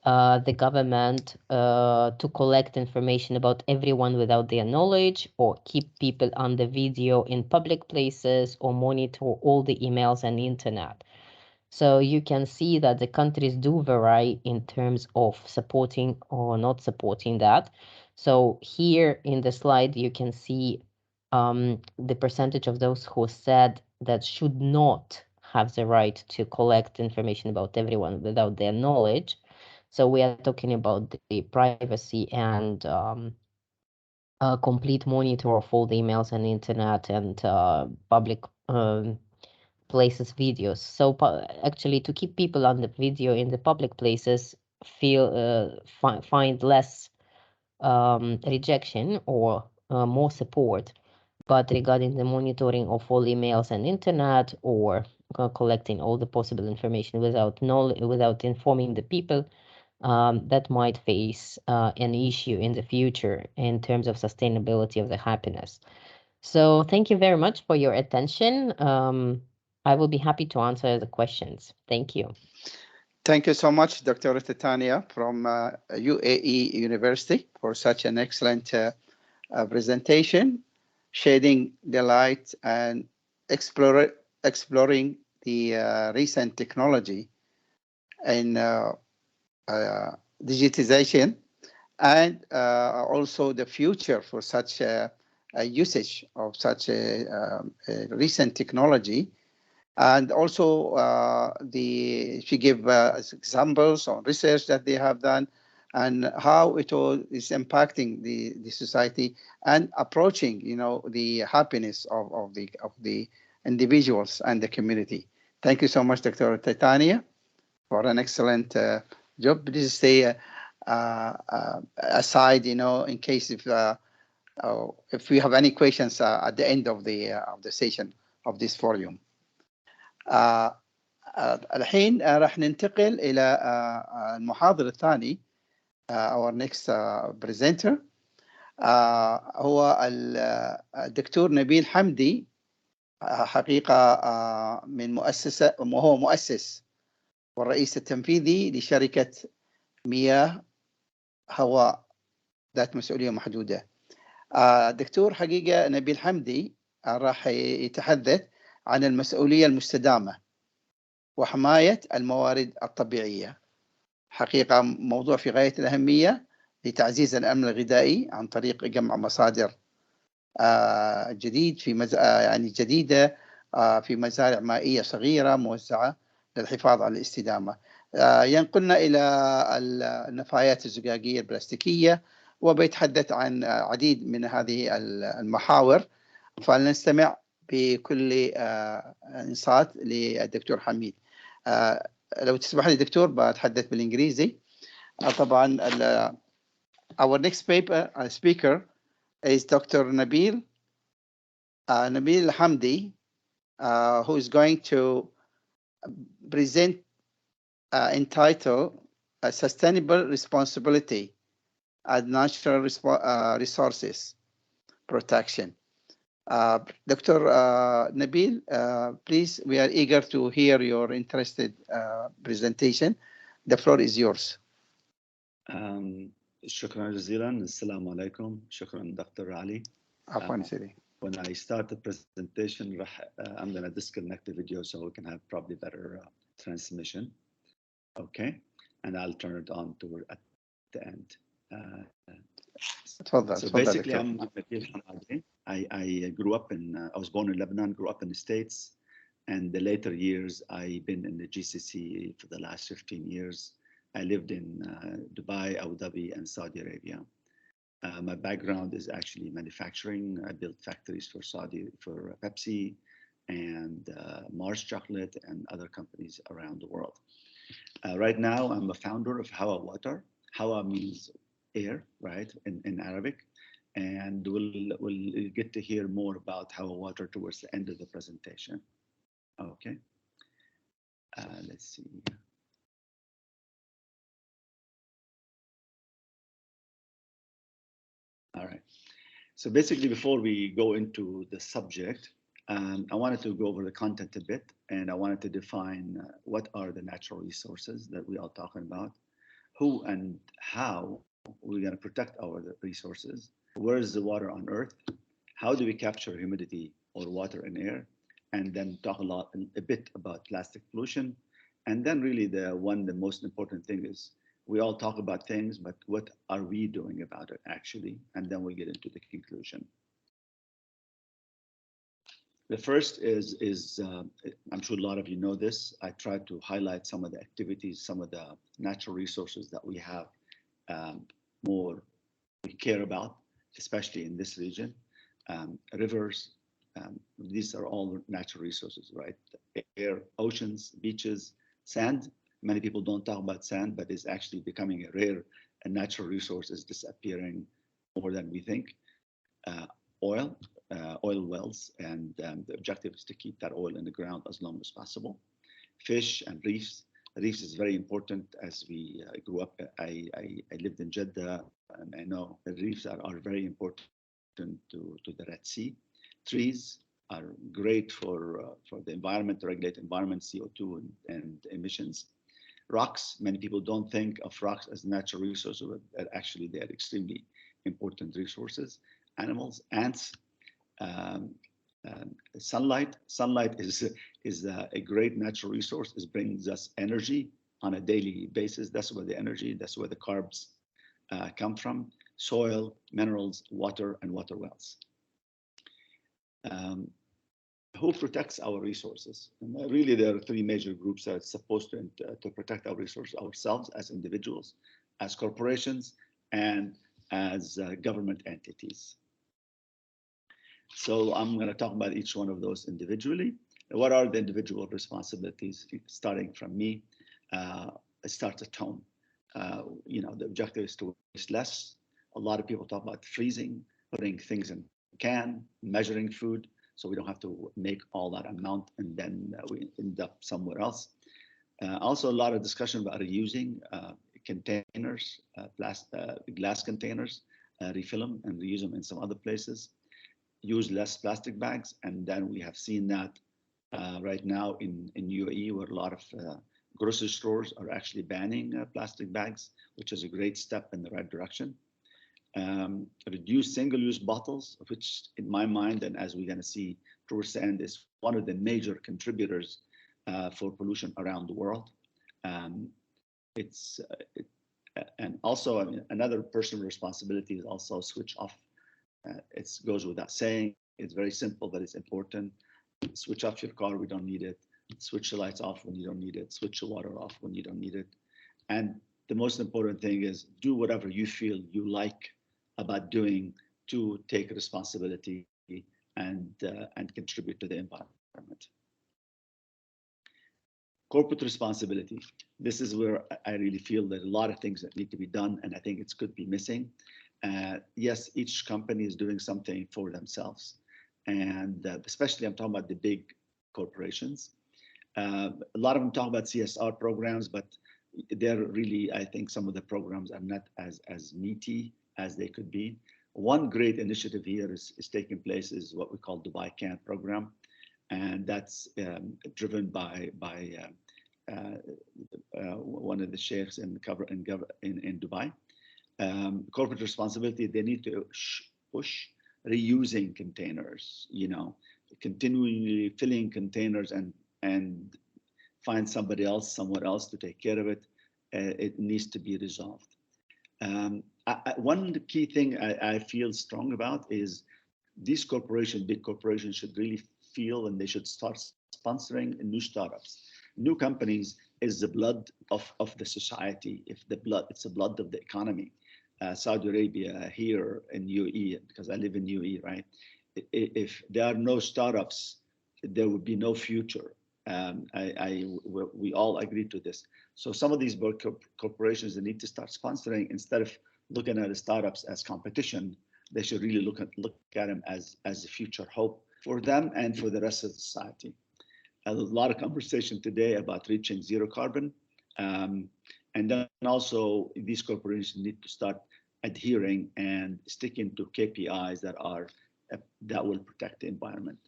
the government to collect information about everyone without their knowledge, or keep people under video in public places, or monitor all the emails and internet. So you can see that the countries do vary in terms of supporting or not supporting that. So here in the slide, you can see the percentage of those who said that should not have the right to collect information about everyone without their knowledge. So we are talking about the privacy and complete monitor of all the emails and internet and public places videos. So actually, to keep people on the video in the public places find less rejection or more support. But regarding the monitoring of all emails and internet or collecting all the possible information without informing the people, that might face an issue in the future in terms of sustainability of the happiness. So thank you very much for your attention. I will be happy to answer the questions. Thank you. Thank you so much, Dr. Titania from UAE University for such an excellent presentation, shedding the light and exploring the recent technology in digitization and also the future for such a usage of such a recent technology. And also, she gave examples on research that they have done and how it all is impacting the society and approaching, the happiness of the individuals and the community. Thank you so much, Dr. Titania, for an excellent job. Please stay aside, in case if we have any questions at the end of the session of this forum. الحين راح ننتقل إلى المحاضر الثاني. Our next presenter هو الدكتور نبيل حمدي، حقيقة من مؤسسة، وهو مؤسس والرئيس التنفيذي لشركة مياه هواء ذات مسؤولية محدودة. دكتور حقيقة نبيل حمدي راح يتحدث عن المسؤولية المستدامة وحماية الموارد الطبيعية. حقيقة موضوع في غاية الأهمية لتعزيز الأمن الغذائي عن طريق جمع مصادر جديد جديدة في مزارع مائية صغيرة موزعة للحفاظ على الاستدامة. ينقلنا إلى النفايات الزجاجية البلاستيكية وبيتحدث عن عديد من هذه المحاور. فلنستمع بكل انصات للدكتور حميد. لو تسمح لي دكتور بتحدث بالانجليزي. طبعا our next speaker is Dr. Nabil Hamdi, who is going to present entitled Sustainable Responsibility and Natural Resources Protection. Dr. Nabil, please, we are eager to hear your interested presentation. The floor is yours. شكرا جزيلا. السلام عليكم. شكرا دكتور علي. عفوا سيدي. When I start the presentation, I'm going to disconnect the video so we can have probably better transmission. Okay, and I'll turn it on at the end. So basically, I'm Nabil Hamdi. I grew up I was born in Lebanon, grew up in the States, and the later years I've been in the GCC for the last 15 years. I lived in Dubai, Abu Dhabi, and Saudi Arabia. My background is actually manufacturing. I built factories for Pepsi and Mars Chocolate and other companies around the world. Right now, I'm a founder of Hawa Water. Hawa means air, right, in Arabic. And we'll get to hear more about Hawa Water towards the end of the presentation. Okay. Let's see. All right. So basically, before we go into the subject, I wanted to go over the content a bit, and I wanted to define what are the natural resources that we are talking about, who and how we're going to protect our resources, where is the water on Earth, how do we capture humidity or water in air, and then talk a bit about plastic pollution, and then really the most important thing is we all talk about things, but what are we doing about it actually? And then we get into the conclusion. The first is I'm sure a lot of you know this. I tried to highlight some of the activities, some of the natural resources that we have we care about. especially in this region. Rivers, these are all natural resources, right? Air, oceans, beaches, sand. Many people don't talk about sand, but it's actually becoming a rare and natural resource, is disappearing more than we think. Oil wells, and the objective is to keep that oil in the ground as long as possible. Fish and reefs. Reefs is very important. As we grew up, I lived in Jeddah, and I know the reefs are very important to the Red Sea. Trees are great for the environment, to regulate environment, CO2 and emissions. Rocks, many people don't think of rocks as natural resources, but actually they are extremely important resources. Animals, ants, sunlight. Sunlight is a great natural resource. It brings us energy on a daily basis. That's where the energy, that's where the carbs come from. Soil, minerals, water, and water wells. Who protects our resources? And really, there are three major groups that are supposed to protect our resources: ourselves as individuals, as corporations, and as government entities. So I'm going to talk about each one of those individually. What are the individual responsibilities? Starting from me, it starts at home. The objective is to waste less. A lot of people talk about freezing, putting things in a can, measuring food, so we don't have to make all that amount and then we end up somewhere else. Also, a lot of discussion about reusing containers, glass containers, refill them and reuse them in some other places. Use less plastic bags, and then we have seen that right now in UAE, where a lot of grocery stores are actually banning plastic bags, which is a great step in the right direction. Reduce single-use bottles, which in my mind, and as we're going to see towards the end, is one of the major contributors for pollution around the world. And also another personal responsibility is also switch off. It goes without saying. It's very simple, but it's important. Switch off your car, we don't need it. Switch the lights off when you don't need it. Switch the water off when you don't need it. And the most important thing is do whatever you feel you like about doing to take responsibility and contribute to the environment. Corporate responsibility. This is where I really feel that a lot of things that need to be done, and I think it could be missing. Yes, each company is doing something for themselves, and especially I'm talking about the big corporations. A lot of them talk about CSR programs, but they're really, I think some of the programs are not as meaty as they could be. One great initiative here is taking place is what we call Dubai Can't program, and that's driven by one of the sheikhs in Dubai. Corporate responsibility, they need to push reusing containers, continually filling containers and find somebody else somewhere else to take care of it. It needs to be resolved. One key thing I feel strong about is these big corporations should really feel, and they should start sponsoring new startups. New companies is the blood of the society. It's the blood of the economy. Saudi Arabia, here in UAE, because I live in UAE, right? If there are no startups, there would be no future. We all agree to this. So some of these corporations, they need to start sponsoring instead of looking at the startups as competition. They should really look at them as a future hope for them and for the rest of the society. A lot of conversation today about reaching zero carbon. And then also these corporations need to start adhering and sticking to KPIs that will protect the environment.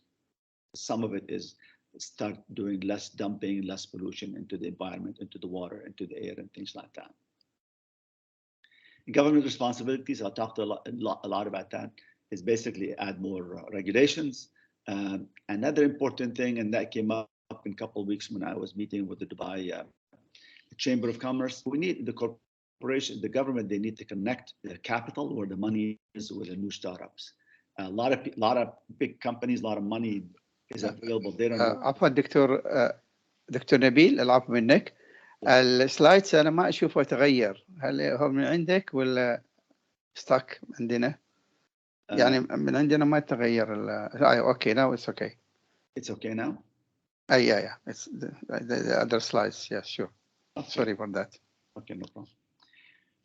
Some of it is start doing less dumping, less pollution into the environment, into the water, into the air, and things like that. Government responsibilities, I'll talk a lot about that, is basically add more regulations. Another important thing, and that came up in a couple of weeks when I was meeting with the Dubai Chamber of Commerce, we need the corporation, the government, they need to connect the capital where the money is with the new startups. A lot of big companies, a lot of money is available. They don't know. عفوا دكتور نبيل، العفو منك. السلايدز انا ما اشوفه تغير، هل هو من عندك ولا ستاك عندنا؟ يعني من عندنا ما تغير اوكي now it's okay. It's okay now? Yeah. It's the other slides. Yeah, sure. Okay. Sorry for that. Okay, no problem.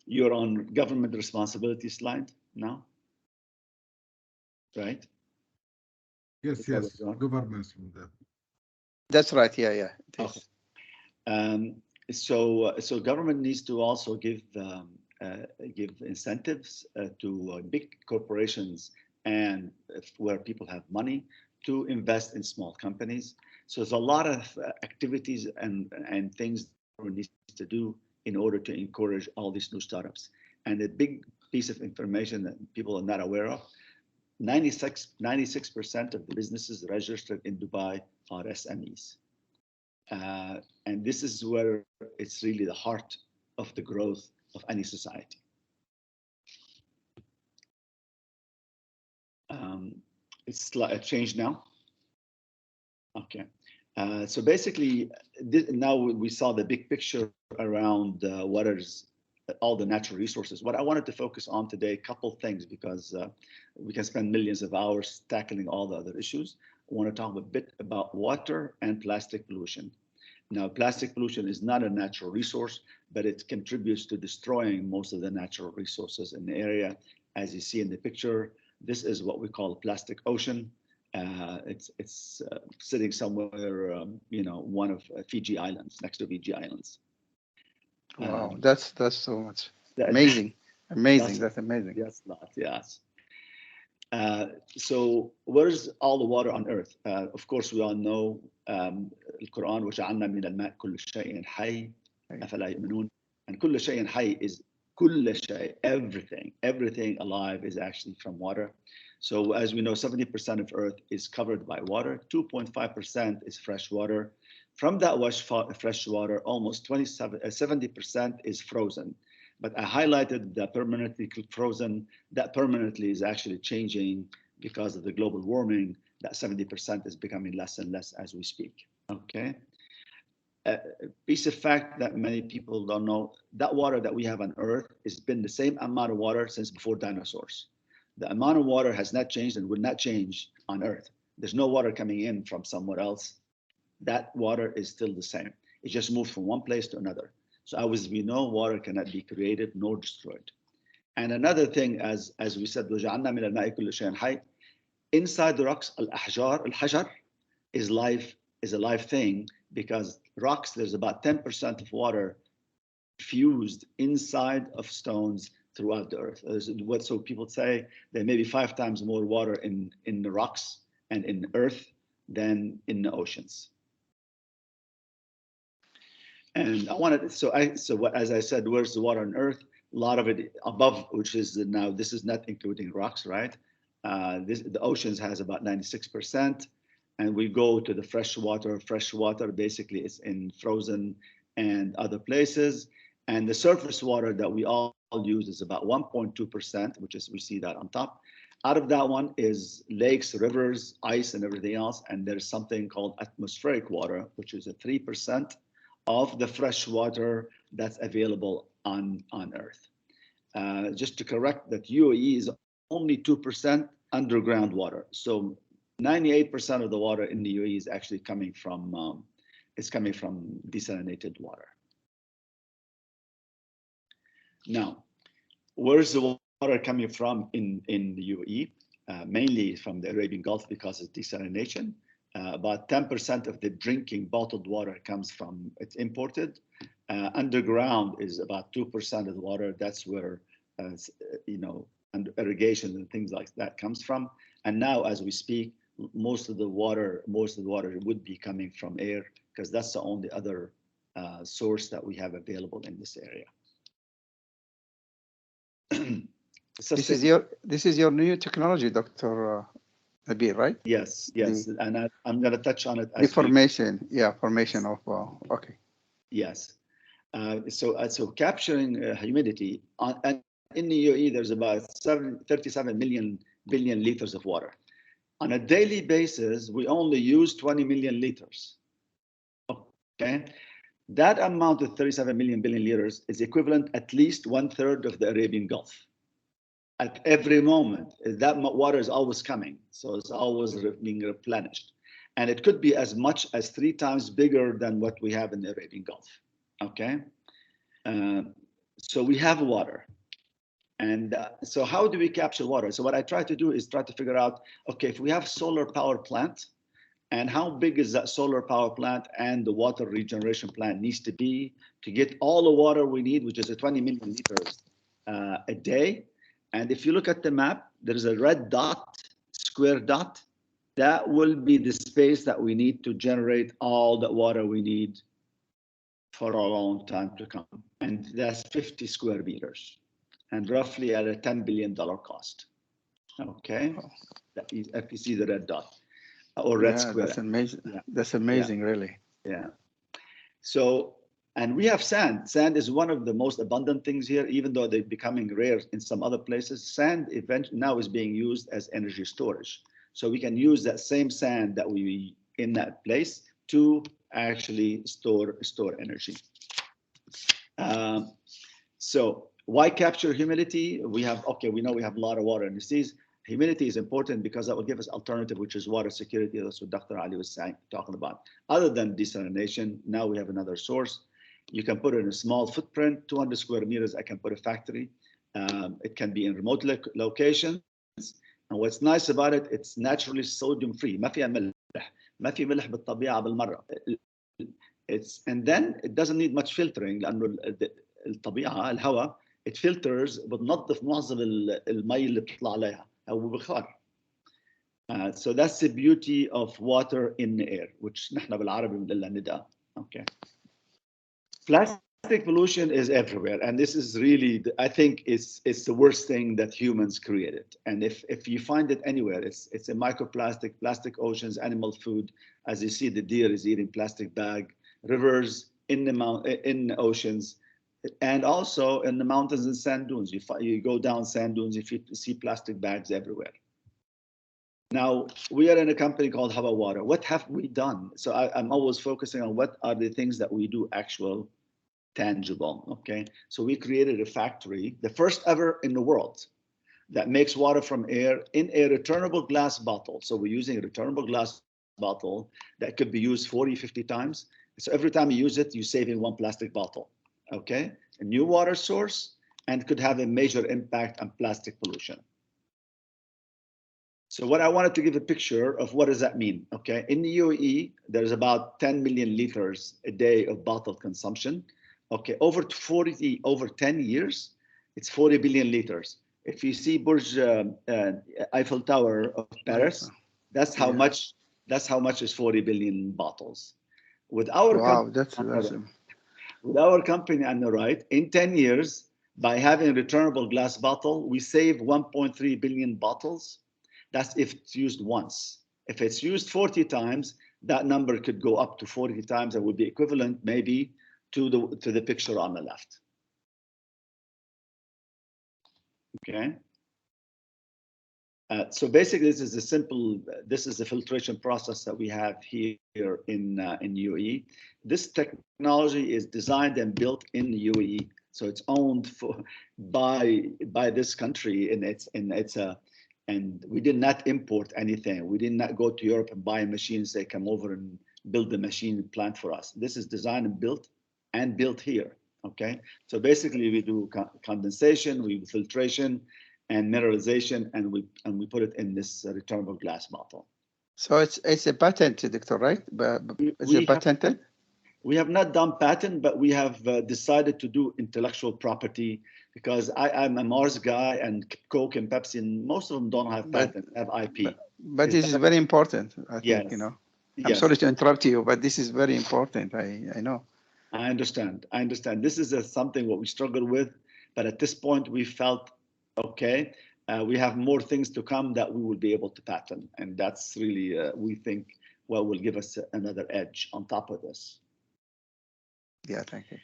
You're on government responsibility slide now, right? Yes, government. That's right. Yeah. Okay. So government needs to also give incentives to big corporations and where people have money to invest in small companies. So there's a lot of activities and things government needs to do in order to encourage all these new startups. And a big piece of information that people are not aware of, 96% of the businesses registered in Dubai are SMEs. And this is where it's really the heart of the growth of any society. It's a change now. Okay. So basically, now we saw the big picture around what is all the natural resources. What I wanted to focus on today, a couple things, because we can spend millions of hours tackling all the other issues. I want to talk a bit about water and plastic pollution. Now, plastic pollution is not a natural resource, but it contributes to destroying most of the natural resources in the area. As you see in the picture, this is what we call a plastic ocean. It's sitting somewhere, one of Fiji Islands, next to Fiji Islands. Wow, that's so much. Amazing. That's amazing. Yes, yes. So where's all the water on earth? Of course, we all know القرآن وجعلنا من الماء كل شيء حي أفلا يؤمنون. And كل شيء حي is كل شيء, everything alive is actually from water. So as we know, 70% of earth is covered by water, 2.5% is fresh water. From that fresh water, almost 70% is frozen. But I highlighted the permanently frozen. That permanently is actually changing because of the global warming. That 70% is becoming less and less as we speak. Okay. A piece of fact that many people don't know, that water that we have on Earth has been the same amount of water since before dinosaurs. The amount of water has not changed and will not change on Earth. There's no water coming in from somewhere else. That water is still the same. It just moved from one place to another. So as we know, water cannot be created nor destroyed. And another thing, as we said, وَجَعَلْنَا مِنَ الْمَاءِ كُلَّ شَيْءٍ حَيٍّ, inside the rocks, الحجر is a live thing, because rocks, there's about 10% of water fused inside of stones throughout the earth. So people say there may be 5 times more water in the rocks and in the earth than in the oceans. And I wanted, as I said, where's the water on earth? A lot of it above, which is now, this is not including rocks, right? The oceans has about 96%. And we go to the fresh water. Fresh water basically is in frozen and other places. And the surface water that we all use is about 1.2%, which is, we see that on top. Out of that one is lakes, rivers, ice, and everything else. And there's something called atmospheric water, which is a 3% of the fresh water that's available on Earth. Just to correct that, UAE is only 2% underground water. So 98% of the water in the UAE is actually coming from desalinated water. Now, where's the water coming from in the UAE? Mainly from the Arabian Gulf, because of desalination. About 10% of the drinking bottled water comes from, it's imported. Underground is about 2% of the water. That's where, and irrigation and things like that comes from. And now, as we speak, most of the water would be coming from air, because that's the only other source that we have available in this area. This is your new technology, Dr. Nabil, right? Yes. And I'm going to touch on it. The formation, formation of, okay. Yes. So capturing humidity, and in the UAE, there's about 37 billion liters of water. On a daily basis, we only use 20 million liters. Okay. That amount of 37 billion liters is equivalent at least 1/3 of the Arabian Gulf. at every moment. That water is always coming, so it's always being replenished. And it could be as much as 3 times bigger than what we have in the Arabian Gulf, okay? So we have water. And so how do we capture water? So what I try to do is try to figure out, okay, if we have solar power plant, and how big is that solar power plant and the water regeneration plant needs to be to get all the water we need, which is 20 million liters a day. And if you look at the map, there's a red dot, square dot. That will be the space that we need to generate all the water we need for a long time to come. And that's 50 square meters and roughly at a $10 billion cost. Okay, if you see the red dot or red square. That's amazing. Yeah. That's amazing, really. Yeah. So, and we have sand. Sand is one of the most abundant things here, even though they're becoming rare in some other places. Sand eventually now is being used as energy storage. So we can use that same sand that we in that place to actually store energy. So why capture humidity? We know we have a lot of water in the seas. Humidity is important because that will give us alternative, which is water security. That's what Dr. Ali was talking about. Other than desalination, now we have another source. You can put it in a small footprint, 200 square meters. I can put a factory. It can be in remote locations. And what's nice about it, it's naturally sodium free. ما فيها ملح. ما في ملح بالطبيعة بالمرة. And then it doesn't need much filtering لأنه الطبيعة الهواء it filters بتنظف معظم المي اللي بتطلع عليها أو بخار. So that's the beauty of water in the air, which نحن بالعربي بنقول لها نداء. Okay. Plastic pollution is everywhere, and this is really, I think, it's the worst thing that humans created. And if you find it anywhere, it's a microplastic, plastic oceans, animal food. As you see, the deer is eating plastic bag, rivers, in the oceans, and also in the mountains and sand dunes. You go down sand dunes, you see plastic bags everywhere. Now, we are in a company called Hava Water. What have we done? So I'm always focusing on what are the things that we do actual, tangible, okay? So we created a factory, the first ever in the world, that makes water from air in a returnable glass bottle. So we're using a returnable glass bottle that could be used 40, 50 times. So every time you use it, you're saving 1 plastic bottle, okay? A new water source and could have a major impact on plastic pollution. So what I wanted to give a picture of what does that mean, okay? In the UAE, there's about 10 million liters a day of bottled consumption. Okay, over 10 years, it's 40 billion liters. If you see Burj Eiffel Tower of Paris, that's how much is 40 billion bottles. With our with our company on the right, in 10 years, by having a returnable glass bottle, we save 1.3 billion bottles. That's if it's used once. If it's used 40 times, that number could go up to 40 times and would be equivalent maybe to the picture on the left. Okay. So basically, this is the filtration process that we have here in UAE. This technology is designed and built in the UAE, so it's owned by this country, and we did not import anything. We did not go to Europe and buy a machine and say, come over and build the machine and plant for us. This is designed and built here, okay? So basically we do condensation, we do filtration and mineralization, and we put it in this returnable glass bottle. So it's a patent, Doctor, right? Is it patented? We have not done patent, but we have decided to do intellectual property because I'm a Mars guy, and Coke and Pepsi, and most of them don't have patent, have IP. But this is very important, I think, you know. I'm sorry to interrupt you, but this is very important, I know. I understand. This is something what we struggle with, but at this point we felt, okay, we have more things to come that we will be able to patent. And that's really, we think, what will give us another edge on top of this. Yeah, thank you.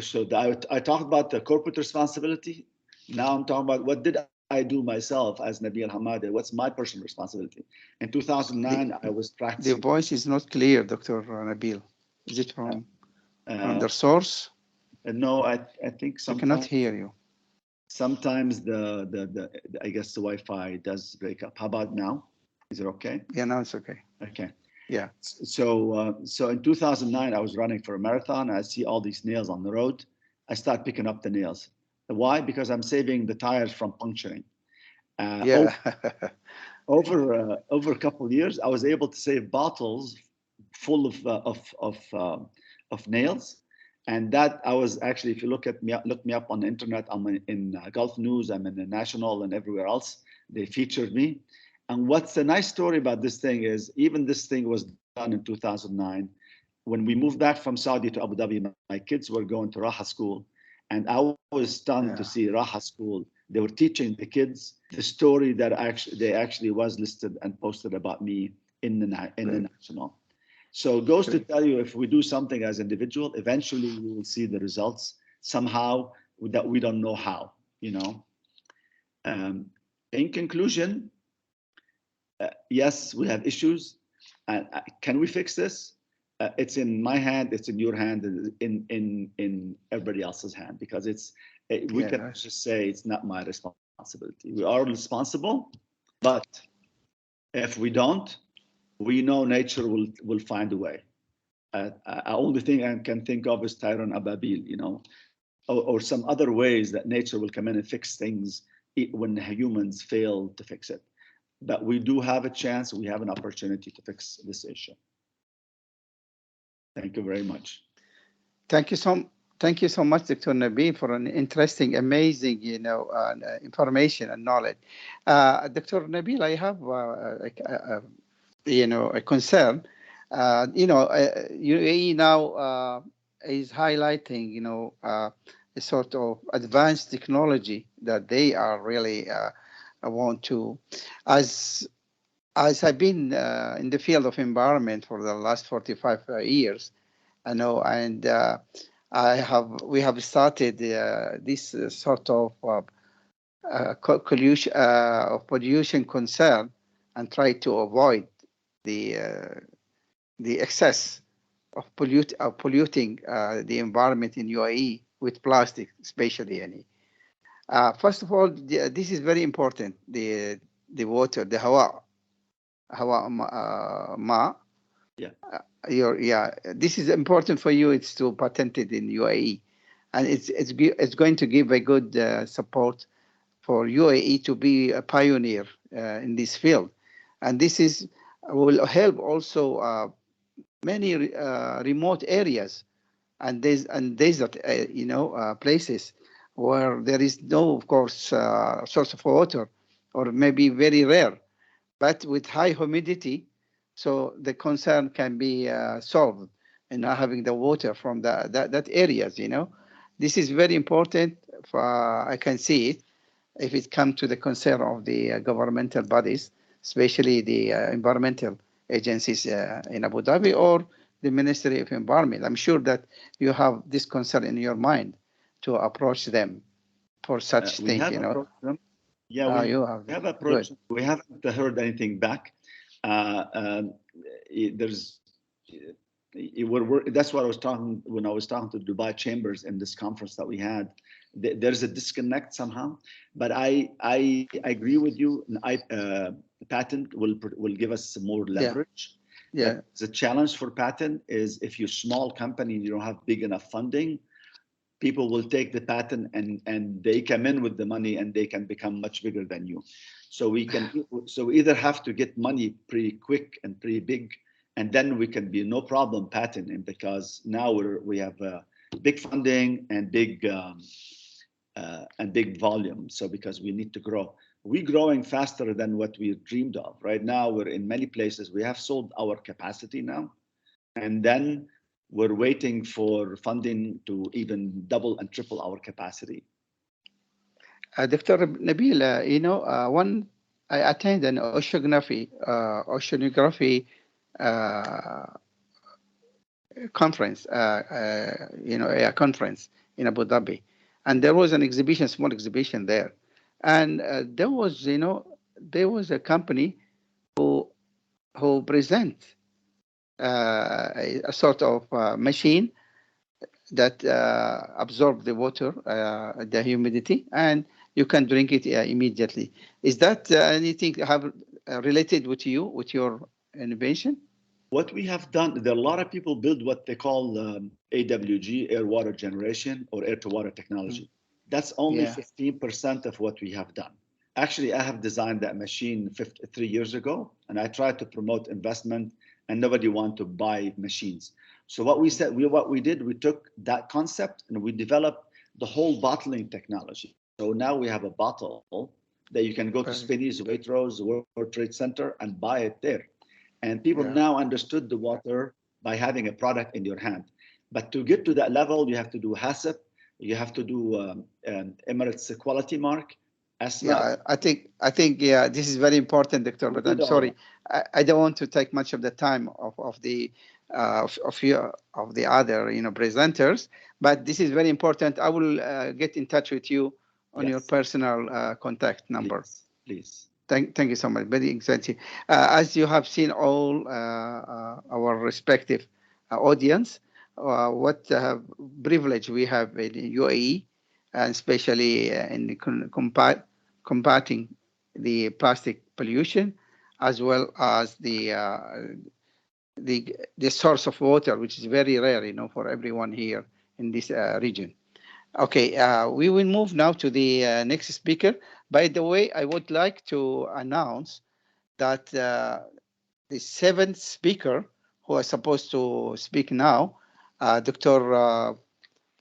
So I talked about the corporate responsibility. Now I'm talking about what did I do myself as Nabil Hamadi? What's my personal responsibility? In 2009, I was practicing. The voice is not clear, Dr. Nabil. Is it from the source? No, I think sometimes. I cannot hear you. Sometimes I guess the Wi-Fi does break up. How about now? Is it okay? Yeah, now it's okay. Okay. Yeah. So in 2009, I was running for a marathon. I see all these nails on the road. I start picking up the nails. Why? Because I'm saving the tires from puncturing. Yeah. Over a couple of years, I was able to save bottles full of nails, and that I was actually, if you look me up on the internet, I'm in Gulf News, I'm in the National and everywhere else. They featured me. And what's a nice story about this thing is, even this thing was done in 2009. When we moved back from Saudi to Abu Dhabi, my kids were going to Raha school, and I was stunned to see Raha school. They were teaching the kids the story that actually was listed and posted about me in the National. So it goes to tell you, if we do something as individual, eventually we will see the results somehow that we don't know how, you know. In conclusion, yes, we have issues. Can we fix this? It's in my hand, it's in your hand, in everybody else's hand, because we can just say it's not my responsibility. We are responsible, but if we don't, we know nature will find a way. Only thing I can think of is Tyron Ababil, you know, or some other ways that nature will come in and fix things when humans fail to fix it. But we do have a chance, we have an opportunity to fix this issue. Thank you very much. Thank you so much, Dr. Nabil, for an interesting, amazing, you know, information and knowledge. Dr. Nabil, I have, you know, a concern. You know, UAE now is highlighting, you know, a sort of advanced technology that they are really want to, as I've been in the field of environment for the last 45 years, I know, and we have started this sort of pollution concern, and try to avoid the excess of polluting the environment in UAE with plastic, especially any. First of all, this is very important. The water, the hawa ma. Yeah. This is important for you. It's to patent it in UAE, and it's going to give a good support for UAE to be a pioneer in this field, and this will help also many remote areas and desert, you know, places where there is no, of course, source of water, or maybe very rare, but with high humidity. So the concern can be solved in not having the water from that areas, you know. This is very important. I can see it if it comes to the concern of the governmental bodies, especially the environmental agencies in Abu Dhabi, or the Ministry of Environment. I'm sure that you have this concern in your mind to approach them for such things, you know. Yeah, we have approached. We haven't heard anything back. That's what I was talking when I was talking to Dubai Chambers in this conference that we had. There's a disconnect somehow, but I agree with you. The patent will give us some more leverage. Yeah. The challenge for patent is, if you're a small company and you don't have big enough funding, people will take the patent and they come in with the money and they can become much bigger than you. So we either have to get money pretty quick and pretty big, and then we can be no problem patenting, because now we have big funding and big volume. So because we need to grow, we're growing faster than what we dreamed of. Right now, we're in many places. We have sold our capacity now, and then we're waiting for funding to even double and triple our capacity. Dr. Nabil, you know, I attended an oceanography conference, you know, a conference in Abu Dhabi, and there was an exhibition, small exhibition there, and there was, you know, there was a company who present a sort of machine that absorb the water, the humidity, and you can drink it immediately. Is that anything have related with you, with your innovation? What we have done, there are a lot of people build what they call AWG, air water generation, or air to water technology. That's only 15% of what we have done. Actually, I have designed that machine 3 years ago, and I tried to promote investment, and nobody wanted to buy machines. So what we said, what we did, we took that concept and we developed the whole bottling technology. So now we have a bottle that you can go to Spinney's, Waitrose, World Trade Center, and buy it there. And people now understood the water by having a product in your hand. But to get to that level, you have to do HACCP, you have to do Emirates Quality Mark. Yeah, I think this is very important, Doctor. But I'm sorry, I don't want to take much of the time of the other presenters. But this is very important. I will get in touch with you on your personal contact number. Please. Thank you so much. Very exciting. As you have seen all our respective audience, what privilege we have in UAE, and especially in combating the plastic pollution, as well as the source of water, which is very rare, for everyone here in this region. Okay, we will move now to the next speaker. By the way, I would like to announce that the 7th speaker who is supposed to speak now, Dr.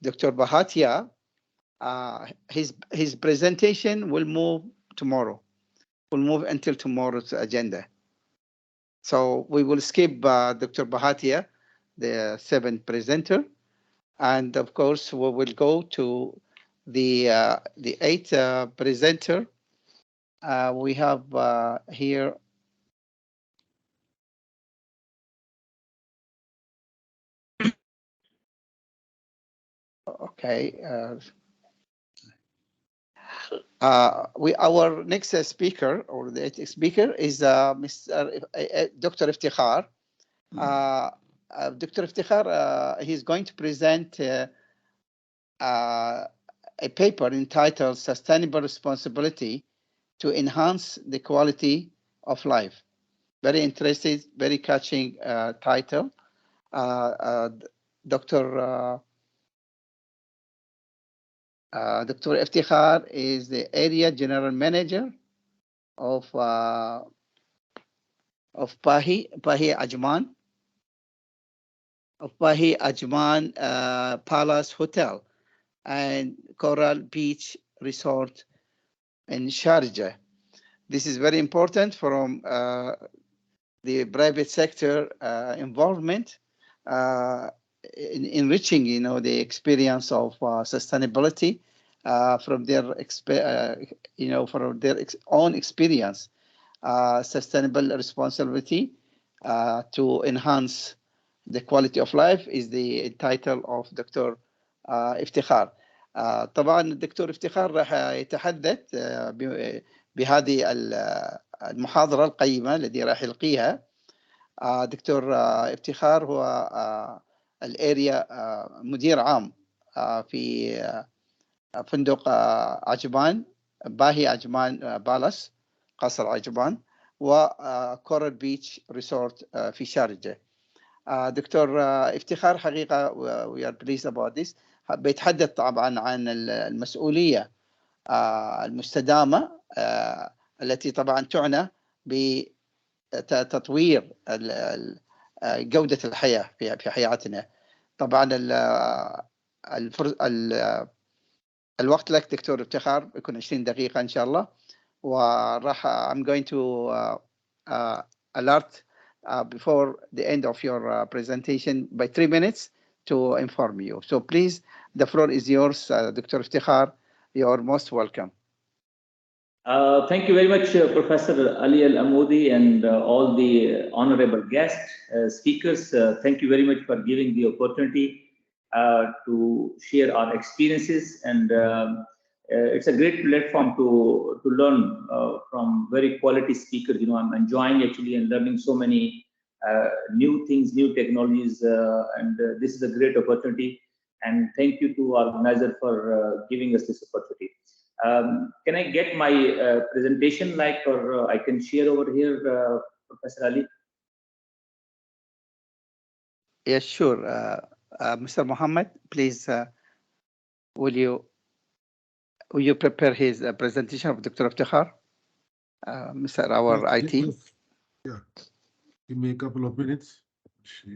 Bahatia, his presentation will move tomorrow. Will move until tomorrow's agenda. So we will skip Dr. Bahatia, the 7th presenter. And of course, we will go to the 8th presenter. We have here. Okay. Our next speaker, or the 8th speaker, is Mr. Dr. Iftikhar. Dr. Iftikhar, he's going to present a paper entitled Sustainable Responsibility to Enhance the Quality of Life. Very interesting, very catching title. Dr. Iftikhar is the Area General Manager of Pahi Ajman, Palace Hotel and Coral Beach Resort in Sharjah. This is very important from the private sector involvement in enriching, the experience of sustainability from their from their own experience. Sustainable responsibility to enhance the quality of life is the title of Dr. افتخار. طبعا الدكتور افتخار راح يتحدث بهذه المحاضرة القيمة التي راح يلقيها. دكتور افتخار هو الاريا مدير عام في فندق عجمان، باهي عجمان بالاس، قصر عجمان، وكورال بيتش ريسورت في شارجة. دكتور افتخار حقيقة we are pleased about this. بيتحدث طبعا عن المسؤولية المستدامة التي طبعا تعنى بتطوير جودة الحياة في حياتنا. طبعا الوقت لك دكتور افتخار بيكون 20 دقيقة إن شاء الله. وراح I'm going to alert before the end of your presentation by 3 minutes to inform you. So please, the floor is yours, Dr. Iftikhar. You are most welcome. Thank you very much, Professor Ali Al-Amoudi, and all the honorable guest speakers. Thank you very much for giving the opportunity to share our experiences, and it's a great platform to learn from very quality speakers. I'm enjoying actually and learning so many new things, new technologies, and this is a great opportunity. And thank you to our organizer for giving us this opportunity. Can I get my presentation or I can share over here, Professor Ali? Yes, sure. Mr. Mohammed, please, will you prepare his presentation of Dr. Iftikhar? Mr. Our IT? Yeah. Give me a couple of minutes.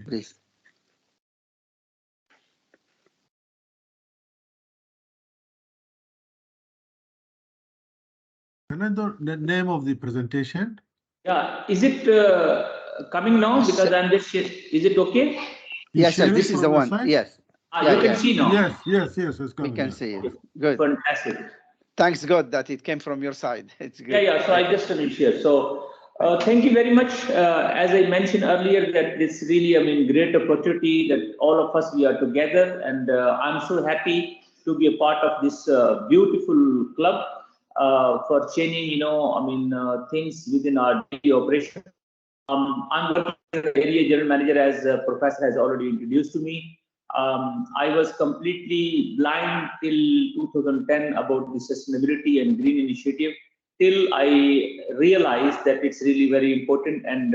Please. Can I know the name of the presentation? Yeah. Is it coming now? Because I'm just, is it okay? Yes, sir, this is the one. Yes. You can see now. Yes, it's coming. We can see it. Good. Fantastic. Thanks God that it came from your side. It's good. Yeah. So I just finished here. So thank you very much. As I mentioned earlier, that it's really, great opportunity that all of us, we are together, and I'm so happy to be a part of this beautiful club for changing, things within our daily operation. I'm working as the area general manager, as Professor has already introduced to me. I was completely blind till 2010 about the sustainability and green initiative, till I realized that it's really very important, and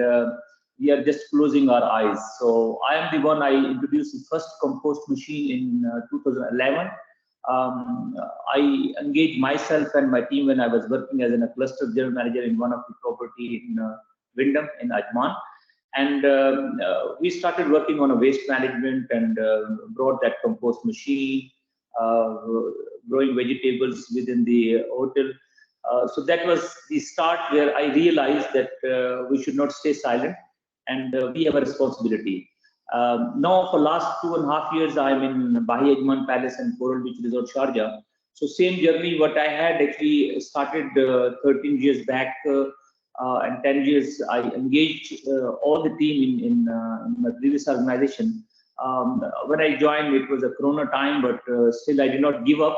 we are just closing our eyes. So I am the one, I introduced the first compost machine in 2011. I engaged myself and my team when I was working as a cluster general manager in one of the property in Windham in Ajman. And we started working on a waste management and brought that compost machine, growing vegetables within the hotel. So that was the start where I realized that we should not stay silent, and we have a responsibility. Now for last 2.5 years, I'm in Bahi Ajman Palace and Coral Beach Resort, Sharjah. So same journey, what I had actually started 13 years back, and 10 years I engaged all the team in my previous organization. When I joined, it was a Corona time, but still I did not give up.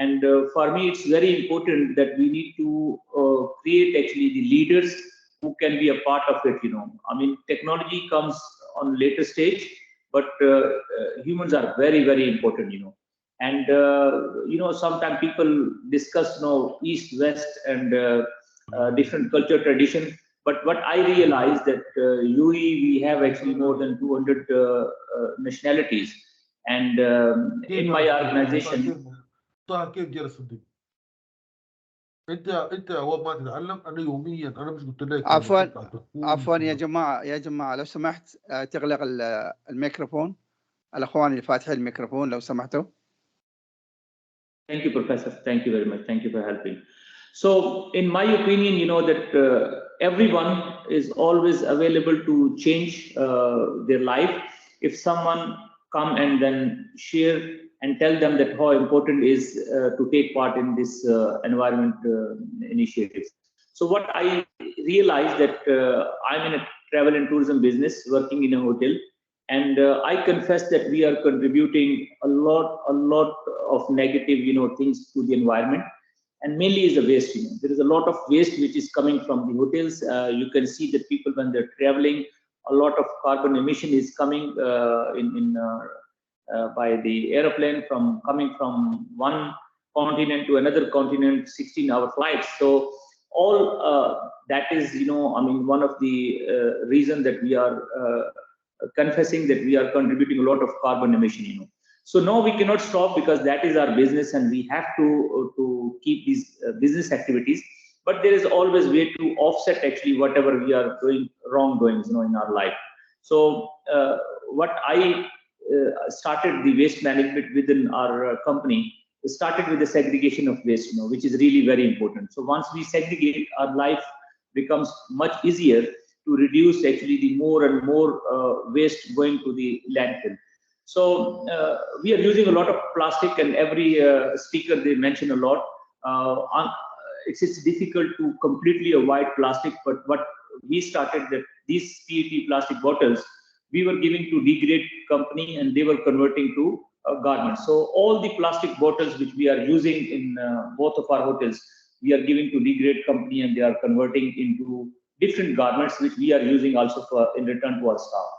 And for me, it's very important that we need to create actually the leaders who can be a part of it. Technology comes on later stage, but humans are very, very important. And sometimes people discuss east, west, and different culture tradition. But what I realized that UAE, we have actually more than 200 nationalities, and in my organization. كيف جلس الدين؟ انت اول ما تتعلم انا يوميا انا مش قلت لك عفوا يا جماعه لو سمحت تغلق الميكروفون. الاخوان اللي فاتحين الميكروفون لو سمحتوا. Thank you, Professor. Thank you very much. Thank you for helping. So, in my opinion, that everyone is always available to change their life. If someone come and then share and tell them that how important is to take part in this environment initiative. So what I realized that I'm in a travel and tourism business, working in a hotel, and I confess that we are contributing a lot of negative, things to the environment, and mainly is the waste. There is a lot of waste which is coming from the hotels. You can see that people, when they're traveling, a lot of carbon emission is coming by the airplane coming from one continent to another continent, 16-hour flights. So all that is, one of the reason that we are confessing that we are contributing a lot of carbon emission. So no, we cannot stop, because that is our business, and we have to keep these business activities. But there is always way to offset actually whatever we are doing wrongdoings, in our life. So what I started the waste management within our company, started with the segregation of waste, which is really very important. So once we segregate, our life becomes much easier to reduce actually the more and more waste going to the landfill. So we are using a lot of plastic, and every speaker, they mention a lot. It's difficult to completely avoid plastic, but what we started, that these PET plastic bottles, we were giving to degrade company, and they were converting to garments. So all the plastic bottles which we are using in both of our hotels, we are giving to degrade company, and they are converting into different garments which we are using also in return to our staff.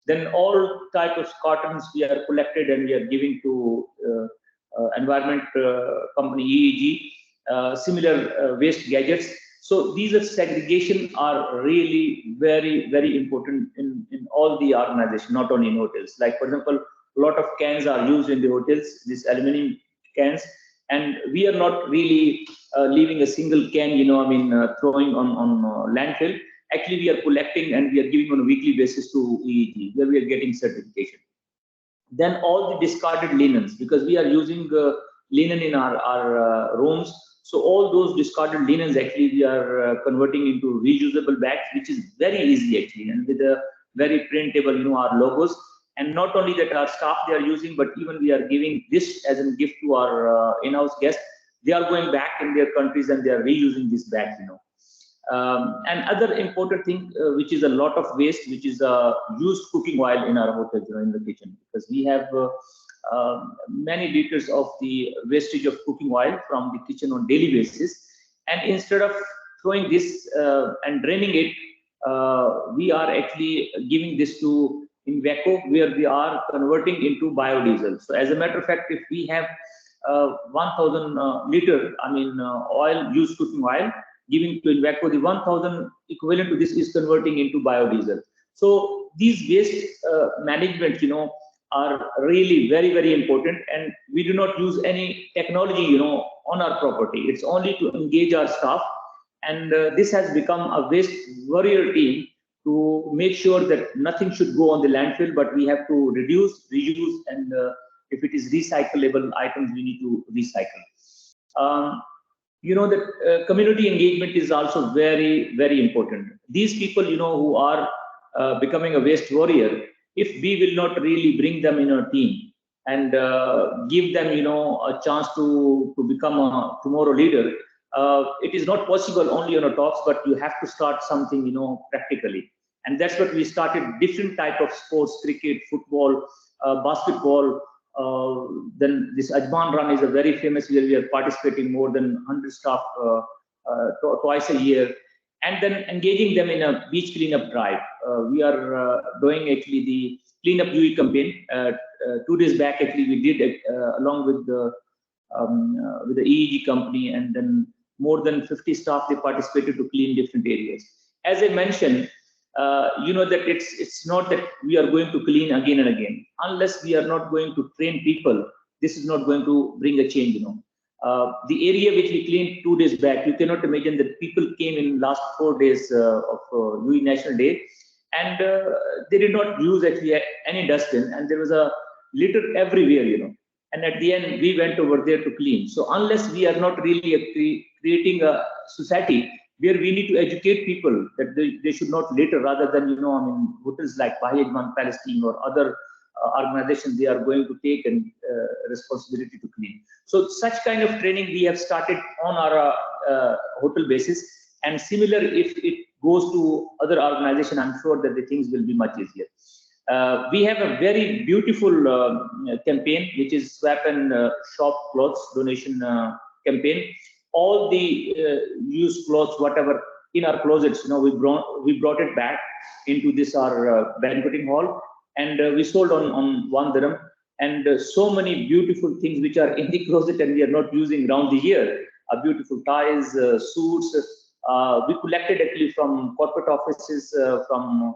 Then all type of cartons we are collected and we are giving to environment company EEG, similar waste gadgets. So these are segregation are really very, very important in all the organization, not only in hotels. Like, for example, a lot of cans are used in the hotels, these aluminum cans, and we are not really leaving a single can, throwing on landfill. Actually, we are collecting and we are giving on a weekly basis to EEG, where we are getting certification. Then all the discarded linens, because we are using linen in our rooms. So all those discarded linens, actually, we are converting into reusable bags, which is very easy actually, and with a very printable, our logos. And not only that, our staff they are using, but even we are giving this as a gift to our in-house guests. They are going back in their countries and they are reusing this bag, and other important thing, which is a lot of waste, which is used cooking oil in our hotels, in the kitchen, because we have many liters of the wastage of cooking oil from the kitchen on daily basis. And instead of throwing this and draining it, we are actually giving this to Inveco, where we are converting into biodiesel. So as a matter of fact, if we have 1,000 liter, oil, used cooking oil, giving to Inveco, the 1,000 equivalent to this is converting into biodiesel. So these waste management, are really very, very important, and we do not use any technology, on our property. It's only to engage our staff, and this has become a waste warrior team to make sure that nothing should go on the landfill, but we have to reduce, reuse, and if it is recyclable items, we need to recycle. That community engagement is also very, very important. These people, who are becoming a waste warrior, if we will not really bring them in our team and give them, a chance to become a tomorrow leader, it is not possible only on a talks, but you have to start something, practically. And that's what we started, different type of sports, cricket, football, basketball. Then this Ajman Run is a very famous, where we are participating more than 100 staff twice a year. And then engaging them in a beach cleanup drive. We are doing actually the cleanup UE campaign. 2 days back, actually, we did it along with the EEG company, and then more than 50 staff, they participated to clean different areas. As I mentioned, that it's not that we are going to clean again and again. Unless we are not going to train people, this is not going to bring a change, The area which we cleaned 2 days back, you cannot imagine that people came in last 4 days of UE National Day, and they did not use actually any dustbin, and there was a litter everywhere, And at the end, we went over there to clean. So unless we are not really creating a society where we need to educate people that they should not litter, rather than, hotels like Bahijman, Palestine, or other organizations, they are going to take and responsibility to clean. So such kind of training we have started on our hotel basis, and similar if it goes to other organization, I'm sure that the things will be much easier. We have a very beautiful campaign, which is swap and shop clothes donation campaign. All the used clothes, whatever in our closets, we brought it back into this our banqueting hall, and we sold on 1 dirham. And so many beautiful things which are in the closet and we are not using around the year, beautiful ties, suits. We collected actually from corporate offices, from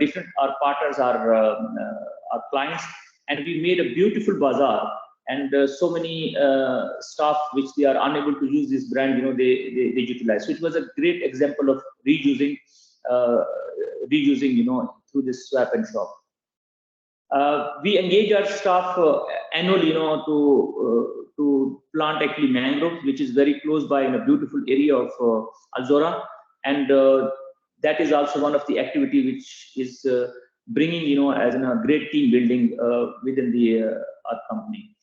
different our partners, our clients, and we made a beautiful bazaar. And so many staff which they are unable to use this brand, they utilize. So it was a great example of reusing, through this swap and shop. We engage our staff annually, to plant actually mangroves, which is very close by in a beautiful area of Al-Zora, and that is also one of the activity which is bringing, as a great team building within the our company.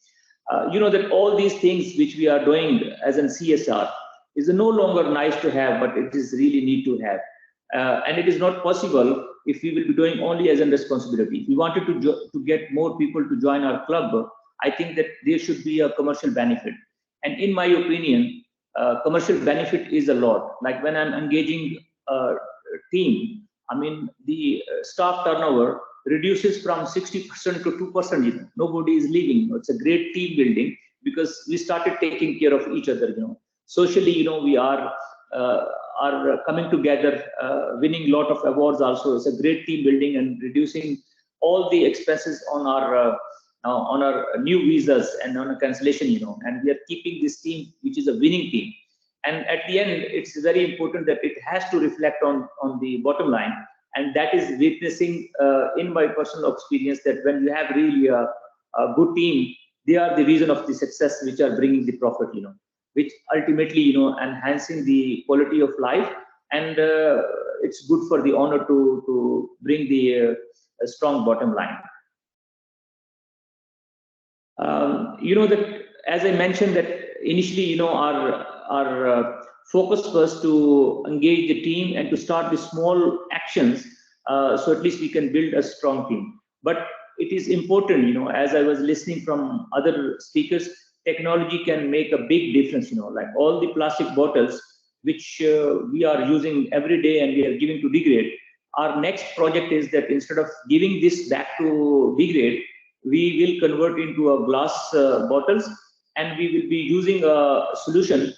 That all these things which we are doing as an CSR is no longer nice to have, but it is really need to have. And it is not possible if we will be doing only as a responsibility. If we wanted to get more people to join our club, I think that there should be a commercial benefit. And in my opinion, commercial benefit is a lot. Like when I'm engaging a team, the staff turnover reduces from 60% to 2%. You know, nobody is leaving. You know, it's a great team building because we started taking care of each other. You know, socially, you know, we are coming together, winning a lot of awards. Also, it's a great team building and reducing all the expenses on our new visas and on a cancellation. You know, and we are keeping this team, which is a winning team. And at the end, it's very important that it has to reflect on the bottom line. And that is witnessing in my personal experience that when you have really a good team, they are the reason of the success, which are bringing the profit, you know, which ultimately, you know, enhancing the quality of life. And it's good for the owner to bring the strong bottom line. You know, that as I mentioned that initially, you know, our focus was to engage the team and to start with small actions, so at least we can build a strong team. But it is important, you know, as I was listening from other speakers, technology can make a big difference. You know, like all the plastic bottles which we are using every day and we are giving to degrade. Our next project is that instead of giving this back to degrade, we will convert into a glass bottles, and we will be using a solution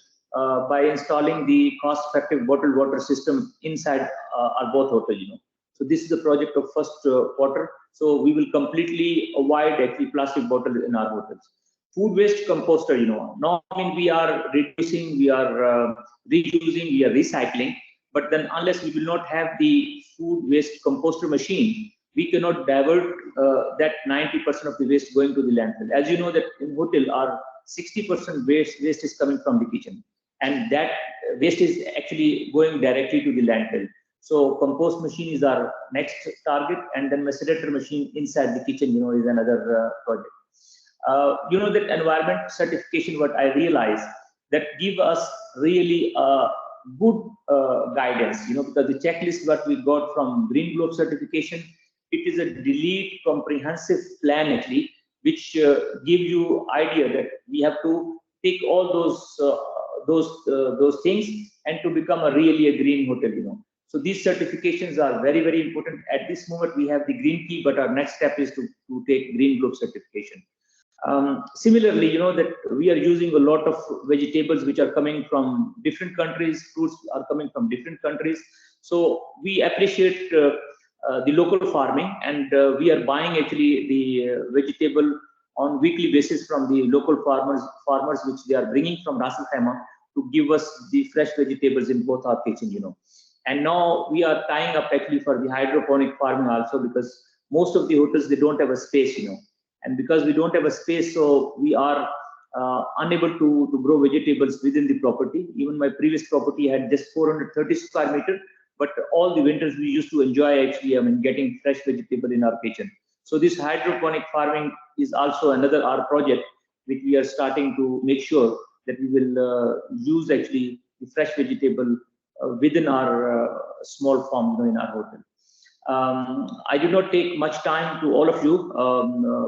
by installing the cost-effective bottled water system inside our both hotel. You know, so this is the project of first quarter. So we will completely avoid actually plastic bottle in our hotels. Food waste composter. You know, now I mean we are reducing, we are reusing, we are recycling. But then unless we will not have the food waste composter machine, we cannot divert that 90% of the waste going to the landfill. As you know that in hotel, our 60% waste is coming from the kitchen, and that waste is actually going directly to the landfill. So compost machine is our next target, and then macerator machine inside the kitchen, you know, is another project. You know, that environment certification, what I realized, that give us really good guidance, you know, because the checklist what we got from Green Globe certification, it is a delete comprehensive plan actually, which give you idea that we have to take all those things and to become a really a green hotel, you know. So these certifications are very, very important. At this moment, we have the green key, but our next step is to take Green Globe certification. Similarly, you know, that we are using a lot of vegetables which are coming from different countries, fruits are coming from different countries. So we appreciate the local farming, and we are buying actually the vegetable on weekly basis from the local farmers which they are bringing from Ras Al Khaimah to give us the fresh vegetables in both our kitchen, you know. And now we are tying up actually for the hydroponic farming also, because most of the hotels, they don't have a space, you know. And because we don't have a space, so we are unable to grow vegetables within the property. Even my previous property had just 430 square meters, but all the winters we used to enjoy actually, I mean, getting fresh vegetable in our kitchen. So this hydroponic farming is also another our project, which we are starting to make sure that we will use actually the fresh vegetable within our small farm, you know, in our hotel. I did not take much time to all of you,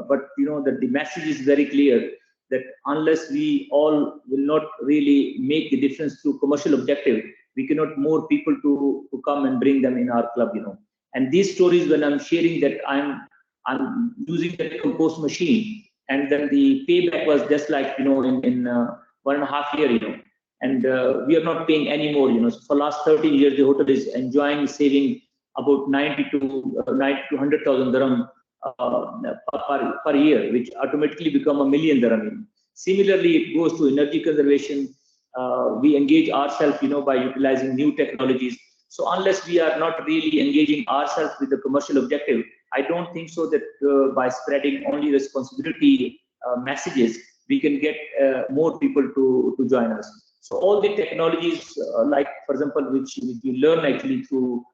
but you know that the message is very clear that unless we all will not really make the difference through commercial objective, we cannot more people to come and bring them in our club, you know. And these stories, when I'm sharing that I'm using the compost machine, and then the payback was just like, you know, in 1.5 years, you know, and we are not paying any more, you know. So for last 13 years, the hotel is enjoying saving about 90 to 100,000 dirham per year, which automatically become $1 million dirham. Similarly, it goes to energy conservation. We engage ourselves, you know, by utilizing new technologies. So unless we are not really engaging ourselves with the commercial objective, I don't think so that by spreading only responsibility messages, we can get more people to join us. So all the technologies, like for example, which we learn actually through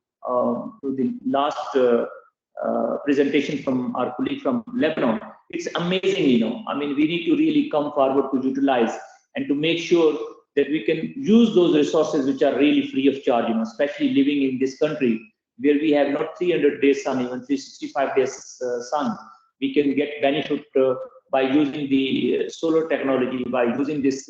the last presentation from our colleague from Lebanon, it's amazing, you know. I mean, we need to really come forward to utilize and to make sure that we can use those resources which are really free of charge, you know, especially living in this country where we have not 300 days sun, even 365 days sun. We can get benefit by using the solar technology, by using this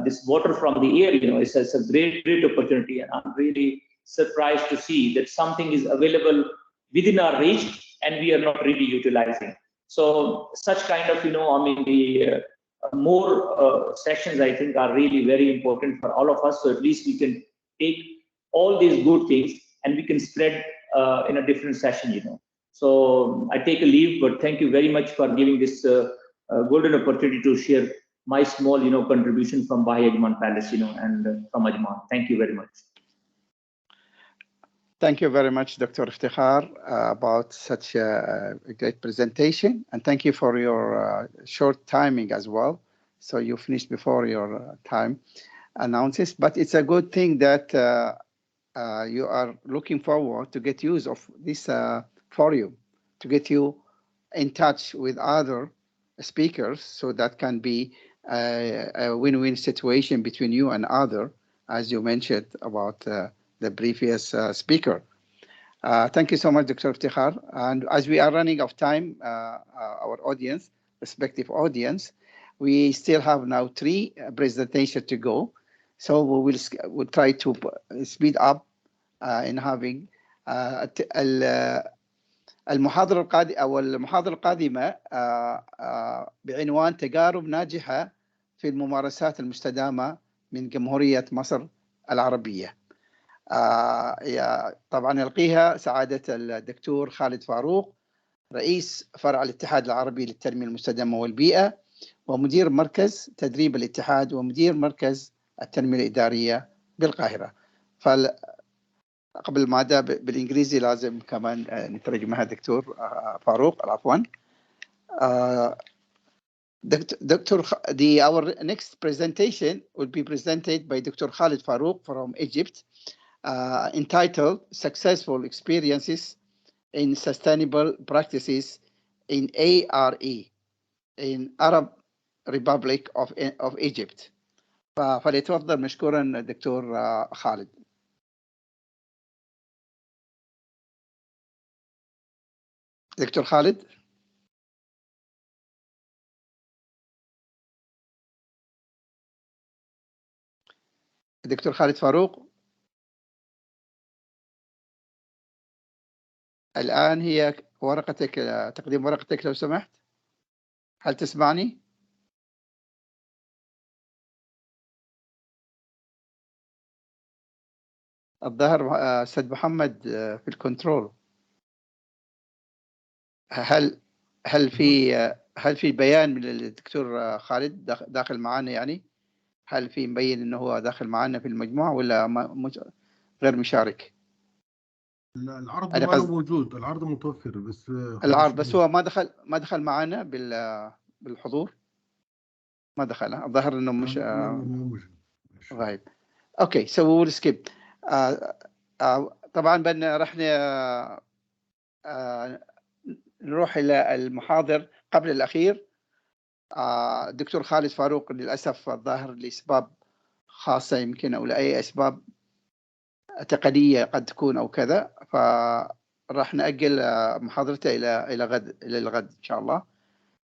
this water from the air, you know. It's a great opportunity, and I'm really surprised to see that something is available within our reach, and we are not really utilizing. So such kind of, the more sessions, I think, are really very important for all of us. So at least we can take all these good things and we can spread in a different session, So I take a leave, but thank you very much for giving this golden opportunity to share my small, contribution from Bahi Ajman Palace, and from Ajman. Thank you very much. Thank you very much, Dr. Iftikhar, about such a great presentation, and thank you for your short timing as well. So you finished before your time announces, but it's a good thing that you are looking forward to get use of this forum, to get you in touch with other speakers, so that can be a win-win situation between you and other, as you mentioned about the previous speaker. Thank you so much, Dr. Iftikhar. And as we are running out of time, our audience, respective audience, we still have now 3 presentations to go. So we'll try to speed up in having المحاضرة القادمة بعنوان تجارب ناجحة في الممارسات المستدامة من جمهورية مصر العربية. طبعا يلقيها سعادة الدكتور خالد فاروق، رئيس فرع الاتحاد العربي للتنمية المستدامة والبيئة، ومدير مركز تدريب الاتحاد ومدير مركز التنمية الإدارية بالقاهرة. قبل ما أبدأ بالإنجليزي لازم كمان نترجمها دكتور فاروق، عفوا. Our next presentation will be presented by Dr. Khalid Farouk from Egypt, entitled Successful Experiences in Sustainable Practices in ARE, in Arab Republic of Egypt. فليتفضل مشكورا دكتور خالد. دكتور خالد. دكتور خالد فاروق. الآن هي ورقتك، تقديم ورقتك لو سمحت. هل تسمعني؟ الظاهر أستاذ محمد في الكنترول. هل في بيان من الدكتور خالد داخل معنا؟ يعني هل في مبين انه هو داخل معنا في المجموعة ولا غير مشارك؟ العرض ما موجود، العرض متوفر بس العرض، بس هو ما دخل معنا بالحضور، ما دخل. الظاهر انه مش غايب. اوكي، so we will skip. طبعا راح نروح الى المحاضر قبل الاخير. الدكتور خالد فاروق للاسف الظاهر لاسباب خاصه يمكن او لاي اسباب تقنيه قد تكون او كذا، فراح نأجل محاضرته الى الغد ان شاء الله.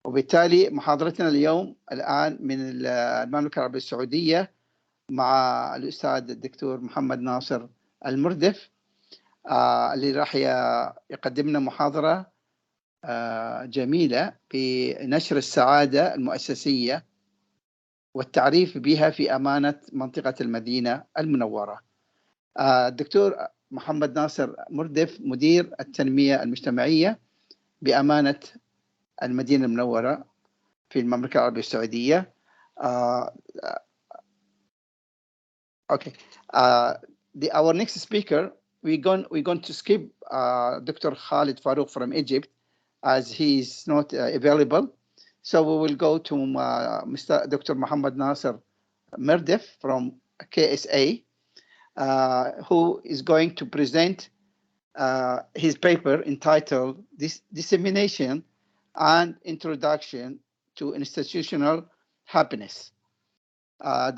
وبالتالي محاضرتنا اليوم الان من المملكه العربيه السعوديه مع الاستاذ الدكتور محمد ناصر المردف، اللي راح يقدم لنا محاضره جميله بنشر السعاده المؤسسيه والتعريف بها في امانه منطقه المدينه المنوره. الدكتور محمد ناصر مردف مدير التنميه المجتمعيه بامانه المدينه المنوره في المملكه العربيه السعوديه. Okay. Our next speaker, we're going to skip Dr. Khalid Farouk from Egypt as he is not available. So we will go to Mr. Dr. Muhammad Nasser Merdef from KSA, who is going to present his paper entitled Dissemination and Introduction to Institutional Happiness.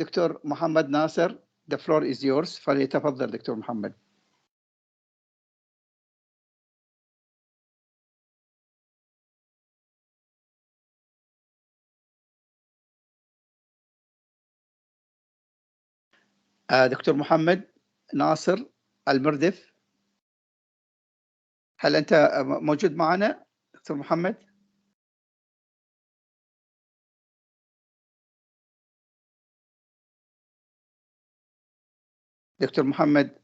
Dr. Muhammad Nasser, the floor is yours. فليتفضل دكتور محمد. دكتور محمد ناصر المردف. هل أنت موجود معنا دكتور محمد؟ دكتور محمد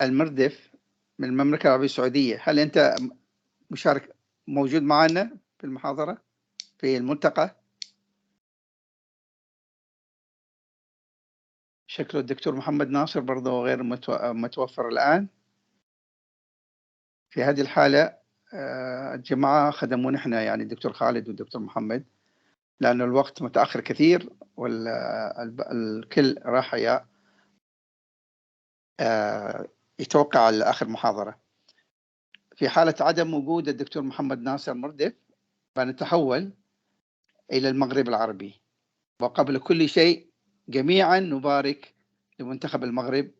المردف من المملكة العربية السعودية، هل أنت مشارك موجود معنا في المحاضرة في الملتقى؟ شكله الدكتور محمد ناصر برضه غير متوفر الآن. في هذه الحالة الجماعة خدمونا احنا، يعني الدكتور خالد والدكتور محمد، لأن الوقت متأخر كثير والكل راح يتوقع على آخر محاضرة. في حالة عدم وجود الدكتور محمد ناصر مردف فنتحول إلى المغرب العربي. وقبل كل شيء جميعا نبارك لمنتخب المغرب،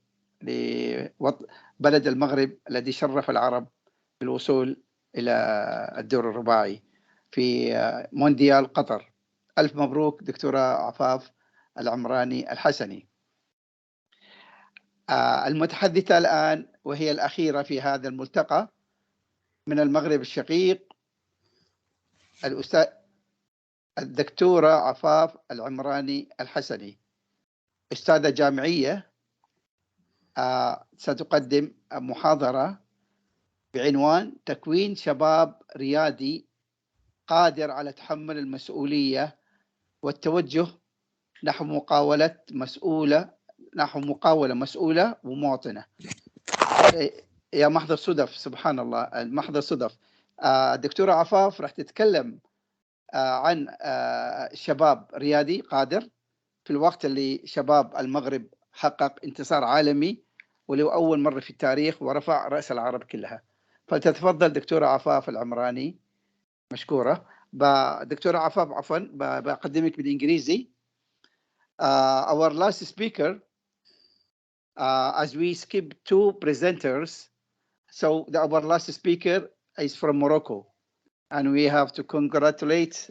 لبلد المغرب الذي شرف العرب بالوصول إلى الدور الرباعي في مونديال قطر. ألف مبروك دكتورة عفاف العمراني الحسني. المتحدثة الآن وهي الأخيرة في هذا الملتقى من المغرب الشقيق، الأستاذ الدكتورة عفاف العمراني الحسني، أستاذة جامعية، ستقدم محاضرة بعنوان تكوين شباب ريادي قادر على تحمل المسؤولية والتوجه نحو مقاولة مسؤولة ومواطنة. يا محض الصدف، سبحان الله، محض الصدف. الدكتورة عفاف راح تتكلم عن شباب ريادي قادر في الوقت اللي شباب المغرب حقق انتصار عالمي ولو أول مرة في التاريخ ورفع رأس العرب كلها. فلتتفضل دكتورة عفاف العمراني مشكورة. دكتورة عفاف عفوا بقدمك بالإنجليزي. Our last speaker, as we skip two presenters, so our last speaker is from Morocco, and we have to congratulate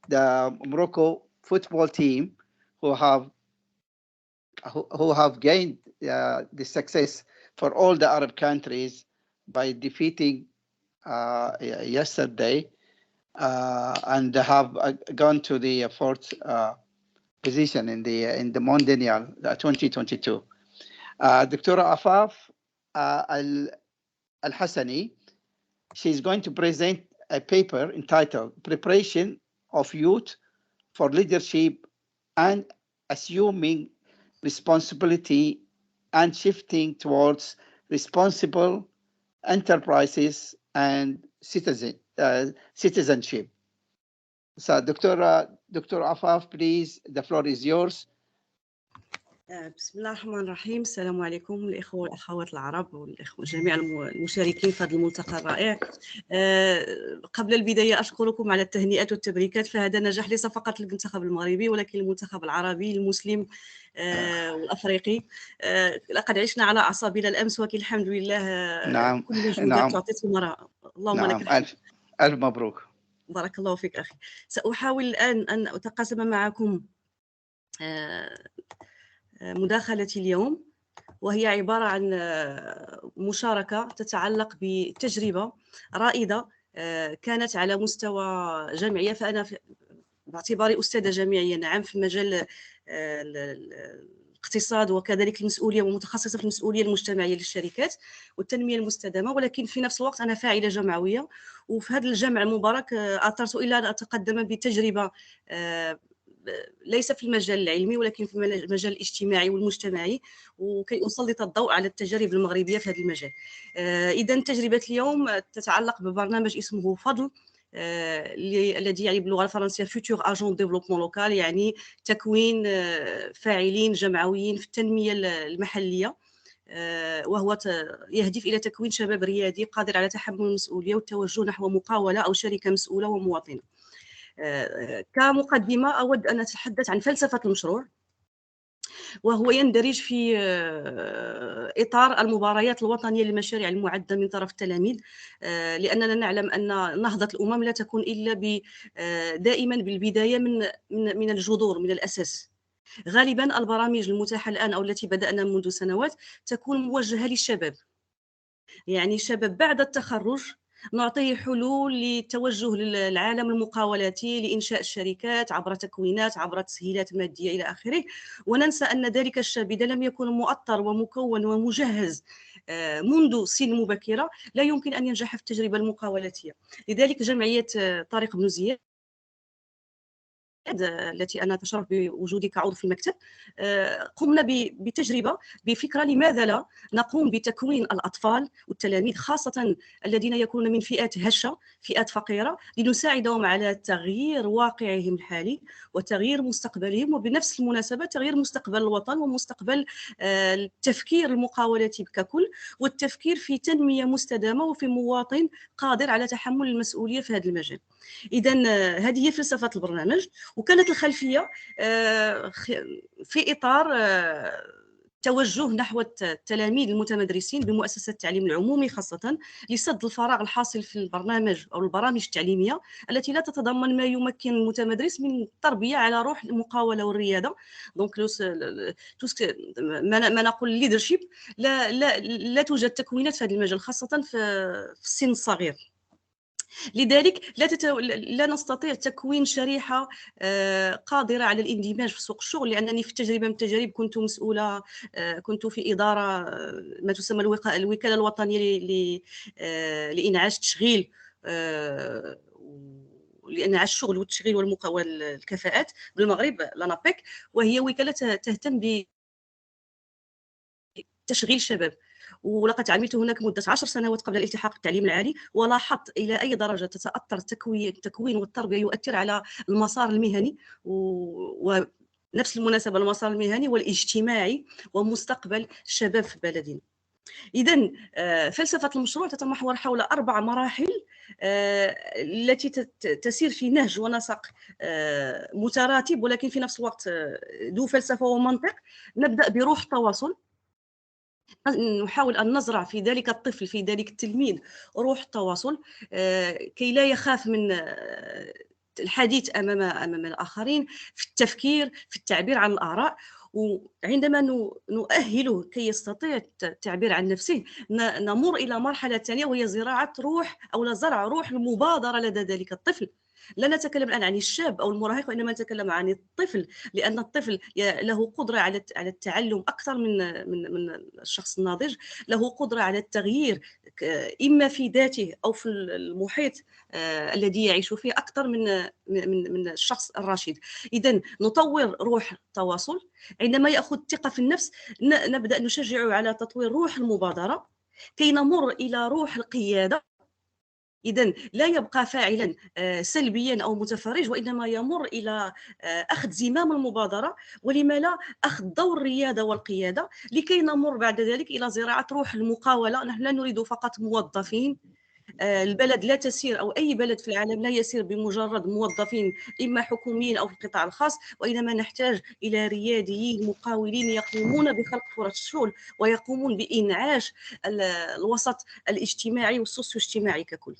the Morocco football team who have gained the success for all the Arab countries by defeating yesterday and have gone to the fourth position in the Mondial 2022. Dr. Afaf Al-Hassani, she's going to present a paper entitled Preparation of Youth for Leadership and Assuming Responsibility and Shifting Towards Responsible Enterprises and Citizenship. So, Dr. Afaf, please, the floor is yours. بسم الله الرحمن الرحيم. السلام عليكم الإخوة والأخوات العرب والإخوة جميع المشاركين في هذا الملتقى الرائع. قبل البداية أشكركم على التهنئات والتبريكات، فهذا نجاح ليس فقط للمنتخب المغربي ولكن المنتخب العربي المسلم والأفريقي. لقد عشنا على أعصابنا الأمس ولكن الحمد لله نعم. كل مجهودات تعطي ثمرها. اللهم لك الحمد. ألف مبروك. بارك الله فيك أخي. سأحاول الآن أن أتقاسم معكم مداخلتي اليوم، وهي عبارة عن مشاركة تتعلق بتجربة رائدة كانت على مستوى جامعية. فأنا باعتباري أستاذة جامعية نعم في مجال الاقتصاد وكذلك المسؤولية ومتخصصة في المسؤولية المجتمعية للشركات والتنمية المستدامة، ولكن في نفس الوقت أنا فاعلة جمعوية. وفي هذا الجمع المبارك أثرت إلى أن أتقدم بتجربة ليس في المجال العلمي ولكن في المجال الاجتماعي والمجتمعي، وكي أسلط الضوء على التجارب المغربية في هذا المجال. إذن تجربة اليوم تتعلق ببرنامج اسمه فضل، الذي يعني باللغة الفرنسية فيوتور اجون ديفلوبمون لوكال، يعني تكوين فاعلين جمعويين في التنمية المحلية، وهو يهدف إلى تكوين شباب ريادي قادر على تحمل المسؤولية والتوجه نحو مقاولة أو شركة مسؤولة ومواطنة. كمقدمة أود أن أتحدث عن فلسفة المشروع، وهو يندرج في إطار المباريات الوطنية للمشاريع المعدة من طرف التلاميذ، لأننا نعلم أن نهضة الأمم لا تكون إلا دائما بالبداية من الجذور، من الأساس. غالبا البرامج المتاحة الآن أو التي بدأنا منذ سنوات تكون موجهة للشباب، يعني شباب بعد التخرج نعطيه حلول للتوجه للعالم المقاولاتي، لإنشاء الشركات عبر تكوينات، عبر تسهيلات مادية إلى آخره، وننسى أن ذلك الشاب إذا لم يكن مؤطر ومكون ومجهز منذ سن مبكرة لا يمكن أن ينجح في التجربة المقاولاتية. لذلك جمعية طارق بن زياد التي أنا أتشرف بوجودي كعضو في المكتب قمنا بتجربة بفكرة لماذا لا نقوم بتكوين الأطفال والتلاميذ خاصة الذين يكونون من فئات هشة، فئات فقيرة، لنساعدهم على تغيير واقعهم الحالي وتغيير مستقبلهم، وبنفس المناسبة تغيير مستقبل الوطن ومستقبل التفكير المقاولاتي ككل، والتفكير في تنمية مستدامة وفي مواطن قادر على تحمل المسؤولية في هذا المجال. إذن هذه هي فلسفة البرنامج، وكانت الخلفية في إطار توجه نحو التلاميذ المتمدرسين بمؤسسة التعليم العمومي خاصة، لسد الفراغ الحاصل في البرنامج أو البرامج التعليمية التي لا تتضمن ما يمكن المتمدرس من التربية على روح المقاولة والريادة. دونك ما نقول ليدرشيب، لا توجد تكوينات في هذا المجال خاصة في السن الصغير. لذلك لا نستطيع تكوين شريحة قادرة على الاندماج في سوق الشغل، لأنني في تجربة من التجارب كنت مسؤولة، كنت في إدارة ما تسمى الوكالة الوطنية لإنعاش التشغيل لإنعاش الشغل والتشغيل والكفاءات بالمغرب، لانابيك، وهي وكالة تهتم بتشغيل الشباب. ولقد عملت هناك مدة 10 سنوات قبل الالتحاق بالتعليم العالي، ولاحظت إلى أي درجة تتأثر التكوين والتربية يؤثر على المسار المهني، ونفس المناسبة المسار المهني والاجتماعي ومستقبل الشباب في بلدنا. إذن فلسفة المشروع تتمحور حول 4 مراحل التي تسير في نهج ونسق متراتب، ولكن في نفس الوقت ذو فلسفة ومنطق. نبدأ بروح التواصل، نحاول أن نزرع في ذلك الطفل، في ذلك التلميذ، روح التواصل كي لا يخاف من الحديث أمام الآخرين، في التفكير، في التعبير عن الآراء. وعندما نؤهله كي يستطيع التعبير عن نفسه، نمر إلى مرحلة ثانية وهي زراعة روح أو زرع روح المبادرة لدى ذلك الطفل. لا نتكلم الآن عن الشاب أو المراهق، وإنما نتكلم عن الطفل، لأن الطفل له قدرة على التعلم أكثر من الشخص الناضج، له قدرة على التغيير إما في ذاته أو في المحيط الذي يعيش فيه أكثر من الشخص الراشد. إذن نطور روح التواصل. عندما يأخذ ثقة في النفس نبدأ نشجعه على تطوير روح المبادرة كي نمر إلى روح القيادة. إذن لا يبقى فاعلا سلبيا أو متفرج، وإنما يمر إلى أخذ زمام المبادرة، ولما لا أخذ دور الريادة والقيادة، لكي نمر بعد ذلك إلى زراعة روح المقاولة. نحن لا نريد فقط موظفين. البلد لا تسير، أو أي بلد في العالم لا يسير بمجرد موظفين إما حكوميين أو في القطاع الخاص، وإنما نحتاج إلى رياديين مقاولين يقومون بخلق فرص الشغل ويقومون بإنعاش الوسط الاجتماعي والسوسيو اجتماعي ككل.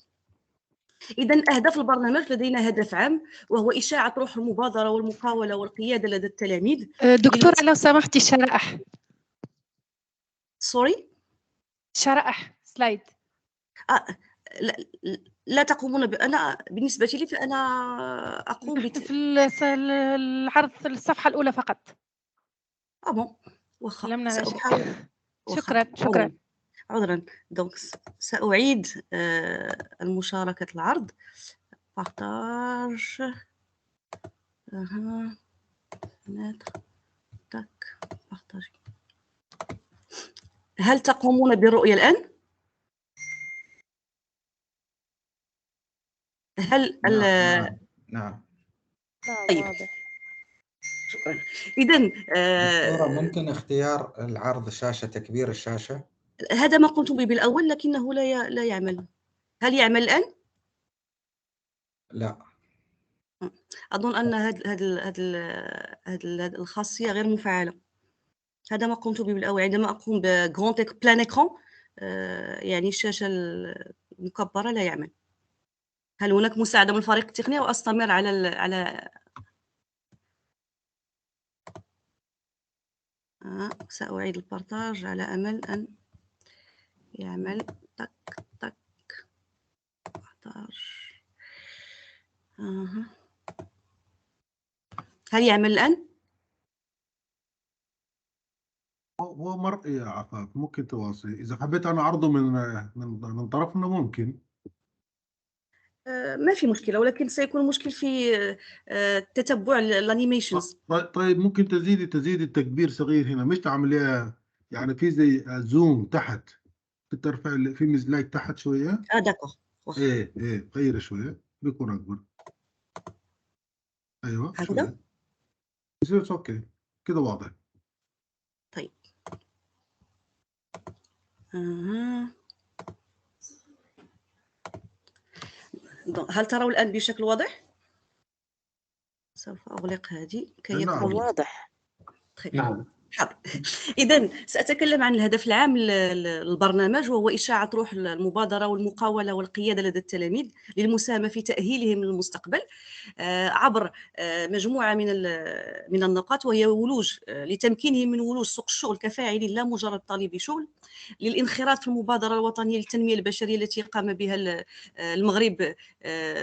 إذن أهداف البرنامج: لدينا هدف عام وهو إشاعة روح المبادرة والمقاولة والقيادة لدى التلاميذ. دكتورة لو سمحتي شرائح. سوري؟ شرائح سلايد. لا تقومون أنا بالنسبة لي فأنا أقوم في العرض الصفحة الأولى فقط. واخا لم نرى شيء. شكرا. عذرا. دونك سأعيد المشاركة العرض. بارتاج. بارتاج. هل تقومون بالرؤية الآن؟ هل نعم. طيب. شكرا. إذن دكتورة ممكن اختيار العرض الشاشة، تكبير الشاشة؟ هذا ما قمت به بالأول لكنه لا يعمل. هل يعمل الآن؟ لا. أظن أن هذه الخاصية غير مفعلة. هذا ما قمت به بالأول. عندما أقوم بغران بلان إكران يعني الشاشة المكبرة لا يعمل. هل هناك مساعدة من الفريق التقني وأستمر على سأعيد البارتاج على أمل أن يعمل. تك تك اختار. هل يعمل الآن؟ هو مرئي يا عفاف، ممكن تواصل إذا حبيت أنا عرضه من طرفنا ممكن. ما في مشكلة، ولكن سيكون مشكل في تتبع الانيميشنز. طيب ممكن تزيدي التكبير صغير هنا، مش تعمليها يعني في زي زوم تحت، ترفع في مزلاج تحت شوية. داكور. ايه غير شوية بيكون أكبر. أيوه هكذا يصير اوكي كده واضح. طيب هل تروا الآن بشكل واضح؟ سوف أغلق هذه كي يكون واضح. نعم. إذن سأتكلم عن الهدف العام للبرنامج، وهو إشاعة روح المبادرة والمقاولة والقيادة لدى التلاميذ للمساهمة في تأهيلهم للمستقبل عبر مجموعة من النقاط، وهي ولوج لتمكينهم من ولوج سوق الشغل كفاعلين لا مجرد طالبي شغل، للانخراط في المبادرة الوطنية للتنمية البشرية التي قام بها المغرب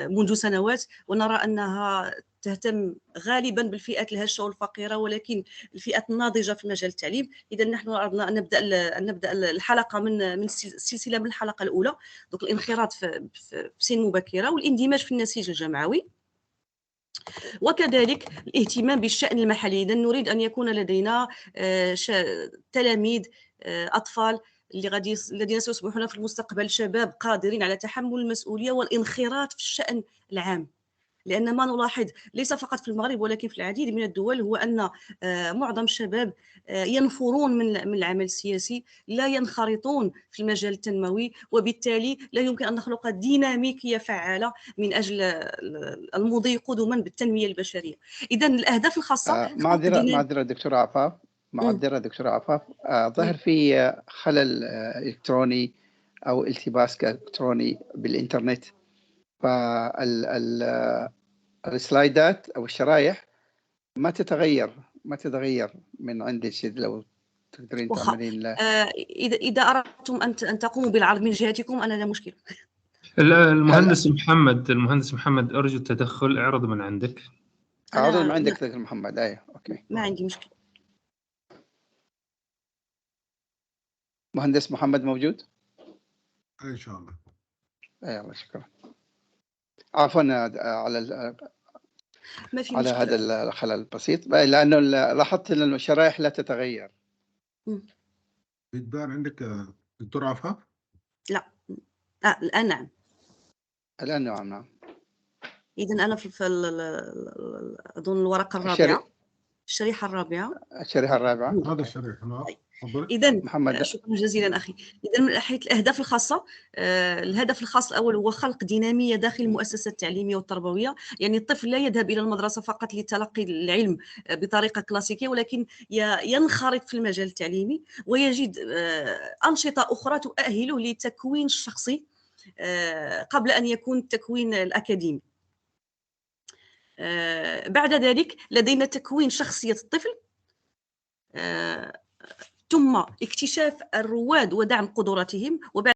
منذ سنوات، ونرى أنها تهتم غالبا بالفئات الهشة والفقيرة، ولكن الفئات الناضجة في مجال التعليم. إذا نحن أردنا أن نبدأ الحلقة من السلسلة من الحلقة الأولى، دونك الانخراط في سن مبكرة والاندماج في النسيج الجمعوي، وكذلك الاهتمام بالشأن المحلي. إذا نريد أن يكون لدينا تلاميذ أطفال الذين سيصبحون في المستقبل شباب قادرين على تحمل المسؤولية والانخراط في الشأن العام، لأن ما نلاحظ ليس فقط في المغرب ولكن في العديد من الدول هو أن معظم الشباب ينفرون من العمل السياسي، لا ينخرطون في المجال التنموي، وبالتالي لا يمكن أن نخلق ديناميكية فعالة من أجل المضي قدما بالتنمية البشرية. إذن الأهداف الخاصة معذرة دكتورة عفاف، دكتورة عفاف، ظهر في خلل إلكتروني أو التباس إلكتروني بالإنترنت، فالسلايدات أو الشرايح ما تتغير من عندك، لو تقدرين تعملين إذا أردتم أن تقوموا بالعرض من جهتكم أنا لا مشكلة. المهندس محمد أرجو التدخل، اعرض من عندك. أعرض من عندك دكتور محمد. أيوه أوكي، ما عندي مشكلة. مهندس محمد موجود؟ إن شاء الله. أيوه شكرا. عفوا على هذا الخلل البسيط، لأنه لاحظت أن الشرائح لا تتغير. بتبان عندك دكتور عفاف؟ لا الآن نعم. الآن نعم. إذن أنا في أظن الورقة الرابعة، الشريحة الرابعة. هذا الشريحة. نعم. إذن شكرا جزيلا أخي. إذن من ناحية الأهداف الخاصة، الهدف الخاص الأول هو خلق دينامية داخل المؤسسة التعليمية والتربوية. يعني الطفل لا يذهب إلى المدرسة فقط لتلقي العلم بطريقة كلاسيكية، ولكن ينخرط في المجال التعليمي ويجد أنشطة أخرى تؤهله لتكوين الشخصي قبل أن يكون التكوين الأكاديمي. بعد ذلك لدينا تكوين شخصية الطفل، ثم اكتشاف الرواد ودعم قدراتهم، وبعد